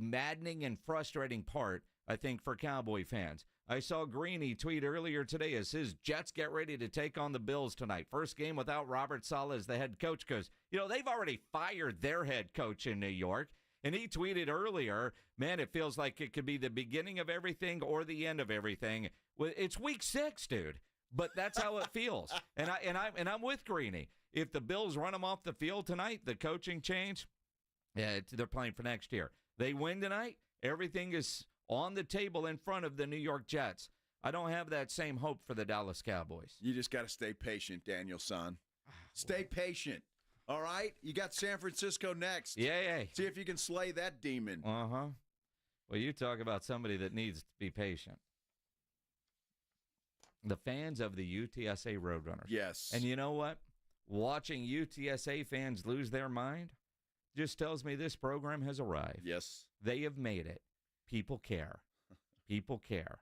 maddening and frustrating part, I think, for Cowboy fans. I saw Greeny tweet earlier today as his Jets get ready to take on the Bills tonight. First game without Robert Saleh as the head coach because, they've already fired their head coach in New York. And he tweeted earlier, man, it feels like it could be the beginning of everything or the end of everything. Well, it's week 6, dude. But that's how it feels. And I'm with Greeny. If the Bills run them off the field tonight, the coaching change, they're playing for next year. They win tonight, everything is on the table in front of the New York Jets. I don't have that same hope for the Dallas Cowboys. You just got to stay patient, Daniel, son. Stay patient. All right? You got San Francisco next. Yeah. See if you can slay that demon. Uh-huh. Well, you talk about somebody that needs to be patient. The fans of the UTSA Roadrunners. Yes. And you know what? Watching UTSA fans lose their mind just tells me this program has arrived. Yes. They have made it. People care. People care.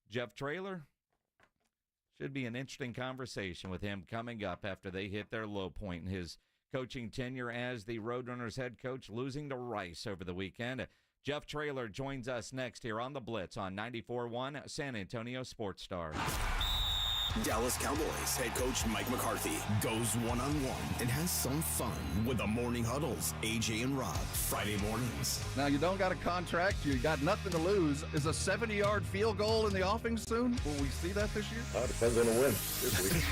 Jeff Traylor Should be an interesting conversation with him coming up after they hit their low point in his coaching tenure as the Roadrunners head coach, losing to Rice over the weekend. Jeff Traylor joins us next here on the Blitz on 94.1 San Antonio Sports Star. Dallas Cowboys head coach Mike McCarthy goes one-on-one and has some fun with the Morning Huddles, AJ and Rob, Friday mornings. Now, you don't got a contract. You got nothing to lose. Is a 70-yard field goal in the offing soon? Will we see that this year? Depends on the win this week.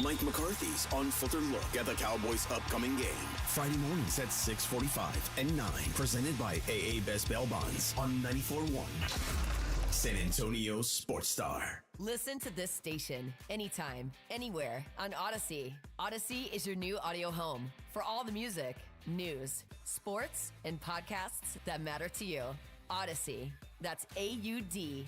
Mike McCarthy's unfiltered look at the Cowboys' upcoming game. Friday mornings at 6:45 and 9. Presented by AA Best Bail Bonds on 94.1 San Antonio Sports Star. Listen to this station anytime, anywhere on Odyssey. Odyssey is your new audio home for all the music, news, sports, and podcasts that matter to you. Odyssey. That's AUDACY.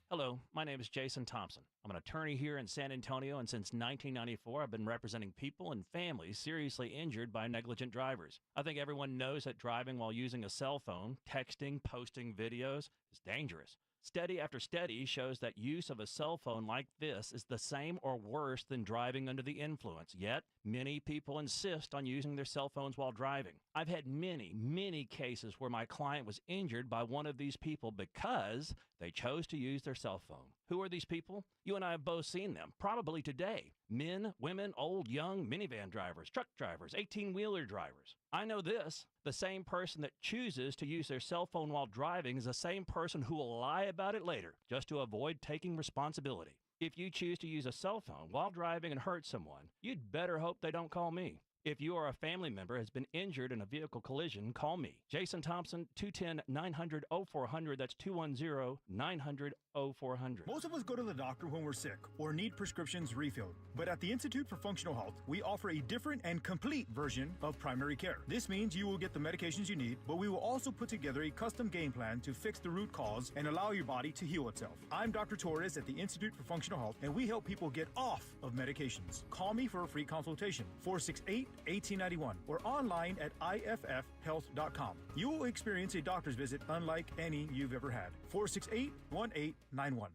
Hello, my name is Jason Thompson. I'm an attorney here in San Antonio, and since 1994, I've been representing people and families seriously injured by negligent drivers. I think everyone knows that driving while using a cell phone, texting, posting videos is dangerous. Study after study shows that use of a cell phone like this is the same or worse than driving under the influence. Yet, many people insist on using their cell phones while driving. I've had many cases where my client was injured by one of these people because they chose to use their cell phone. Who are these people? You and I have both seen them, probably today. Men, women, old, young, minivan drivers, truck drivers, 18-wheeler drivers. I know this. The same person that chooses to use their cell phone while driving is the same person who will lie about it later just to avoid taking responsibility. If you choose to use a cell phone while driving and hurt someone, you'd better hope they don't call me. If you or a family member has been injured in a vehicle collision, call me. Jason Thompson, 210-900-0400. That's 210-900-0400. Most of us go to the doctor when we're sick or need prescriptions refilled. But at the Institute for Functional Health, we offer a different and complete version of primary care. This means you will get the medications you need, but we will also put together a custom game plan to fix the root cause and allow your body to heal itself. I'm Dr. Torres at the Institute for Functional Health, and we help people get off of medications. Call me for a free consultation, 468-1891, or online at iffhealth.com. You will experience a doctor's visit unlike any you've ever had. 468-1891.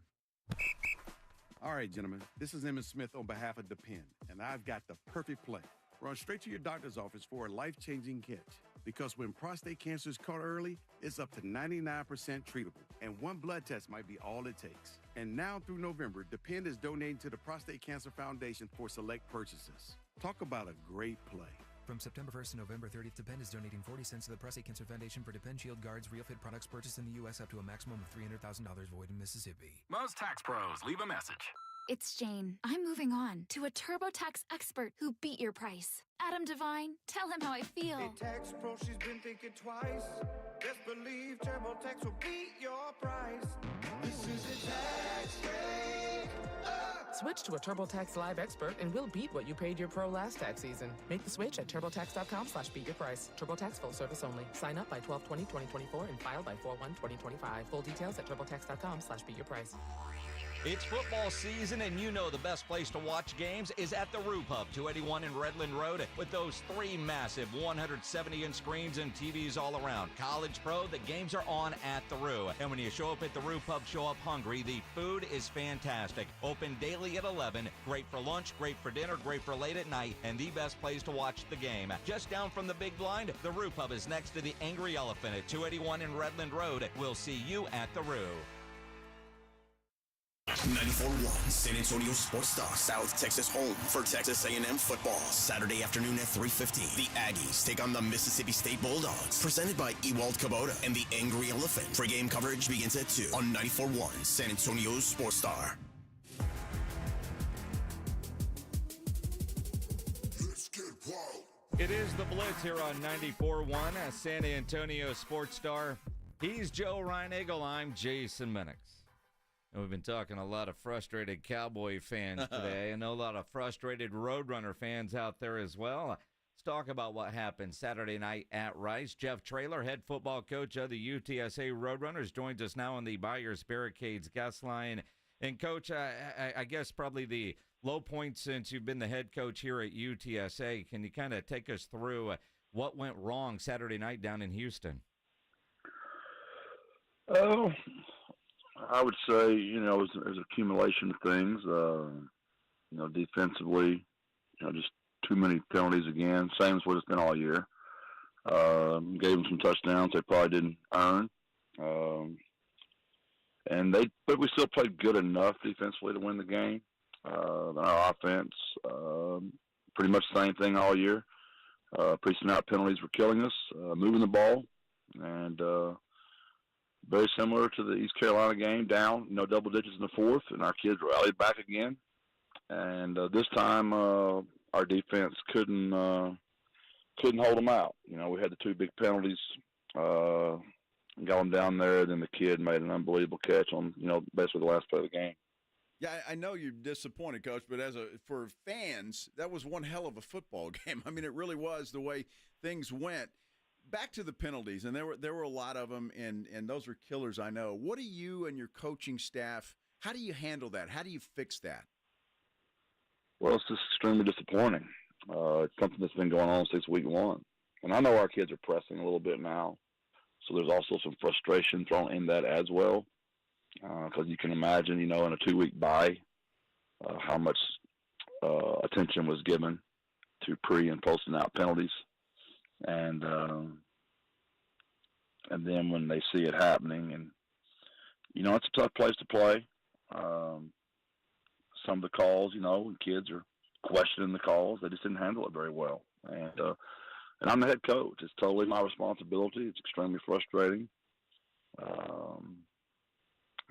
All right, gentlemen, this is Emmett Smith on behalf of Depend, and I've got the perfect play. Run straight to your doctor's office for a life-changing catch. Because when prostate cancer is caught early, it's up to 99% treatable, and one blood test might be all it takes. And now through November, Depend is donating to the Prostate Cancer Foundation for select purchases. Talk about a great play. From September 1st to November 30th, Depend is donating 40 cents to the Prostate Cancer Foundation for Depend Shield Guards Real Fit products purchased in the U.S. up to a maximum of $300,000 void in Mississippi. Most tax pros leave a message. It's Jane. I'm moving on to a TurboTax expert who beat your price. Adam Devine, tell him how I feel. Hey, tax pro, she's been thinking twice. Best believe TurboTax will beat your price. This is a tax break. Switch to a TurboTax Live expert and we'll beat what you paid your pro last tax season. Make the switch at TurboTax.com/beatyourprice. TurboTax full service only. Sign up by 12/20/2024 and file by 4/1/2025. Full details at TurboTax.com/beatyourprice. It's football season, and you know the best place to watch games is at the Roo Pub, 281 in Redland Road, with those 3 massive 170-inch screens and TVs all around. College, pro, the games are on at the Roo. And when you show up at the Roo Pub, show up hungry. The food is fantastic. Open daily at 11. Great for lunch, great for dinner, great for late at night, and the best place to watch the game. Just down from the big blind, the Roo Pub is next to the Angry Elephant at 281 in Redland Road. We'll see you at the Roo. 94.1 San Antonio Sports Star, South Texas home for Texas A&M football. Saturday afternoon at 3:50. The Aggies take on the Mississippi State Bulldogs. Presented by Ewald Kubota and the Angry Elephant. Pre-game coverage begins at 2 on 94.1 San Antonio Sports Star. Let's get wild. It is the Blitz here on 94.1 San Antonio Sports Star. He's Joe Reinagel. I'm Jason Minnix. And we've been talking a lot of frustrated Cowboy fans today. I know a lot of frustrated Roadrunner fans out there as well. Let's talk about what happened Saturday night at Rice. Jeff Traylor, head football coach of the UTSA Roadrunners, joins us now on the Buyers Barricades guest line. And, Coach, I guess probably the low point since you've been the head coach here at UTSA. Can you kind of take us through what went wrong Saturday night down in Houston? I would say, it was an accumulation of things. Defensively, just too many penalties again, same as what it's been all year. Gave them some touchdowns they probably didn't earn. But we still played good enough defensively to win the game. Our offense, pretty much the same thing all year. Preaching out penalties were killing us, moving the ball, and very similar to the East Carolina game, down, double digits in the fourth, and our kids rallied back again. And this time, our defense couldn't hold them out. We had the two big penalties, got them down there. Then the kid made an unbelievable catch on, basically the last play of the game. Yeah, I know you're disappointed, Coach, but for fans, that was one hell of a football game. I mean, it really was the way things went. Back to the penalties, and there were a lot of them, and those were killers, I know. What do you and your coaching staff, how do you handle that? How do you fix that? Well, it's just extremely disappointing. It's something that's been going on since week one. And I know our kids are pressing a little bit now, so there's also some frustration thrown in that as well. Because you can imagine, in a 2-week bye, how much attention was given to pre- and posting out penalties. And then when they see it happening, and, it's a tough place to play. Some of the calls, kids are questioning the calls. They just didn't handle it very well. And I'm the head coach. It's totally my responsibility. It's extremely frustrating.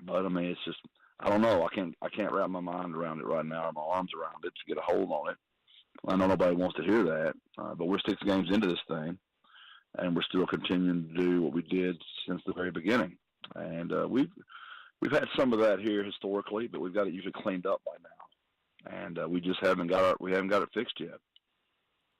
But I mean, it's just, I don't know. I can't wrap my mind around it right now, or my arms around it to get a hold on it. I know nobody wants to hear that, but we're 6 games into this thing, and we're still continuing to do what we did since the very beginning. And we've had some of that here historically, but we've got it usually cleaned up by now, and we just haven't got it fixed yet.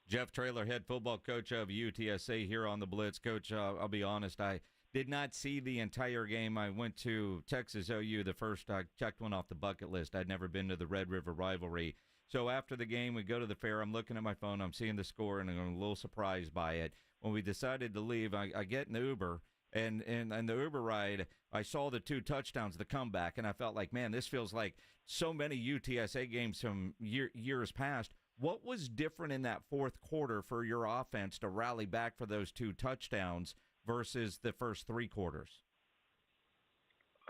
Jeff Traylor, head football coach of UTSA, here on the Blitz. Coach, I'll be honest, I did not see the entire game. I went to Texas OU the first. I checked one off the bucket list. I'd never been to the Red River rivalry. So after the game, we go to the fair. I'm looking at my phone. I'm seeing the score, and I'm a little surprised by it. When we decided to leave, I get in the Uber, and the Uber ride, I saw the 2 touchdowns, the comeback, and I felt like, man, this feels like so many UTSA games from years past. What was different in that fourth quarter for your offense to rally back for those 2 touchdowns versus the first 3 quarters?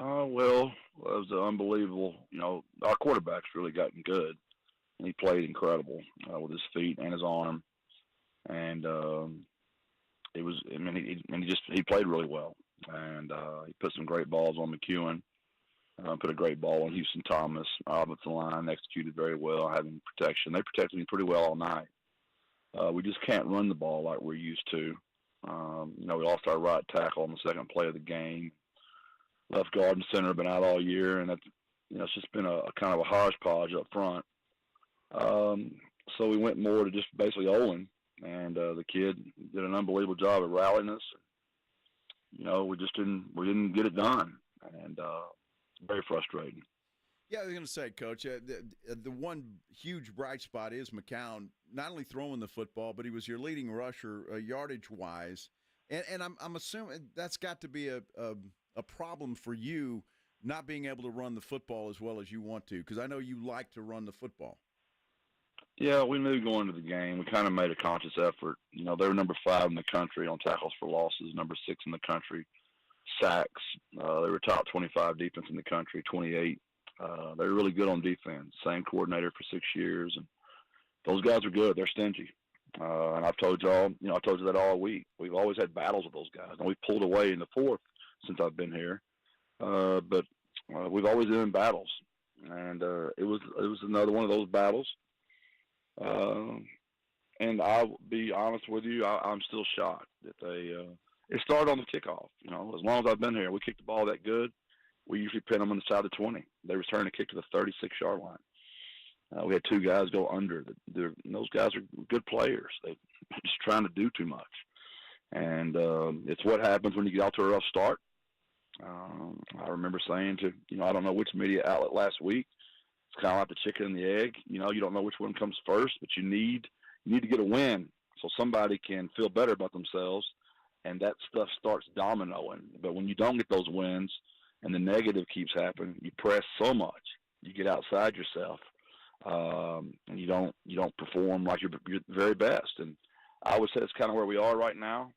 Well, it was unbelievable. Our quarterback's really gotten good. And he played incredible with his feet and his arm, and it was. I mean, he played really well, and he put some great balls on McEwen. Put a great ball on Houston Thomas. Offensive line executed very well, having protection. They protected me pretty well all night. We just can't run the ball like we're used to. We lost our right tackle on the second play of the game. Left guard and center have been out all year, and that's, it's just been a kind of a hodgepodge up front. So we went more to just basically Owen, and the kid did an unbelievable job of rallying us. We didn't get it done, and very frustrating. Yeah, I was going to say, Coach, the one huge bright spot is McCown not only throwing the football, but he was your leading rusher yardage-wise. And I'm assuming that's got to be a problem for you, not being able to run the football as well as you want to, because I know you like to run the football. Yeah, we knew going into the game. We kind of made a conscious effort. They were number 5 in the country on tackles for losses, number 6 in the country, sacks. They were top 25 defense in the country, 28. They were really good on defense. Same coordinator for 6 years, and those guys are good. They're stingy. And I've told y'all, I told you that all week. We've always had battles with those guys, and we pulled away in the fourth since I've been here. But we've always been in battles, and it was another one of those battles. And I'll be honest with you, I'm still shocked that it started on the kickoff. As long as I've been here, we kicked the ball that good. We usually pin them on the side of the 20. They return a kick to the 36-yard line. We had 2 guys go under. Those guys are good players. They're just trying to do too much. And it's what happens when you get out to a rough start. I remember saying to, I don't know which media outlet last week, it's kind of like the chicken and the egg. You don't know which one comes first, but you need to get a win so somebody can feel better about themselves, and that stuff starts dominoing. But when you don't get those wins, and the negative keeps happening, you press so much, you get outside yourself, and you don't perform like your very best. And I would say it's kind of where we are right now.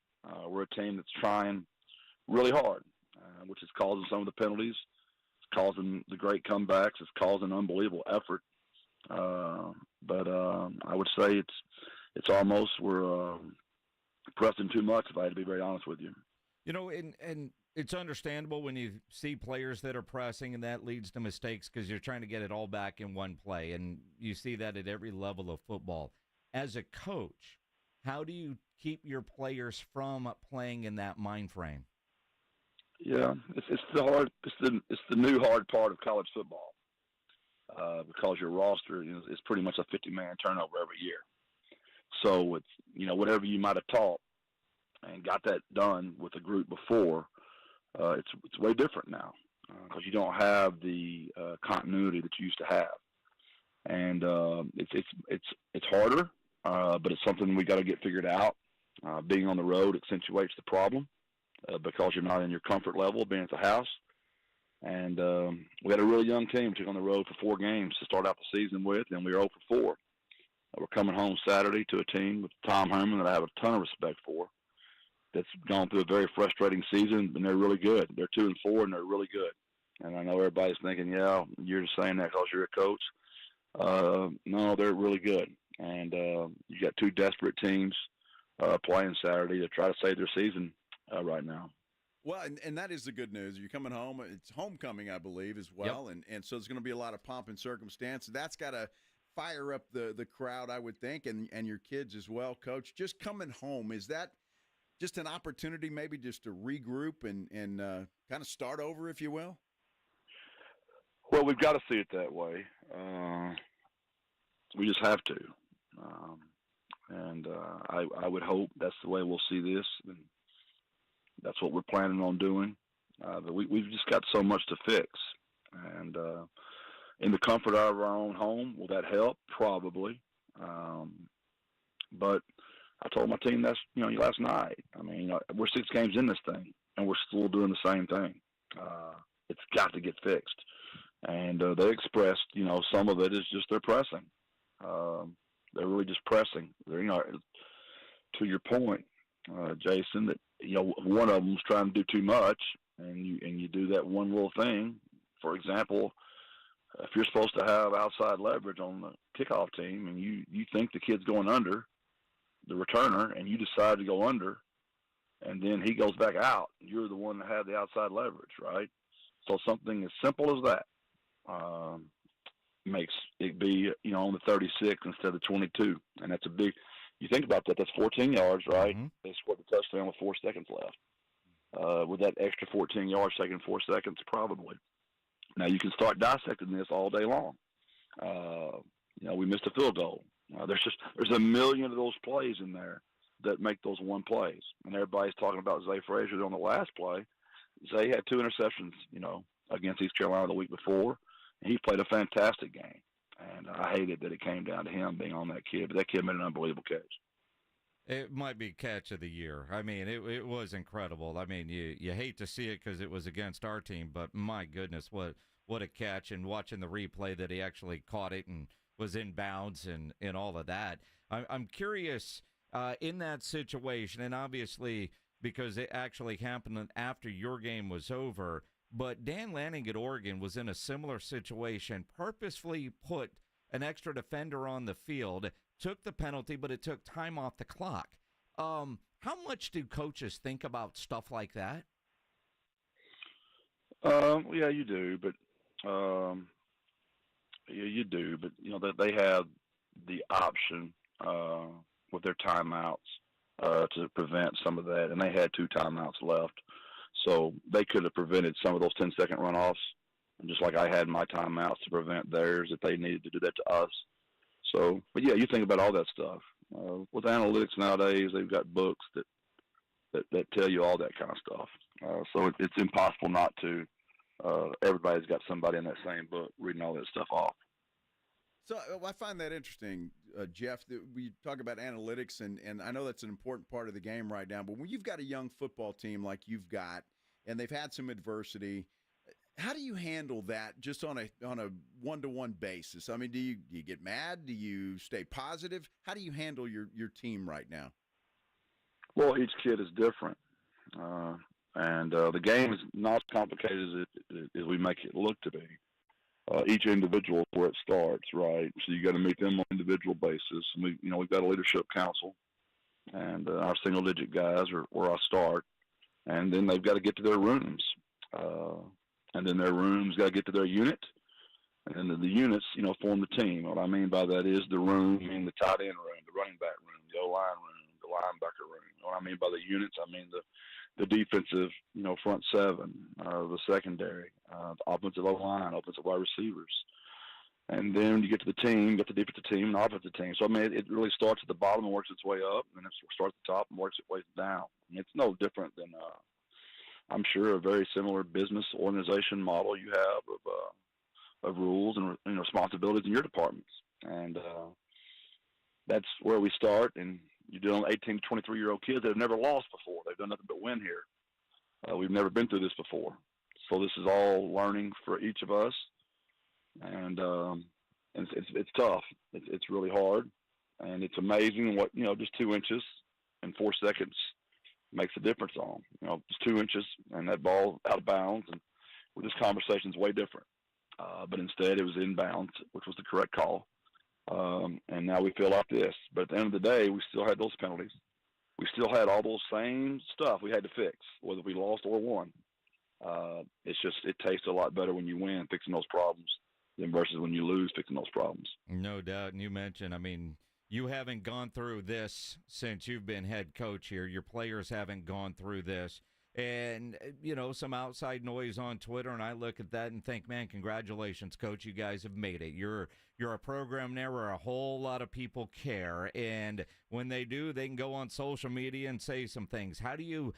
We're a team that's trying really hard, which is causing some of the penalties. It's causing the great comebacks. It's causing unbelievable effort. But I would say it's almost we're pressing too much, if I had to be very honest with you. You know, and it's understandable when you see players that are pressing, and that leads to mistakes because you're trying to get it all back in one play, and you see that at every level of football. As a coach, how do you keep your players from playing in that mind frame? Yeah, it's the new hard part of college football because your roster is pretty much a 50-man turnover every year. So it's whatever you might have taught and got that done with a group before, it's way different now because you don't have the continuity that you used to have, and it's harder, but it's something we got to get figured out. Being on the road accentuates the problem because you're not in your comfort level being at the house. And we had a really young team, took on the road for 4 games to start out the season with, and we were 0 for 4. We're coming home Saturday to a team with Tom Herman that I have a ton of respect for, that's gone through a very frustrating season, and they're really good. They're 2-4, and they're really good. And I know everybody's thinking, yeah, you're just saying that because you're a coach. No, they're really good. And you got 2 desperate teams playing Saturday to try to save their season right now. Well, and that is the good news. You're coming home. It's homecoming, I believe, as well. Yep. And so there's going to be a lot of pomp and circumstance. That's got to fire up the crowd, I would think, and your kids as well, Coach. Just coming home, is that just an opportunity maybe just to regroup and kind of start over, if you will? Well, we've got to see it that way. We just have to. I would hope that's the way we'll see this. And that's what we're planning on doing. But we've just got so much to fix. And in the comfort of our own home, will that help? Probably. But I told my team that's, last night. I mean, we're 6 games in this thing, and we're still doing the same thing. It's got to get fixed. And they expressed, some of it is just they're pressing. They're really just pressing. They're, to your point, Jason, that, one of them's trying to do too much, and you do that one little thing. For example, if you're supposed to have outside leverage on the kickoff team, and you think the kid's going under, the returner, and you decide to go under, and then he goes back out, you're the one that had the outside leverage, right? So something as simple as that makes it be, on the 36 instead of 22. And that's a big – you think about that, that's 14 yards, right? Mm-hmm. They scored the touchdown with 4 seconds left. With that extra 14 yards taking 4 seconds, probably. Now, you can start dissecting this all day long. We missed a field goal. There's a million of those plays in there that make those one plays. And everybody's talking about Zay Frazier on the last play. Zay had 2 interceptions, against East Carolina the week before, and he played a fantastic game. And I hated that it came down to him being on that kid, but that kid made an unbelievable catch. It might be catch of the year. I mean, it was incredible. I mean, you hate to see it because it was against our team, but my goodness, what a catch. And watching the replay that he actually caught it and was in bounds and all of that. I'm curious, in that situation, and obviously because it actually happened after your game was over, but Dan Lanning at Oregon was in a similar situation, purposefully put an extra defender on the field, took the penalty, but it took time off the clock. How much do coaches think about stuff like that? Yeah, you do, but that they have the option with their timeouts to prevent some of that, and they had 2 timeouts left, so they could have prevented some of those 10-second runoffs, just like I had my timeouts to prevent theirs if they needed to do that to us. So, but yeah, you think about all that stuff. With analytics nowadays, they've got books that tell you all that kind of stuff. So it's impossible not to. Everybody's got somebody in that same book reading all that stuff off. So I find that interesting, Jeff, that we talk about analytics, and I know that's an important part of the game right now, but when you've got a young football team like you've got, and they've had some adversity, How do you handle that just on a one-to-one basis? I mean, do you get mad? Do you stay positive? How do you handle your team right now? Well, each kid is different. And the game is not as complicated as we make it look to be. Each individual is where it starts, right? So you got to meet them on an individual basis. And we've got a leadership council, and our single-digit guys are where I start. And then they've got to get to their rooms. And then their rooms got to get to their unit. And then the units, form the team. What I mean by that is the room, the tight end room, the running back room, the O-line room, the linebacker room. What I mean by the units, I mean the defensive, front seven, the secondary, the offensive O-line, offensive wide receivers. And then when you get to the team, you got the defensive team and the offensive team. So, I mean, it really starts at the bottom and works its way up, and it starts at the top and works its way down. I mean, it's no different than, I'm sure, a very similar business organization model you have of rules and responsibilities in your departments. And that's where we start, and you're dealing with 18 to 23-year-old kids that have never lost before. They've done nothing but win here. We've never been through this before. So this is all learning for each of us, and it's tough. It's really hard, and it's amazing what, just 2 inches and 4 seconds makes a difference on. Just 2 inches and that ball out of bounds, and this conversation's way different. But instead it was inbounds, which was the correct call. And now we feel like this. But at the end of the day, we still had those penalties. We still had all those same stuff we had to fix, whether we lost or won. It tastes a lot better when you win, fixing those problems, than versus when you lose, fixing those problems. No doubt. And you mentioned, you haven't gone through this since you've been head coach here. Your players haven't gone through this. And, some outside noise on Twitter, and I look at that and think, man, congratulations, Coach. You guys have made it. You're a program now where a whole lot of people care, and when they do, they can go on social media and say some things. How do you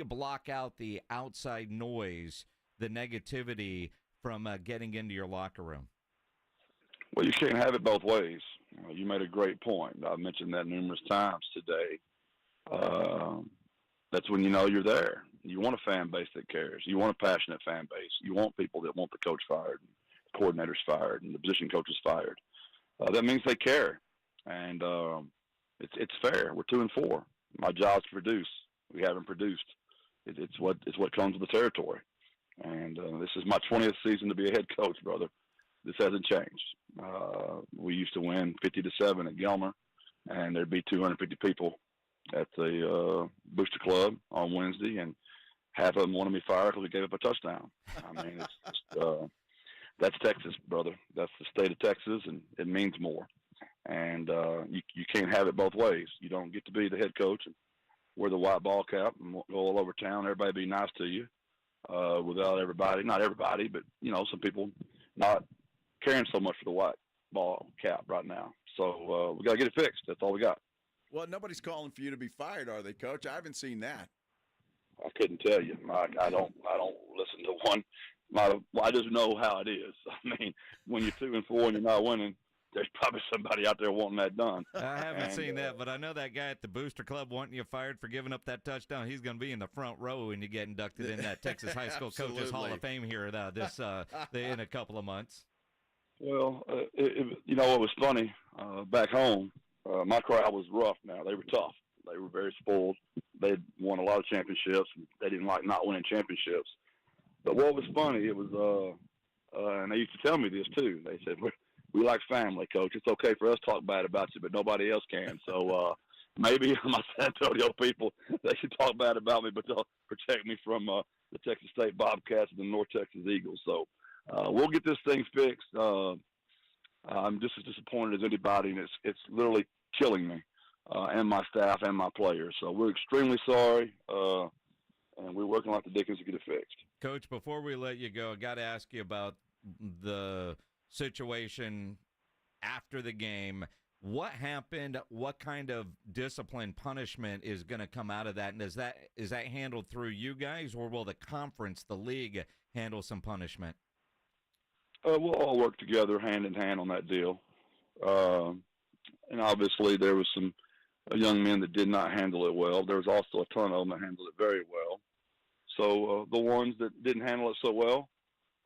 block out the outside noise, the negativity from getting into your locker room? Well, you can't have it both ways. You made a great point. I've mentioned that numerous times today. That's when you know you're there. You want a fan base that cares. You want a passionate fan base. You want people that want the coach fired, and the coordinators fired, and the position coaches fired. That means they care, and it's fair. We're 2-4. My job's to produce. We haven't produced. It's what comes with the territory. And this is my 20th season to be a head coach, brother. This hasn't changed. We used to win 50-7 at Gilmer, and there'd be 250 people at the Booster Club on Wednesday, and half of them wanted me fired because we gave up a touchdown. That's Texas, brother. That's the state of Texas, and it means more. And you can't have it both ways. You don't get to be the head coach and wear the white ball cap and go all over town. Everybody be nice to you without everybody. Not everybody, but, some people not caring so much for the white ball cap right now. So we got to get it fixed. That's all we got. Well, nobody's calling for you to be fired, are they, Coach? I haven't seen that. I couldn't tell you. I don't listen to one. I just know how it is. When you're 2-4 and you're not winning, there's probably somebody out there wanting that done. I haven't seen that, but I know that guy at the Booster Club wanting you fired for giving up that touchdown. He's going to be in the front row when you get inducted in that Texas High School Coaches Hall of Fame here in a couple of months. Well, what was funny back home, my crowd was rough now. They were tough. They were very spoiled. They had won a lot of championships. They didn't like not winning championships. But what was funny, it was, and they used to tell me this too. They said, we like family, Coach. It's okay for us to talk bad about you, but nobody else can. So maybe my San Antonio people, they should talk bad about me, but they'll protect me from the Texas State Bobcats and the North Texas Eagles. So we'll get this thing fixed. I'm just as disappointed as anybody, and it's literally killing me and my staff and my players. So we're extremely sorry, and we're working like the Dickens to get it fixed. Coach, before we let you go, I got to ask you about the situation after the game. What happened? What kind of discipline punishment is going to come out of that? And is that handled through you guys, or will the conference, the league, handle some punishment? We'll all work together hand in hand on that deal. And obviously there was some young men that did not handle it well. There was also a ton of them that handled it very well. So the ones that didn't handle it so well,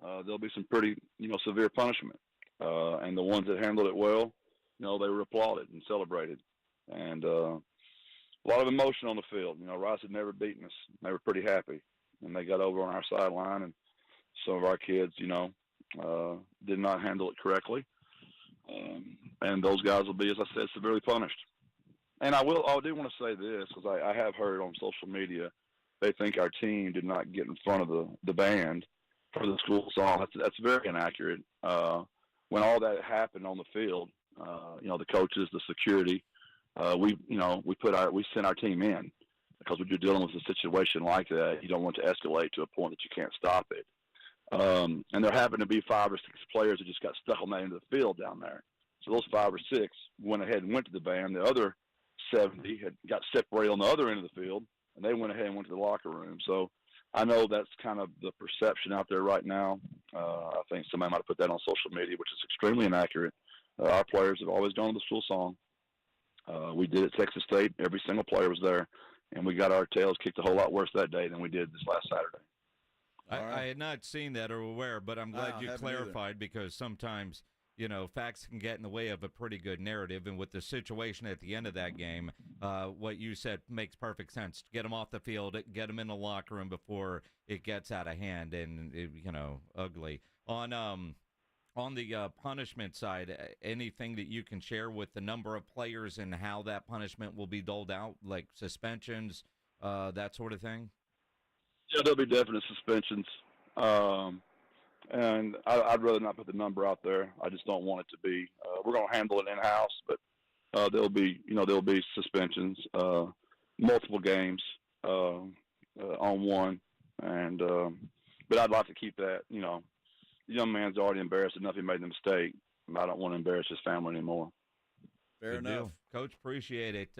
there'll be some pretty, severe punishment. And the ones that handled it well, they were applauded and celebrated. And a lot of emotion on the field. Rice had never beaten us. They were pretty happy. And they got over on our sideline, and some of our kids, did not handle it correctly. And those guys will be, as I said, severely punished. And I do want to say this, because I have heard on social media, they think our team did not get in front of the band for the school song. That's very inaccurate. When all that happened on the field, the coaches, the security, we sent our team in, because when you're dealing with a situation like that, you don't want to escalate to a point that you can't stop it. And there happened to be 5 or 6 players that just got stuck on that end of the field down there. So those 5 or 6 went ahead and went to the band. The other 70 had got separated on the other end of the field, and they went ahead and went to the locker room. So I know that's kind of the perception out there right now. I think somebody might have put that on social media, which is extremely inaccurate. Our players have always gone to the school song. We did at Texas State. Every single player was there, and we got our tails kicked a whole lot worse that day than we did this last Saturday. I had not seen that or aware, but I'm glad you clarified, because sometimes, facts can get in the way of a pretty good narrative. And with the situation at the end of that game, what you said makes perfect sense. Get them off the field, get them in the locker room before it gets out of hand and, ugly. On the punishment side, anything that you can share with the number of players and how that punishment will be doled out, like suspensions, that sort of thing? Yeah, there'll be definite suspensions. And I'd rather not put the number out there. I just don't want it to be. We're going to handle it in-house, but there'll be suspensions, multiple games on one. And but I'd like to keep that. The young man's already embarrassed enough. He made the mistake. I don't want to embarrass his family anymore. Fair Good enough, deal. Coach. Appreciate it.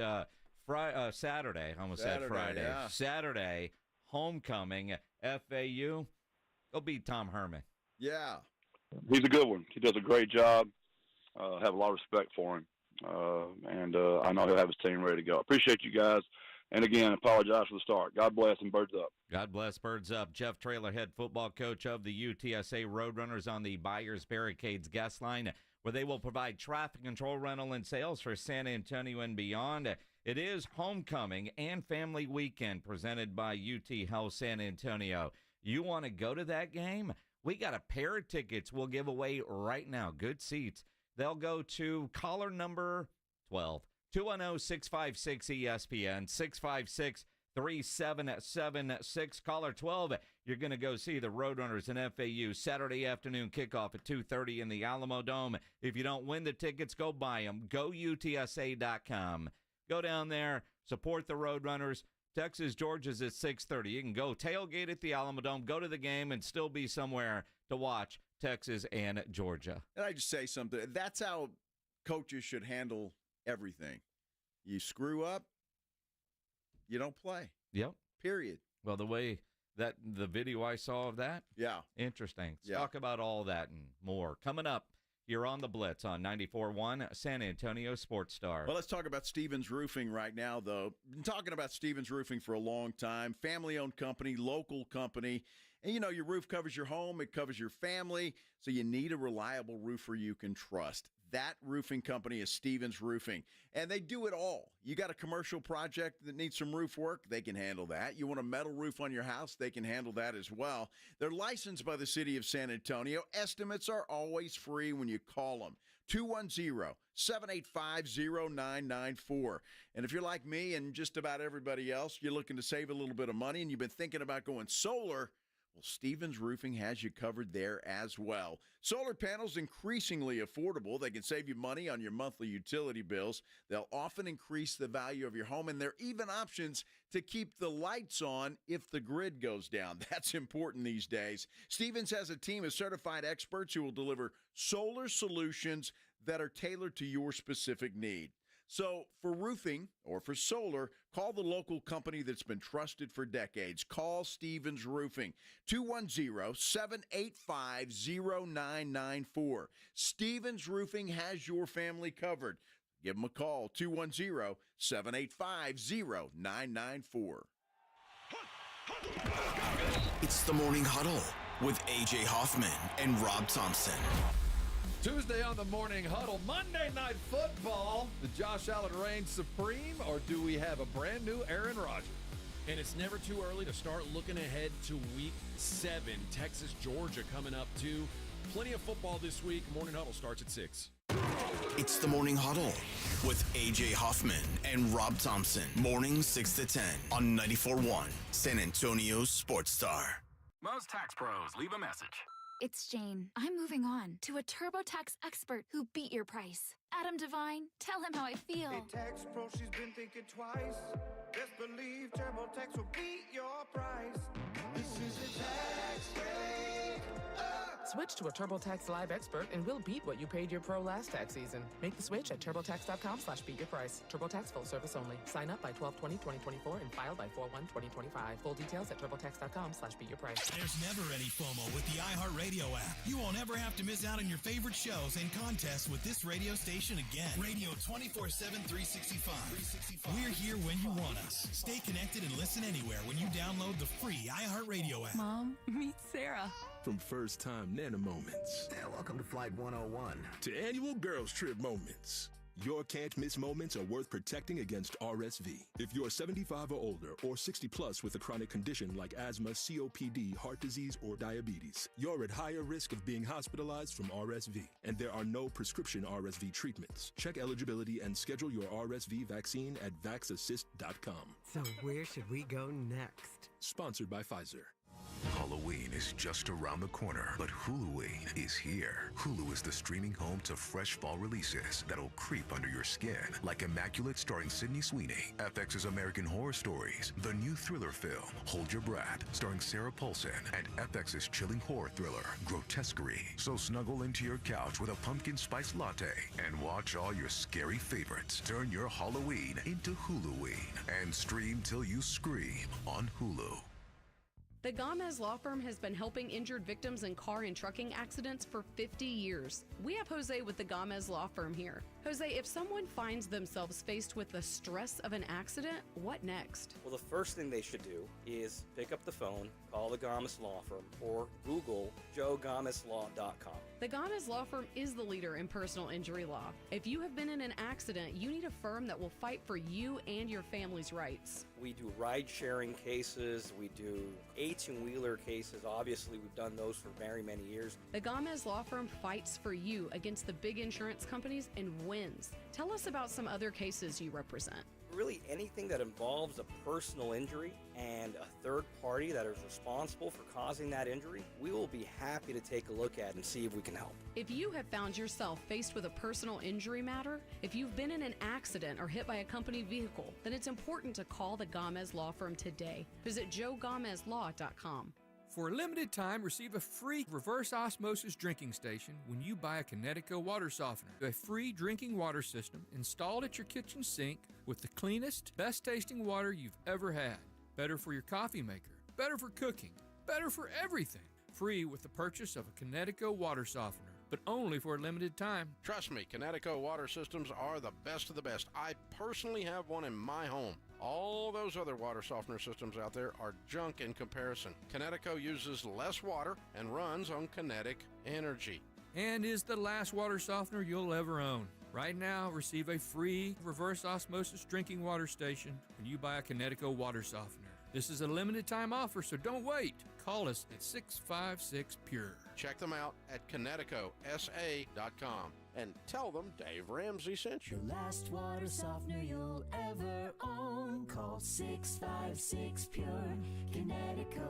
Saturday. I almost said Friday. Yeah. Saturday. Homecoming, FAU, go beat Tom Herman. Yeah. He's a good one. He does a great job. Have a lot of respect for him. And I know he'll have his team ready to go. Appreciate you guys. And, again, apologize for the start. God bless and birds up. God bless, birds up. Jeff Traylor, head football coach of the UTSA Roadrunners, on the Buyers Barricades guest line, where they will provide traffic control, rental, and sales for San Antonio and beyond. It is Homecoming and Family Weekend presented by UT Health San Antonio. You want to go to that game? We got a pair of tickets we'll give away right now. Good seats. They'll go to caller number 12, 210-656-ESPN, 656-3776. Caller 12, you're going to go see the Roadrunners and FAU Saturday afternoon kickoff at 2:30 in the Alamo Dome. If you don't win the tickets, go buy them. Go UTSA.com. Go down there, support the Roadrunners. Texas, Georgia's at 6:30. You can go tailgate at the Alamo Dome, go to the game, and still be somewhere to watch Texas and Georgia. And I just say something. That's how coaches should handle everything. You screw up, you don't play. Yep. Period. Well, the way that the video I saw of that, yeah, interesting. Let's talk about all that and more coming up. You're on the Blitz on 94.1 San Antonio Sports Star. Well, let's talk about Stevens Roofing right now, though. Been talking about Stevens Roofing for a long time. Family-owned company, local company. And, your roof covers your home. It covers your family. So you need a reliable roofer you can trust. That roofing company is Stevens Roofing. And they do it all. You got a commercial project that needs some roof work, they can handle that. You want a metal roof on your house, they can handle that as well. They're licensed by the city of San Antonio. Estimates are always free when you call them. 210-785-0994. And if you're like me and just about everybody else, you're looking to save a little bit of money and you've been thinking about going solar, well, Stevens Roofing has you covered there as well. Solar panels increasingly affordable. They can save you money on your monthly utility bills. They'll often increase the value of your home, and there are even options to keep the lights on if the grid goes down. That's important these days. Stevens has a team of certified experts who will deliver solar solutions that are tailored to your specific need. So for roofing or for solar, call the local company that's been trusted for decades. Call Stevens Roofing, 210-785-0994. Stevens Roofing has your family covered. Give them a call, 210-785-0994. It's the Morning Huddle with A.J. Hoffman and Rob Thompson. Tuesday on the Morning Huddle, Monday Night Football. Did Josh Allen reign supreme, or do we have a brand new Aaron Rodgers? And it's never too early to start looking ahead to Week 7. Texas, Georgia coming up too. Plenty of football this week. Morning Huddle starts at 6. It's the Morning Huddle with A.J. Hoffman and Rob Thompson. Morning 6 to 10 on 94.1 San Antonio's Sports Star. Most tax pros leave a message. It's Jane. I'm moving on to a TurboTax expert who beat your price. Adam Devine, tell him how I feel. Hey, tax pro, she's been thinking twice. Best believe TurboTax will beat your price. This is a tax break. Switch to a TurboTax Live expert and we'll beat what you paid your pro last tax season. Make the switch at TurboTax.com/beat your price. TurboTax full service only. Sign up by 12/20/2024 and file by 4/1/2025. Full details at TurboTax.com/beat your price. There's never any FOMO with the iHeartRadio app. You won't ever have to miss out on your favorite shows and contests with this radio station again. Radio 24/7, 365. We're here when you want us. Stay connected and listen anywhere when you download the free iHeartRadio app. Mom, meet Sarah. From first-time Nana moments. Yeah, welcome to Flight 101. To annual girls trip moments. Your can't-miss moments are worth protecting against RSV. If you're 75 or older or 60 plus with a chronic condition like asthma, COPD, heart disease, or diabetes, you're at higher risk of being hospitalized from RSV. And there are no prescription RSV treatments. Check eligibility and schedule your RSV vaccine at vaxassist.com. So where should we go next? Sponsored by Pfizer. Halloween is just around the corner, but Huluween is here. Hulu is the streaming home to fresh fall releases that'll creep under your skin, like Immaculate starring Sydney Sweeney, FX's American Horror Stories, the new thriller film Hold Your Breath starring Sarah Paulson, and FX's chilling horror thriller Grotesquerie. So snuggle into your couch with a pumpkin spice latte and watch all your scary favorites. Turn your Halloween into Huluween and stream till you scream on Hulu. The Gomez Law Firm has been helping injured victims in car and trucking accidents for 50 years. We have Jose with the Gomez Law Firm here. Jose, if someone finds themselves faced with the stress of an accident, what next? Well, the first thing they should do is pick up the phone, call the Gomez Law Firm, or Google JoeGomezLaw.com. The Gomez Law Firm is the leader in personal injury law. If you have been in an accident, you need a firm that will fight for you and your family's rights. We do ride-sharing cases. We do 18-wheeler cases. Obviously, we've done those for very many years. The Gomez Law Firm fights for you against the big insurance companies and wins. Tell us about some other cases you represent. Really, anything that involves a personal injury and a third party that is responsible for causing that injury, we will be happy to take a look at and see if we can help. If you have found yourself faced with a personal injury matter, if you've been in an accident or hit by a company vehicle, then it's important to call the Gomez Law Firm today. Visit JoeGomezLaw.com. For a limited time, receive a free reverse osmosis drinking station when you buy a Connecticut water softener. A free drinking water system installed at your kitchen sink with the cleanest, best tasting water you've ever had. Better for your coffee maker, better for cooking, better for everything. Free with the purchase of a Connecticut water softener, but only for a limited time. Trust me, Connecticut water systems are the best of the best. I personally have one in my home. All those other water softener systems out there are junk in comparison. Connecticut uses less water and runs on kinetic energy. And is the last water softener you'll ever own. Right now, receive a free reverse osmosis drinking water station when you buy a Connecticut water softener. This is a limited time offer, so don't wait. Call us at 656-PURE. Check them out at ConnecticutSA.com and tell them Dave Ramsey sent you. The last water softener you'll ever own. Call 656-PURE. Connecticut.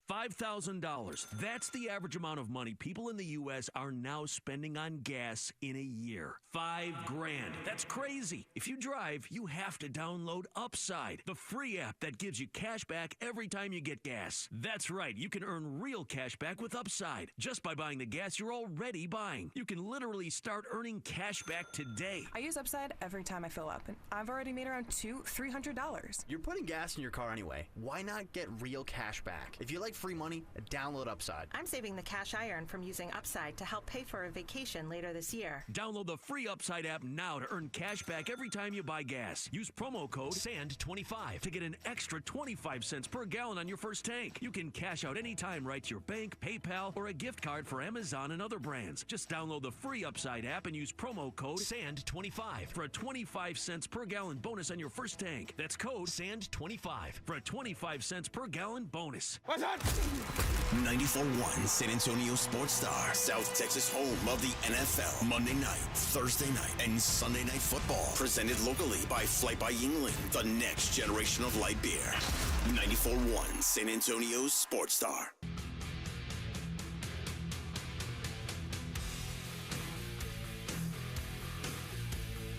$5,000. That's the average amount of money people in the U.S. are now spending on gas in a year. $5,000. That's crazy. If you drive, you have to download Upside, the free app that gives you cash back every time you get gas. That's right. You can earn real cash back with Upside just by buying the gas you're already buying. You can literally start earning cash back today. I use Upside every time I fill up, and I've already made around $200-$300. You're putting gas in your car anyway. Why not get real cash back? If you like free money, download Upside. I'm saving the cash I earn from using Upside to help pay for a vacation later this year. Download the free Upside app now to earn cash back every time you buy gas. Use promo code SAND25 to get an extra 25 cents per gallon on your first tank. You can cash out anytime right to your bank, PayPal, or a gift card for Amazon and other brands. Just download the free Upside app and use promo code SAND25 for a 25 cents per gallon bonus on your first tank. That's code SAND25 for a 25 cents per gallon bonus. What's up? 94.1 San Antonio Sports Star, South Texas home of the NFL. Monday night, Thursday night, and Sunday night football. Presented locally by Flight by Yingling, the next generation of light beer. 94.1 San Antonio Sports Star.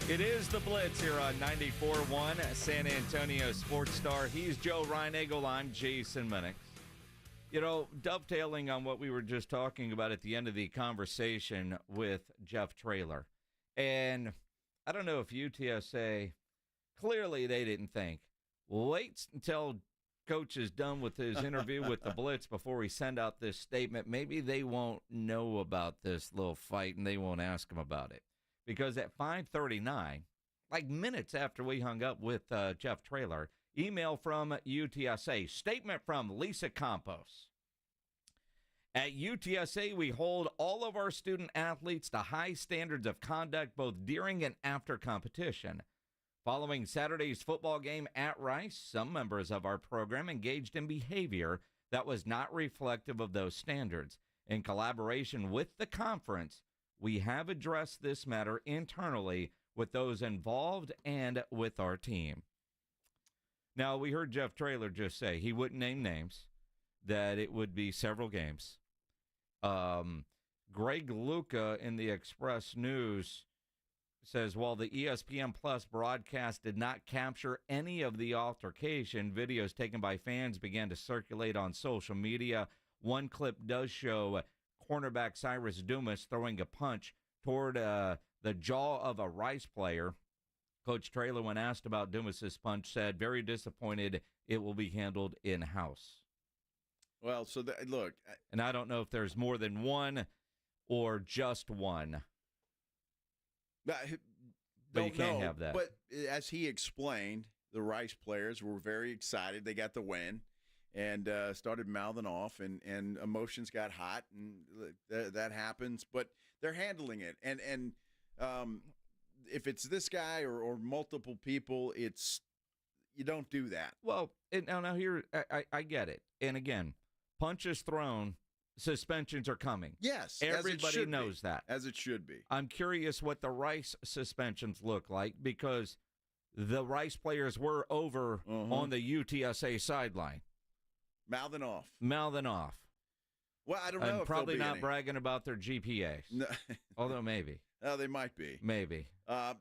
It is the Blitz here on 94.1 San Antonio Sports Star. He's Joe Reinagel. I'm Jason Minnix. You know, dovetailing on what we were just talking about at the end of the conversation with Jeff Traylor. And I don't know if UTSA, clearly they didn't think, wait until Coach is done with his interview with the Blitz before we send out this statement. Maybe they won't know about this little fight and they won't ask him about it. Because at 5:39, like minutes after we hung up with Jeff Traylor, email from UTSA, statement from Lisa Campos. At UTSA, we hold all of our student athletes to high standards of conduct both during and after competition. Following Saturday's football game at Rice, some members of our program engaged in behavior that was not reflective of those standards. In collaboration with the conference, we have addressed this matter internally with those involved and with our team. Now, we heard Jeff Traylor just say he wouldn't name names, that it would be several games. Greg Luca in the Express News says, while the ESPN Plus broadcast did not capture any of the altercation, videos taken by fans began to circulate on social media. One clip does show cornerback Cyrus Dumas throwing a punch toward the jaw of a Rice player. Coach Traylor, when asked about Dumas's punch, said, very disappointed it will be handled in-house. Well, so look. And I don't know if there's more than one or just one. But you can't have that. But as he explained, the Rice players were very excited. They got the win. And started mouthing off, and emotions got hot, and that happens. But they're handling it. And if it's this guy or multiple people, you don't do that. Well, now here, I get it. And again, punches thrown, suspensions are coming. Yes, everybody knows that. As it should be. I'm curious what the Rice suspensions look like because the Rice players were over on the UTSA sideline. Mouthing off. Well, I don't know. And if probably not any. bragging about their GPAs. No. Although maybe. Oh, they might be. Maybe. But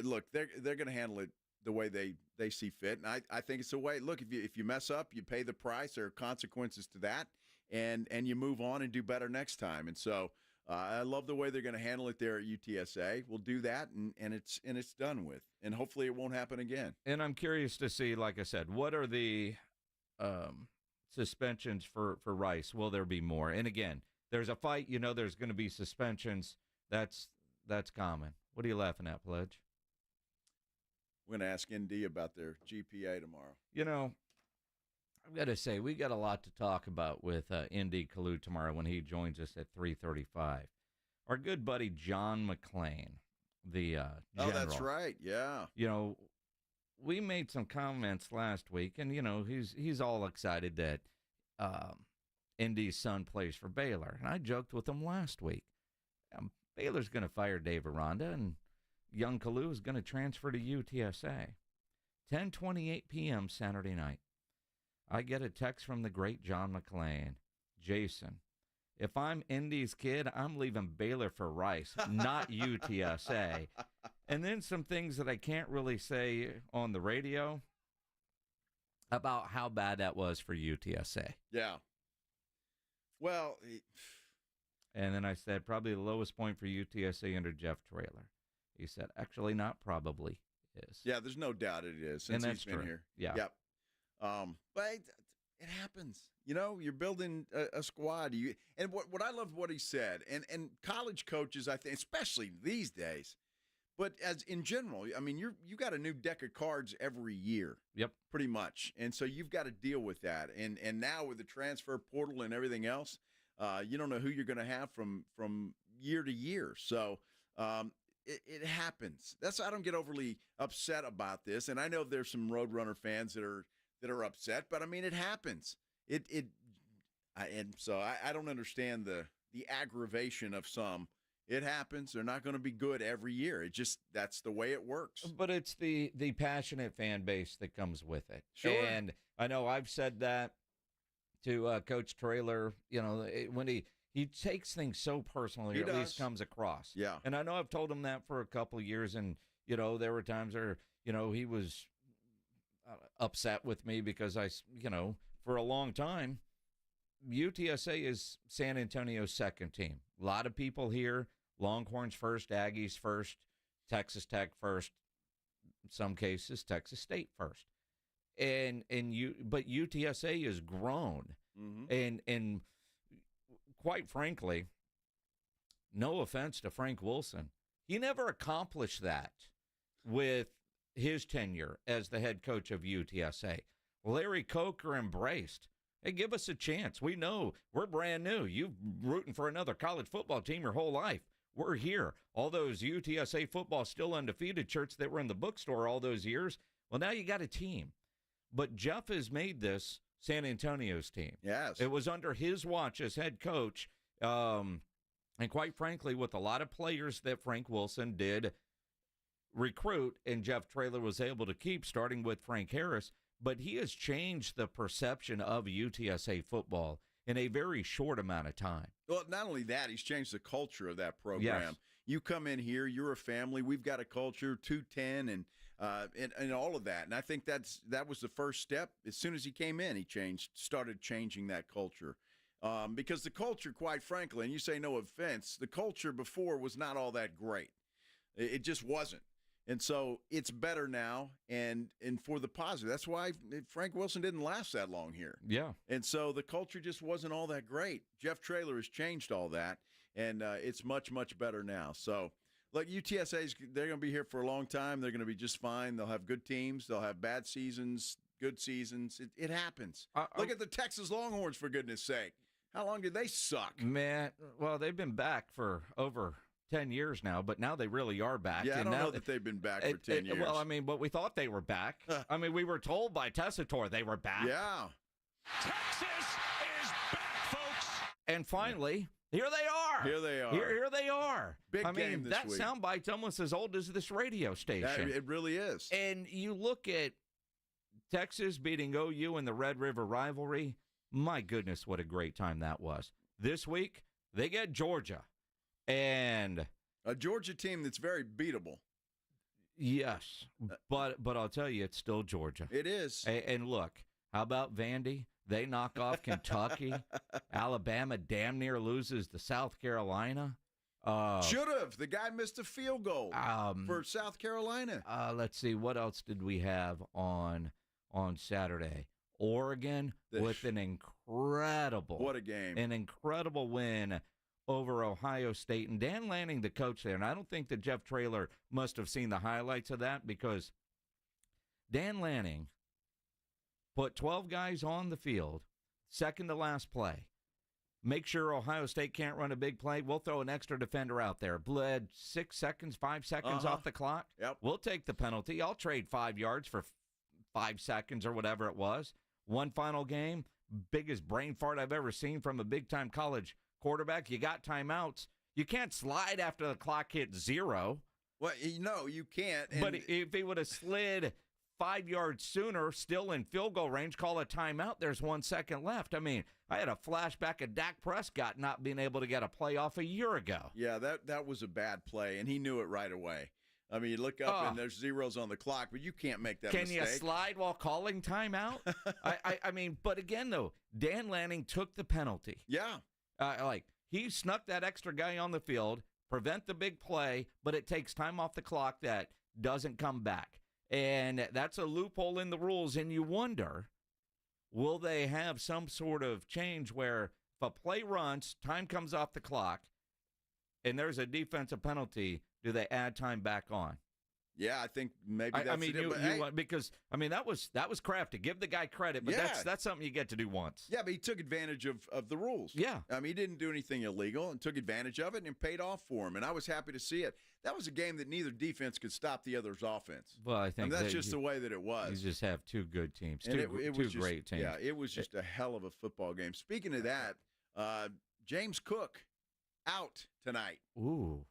look, they're going to handle it the way they see fit, and I think it's the way. Look, if you mess up, you pay the price. There are consequences to that, and you move on and do better next time. And so I love the way they're going to handle it there at UTSA. We'll do that, and it's done with, and hopefully it won't happen again. And I'm curious to see, like I said, what are the suspensions for Rice? Will there be more? And again, there's a fight, there's going to be suspensions. That's common. What are you laughing at, Pledge? We're going to ask ND about their GPA tomorrow. I've got to say, we got a lot to talk about with ND Kalu tomorrow when he joins us at 3:35. Our good buddy John McClain, the general. Oh, that's right. Yeah. We made some comments last week, and, he's all excited that ND's son plays for Baylor. And I joked with him last week. Baylor's going to fire Dave Aranda, and young Kalu is going to transfer to UTSA. 10:28 p.m. Saturday night. I get a text from the great John McClain. Jason, if I'm Indy's kid, I'm leaving Baylor for Rice, not UTSA. And then some things that I can't really say on the radio about how bad that was for UTSA. Yeah. Well, and then I said, probably the lowest point for UTSA under Jeff Traylor. He said, actually, not probably is. Yeah, there's no doubt it is since he's been here. Yeah. Yep. But it happens. You're building a squad. And what I loved what he said, and college coaches, I think, especially these days, but as in general, I mean, you got a new deck of cards every year. Yep. Pretty much. And so you've got to deal with that. And now with the transfer portal and everything else, you don't know who you're going to have from year to year. So it happens. I don't get overly upset about this. And I know there's some Roadrunner fans that are upset, but I mean, it happens. And so I don't understand the aggravation of some. It happens. They're not going to be good every year. That's the way it works. But it's the passionate fan base that comes with it. Sure. And I know I've said that to Coach Traylor, when he takes things so personally, or at least comes across. Yeah. And I know I've told him that for a couple of years, and, there were times where, he was upset with me because for a long time, UTSA is San Antonio's second team. A lot of people here, Longhorns first, Aggies first, Texas Tech first, in some cases Texas State first. But UTSA has grown. Mm-hmm. And quite frankly, no offense to Frank Wilson, he never accomplished that with his tenure as the head coach of UTSA. Larry Coker embraced. Hey, give us a chance. We know we're brand new. You've rooting for another college football team your whole life. We're here. All those UTSA football still undefeated shirts that were in the bookstore all those years. Well, now you got a team. But Jeff has made this San Antonio's team. Yes. It was under his watch as head coach. And quite frankly, with a lot of players that Frank Wilson did recruit and Jeff Traylor was able to keep, starting with Frank Harris, but he has changed the perception of UTSA football in a very short amount of time. Well, not only that, he's changed the culture of that program. Yes. You come in here, you're a family. We've got a culture, 210, and all of that. And I think that was the first step. As soon as he came in, he started changing that culture. Because the culture, quite frankly, and you say no offense, the culture before was not all that great. It just wasn't. And so it's better now, and for the positive. That's why Frank Wilson didn't last that long here. Yeah. And so the culture just wasn't all that great. Jeff Traylor has changed all that, and it's much, much better now. So, look, UTSA, they're going to be here for a long time. They're going to be just fine. They'll have good teams. They'll have bad seasons, good seasons. It happens. Look at the Texas Longhorns, for goodness sake. How long did they suck? Man, well, they've been back for over 10 years now, but now they really are back. Yeah, I and don't now know that they've been back for 10 years. Well, I mean, but we thought they were back. I mean, we were told by Tessitore they were back. Yeah. Texas is back, folks. And finally, here they are. Here they are. Here they are. Big I mean, game this that week. soundbite's almost as old as this radio station. It really is. And you look at Texas beating OU in the Red River rivalry. My goodness, what a great time that was. This week, they get Georgia. And a Georgia team that's very beatable. Yes, but I'll tell you, it's still Georgia. It is. And look, how about Vandy? They knock off Kentucky. Alabama damn near loses to South Carolina. Should have. The guy missed a field goal for South Carolina. Let's see, what else did we have on Saturday? Oregon with an incredible, what a game, an incredible win over Ohio State. And Dan Lanning, the coach there, and I don't think that Jeff Traylor must have seen the highlights of that, because Dan Lanning put 12 guys on the field, second to last play. Make sure Ohio State can't run a big play. We'll throw an extra defender out there. Bled 6 seconds, 5 seconds off the clock. Yep. We'll take the penalty. I'll trade 5 yards for 5 seconds or whatever it was. One final game, biggest brain fart I've ever seen from a big-time college quarterback. You got timeouts. You can't slide after the clock hits 0. Well, no, you can't. But if he would have slid 5 yards sooner, still in field goal range, call a timeout, there's 1 second left. I mean, I had a flashback of Dak Prescott not being able to get a playoff a year ago. Yeah, that was a bad play, and he knew it right away. I mean, you look up and there's zeros on the clock, but you can't make that mistake. Can you slide while calling timeout? I mean, but again, though, Dan Lanning took the penalty. Yeah. He snuck that extra guy on the field, prevent the big play, but it takes time off the clock that doesn't come back. And that's a loophole in the rules, and you wonder will they have some sort of change where if a play runs, time comes off the clock, and there's a defensive penalty, do they add time back on? Yeah, I think maybe that's because that was crafty. Give the guy credit, but that's something you get to do once. Yeah, but he took advantage of the rules. Yeah. I mean, he didn't do anything illegal and took advantage of it, and it paid off for him, and I was happy to see it. That was a game that neither defense could stop the other's offense. Well, I think that's just the way that it was. You just have two good teams, and two great teams. Yeah, it was just a hell of a football game. Speaking of that, James Cook out tonight. Ooh.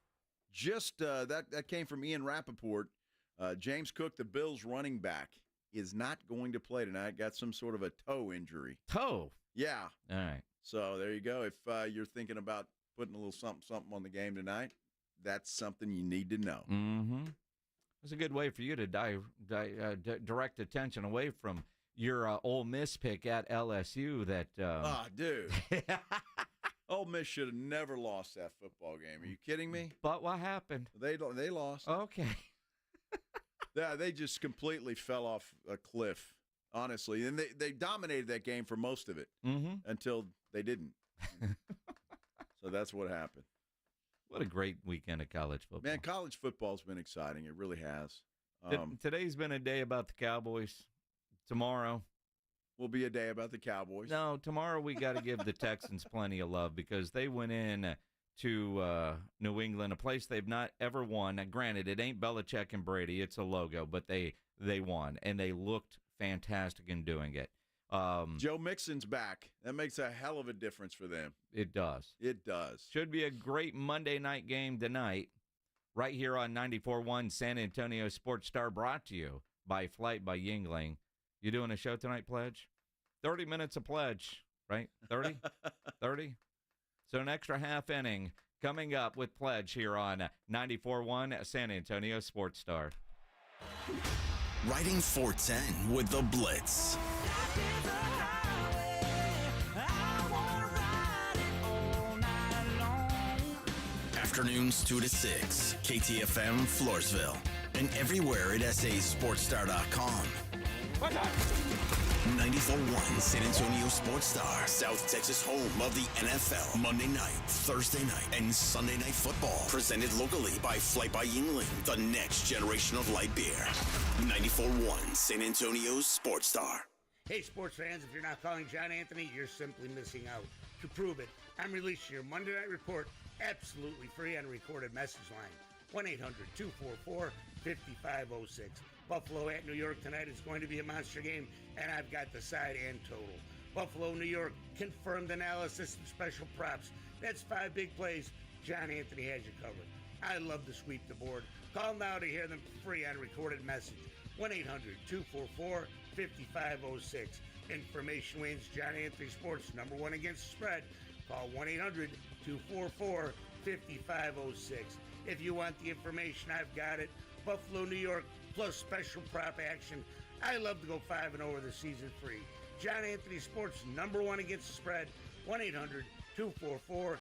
Just that came from Ian Rappaport. James Cook, the Bills running back, is not going to play tonight. Got some sort of a toe injury. Toe? Yeah. All right. So there you go. If you're thinking about putting a little something on the game tonight, that's something you need to know. Mm-hmm. It's a good way for you to direct attention away from your Ole Miss pick at LSU. Dude. Ole Miss should have never lost that football game. Are you kidding me? But what happened? They lost. Okay. Yeah, they just completely fell off a cliff, honestly. And they dominated that game for most of it until they didn't. So that's what happened. What a great weekend of college football. Man, college football's been exciting. It really has. Today's been a day about the Cowboys. Tomorrow will be a day about the Cowboys. No, tomorrow we got to give the Texans plenty of love because they went in to New England, a place they've not ever won. Now, granted, it ain't Belichick and Brady. It's a logo, but they won, and they looked fantastic in doing it. Joe Mixon's back. That makes a hell of a difference for them. It does. It does. Should be a great Monday night game tonight, right here on 94.1 San Antonio Sports Star, brought to you by Flight by Yingling. You doing a show tonight, Pledge? 30 minutes of Pledge, right? 30? 30? So an extra half inning coming up with Pledge here on 94.1 San Antonio Sports Star. Riding 410 with the Blitz. Afternoons 2 to 6, KTFM Floresville, and everywhere at sasportstar.com. 94.1 San Antonio Sports Star, South Texas home of the NFL. Monday night, Thursday night, and Sunday night football. Presented locally by Flight by Yingling, the next generation of light beer. 94.1 San Antonio Sports Star. Hey, sports fans, if you're not calling John Anthony, you're simply missing out. To prove it, I'm releasing your Monday Night Report absolutely free on a recorded message line. 1-800-244-5506. Buffalo at New York tonight is going to be a monster game, and I've got the side and total. Buffalo, New York, confirmed analysis and special props. That's 5 big plays. John Anthony has you covered. I love to sweep the board. Call now to hear them free on a recorded message. 1-800-244-5506. Information wins John Anthony Sports, #1 against the spread. Call 1-800-244-5506. If you want the information, I've got it. Buffalo, New York, plus special prop action. I love to go 5-0 this season free. John Anthony Sports, #1 against the spread. 1-800-244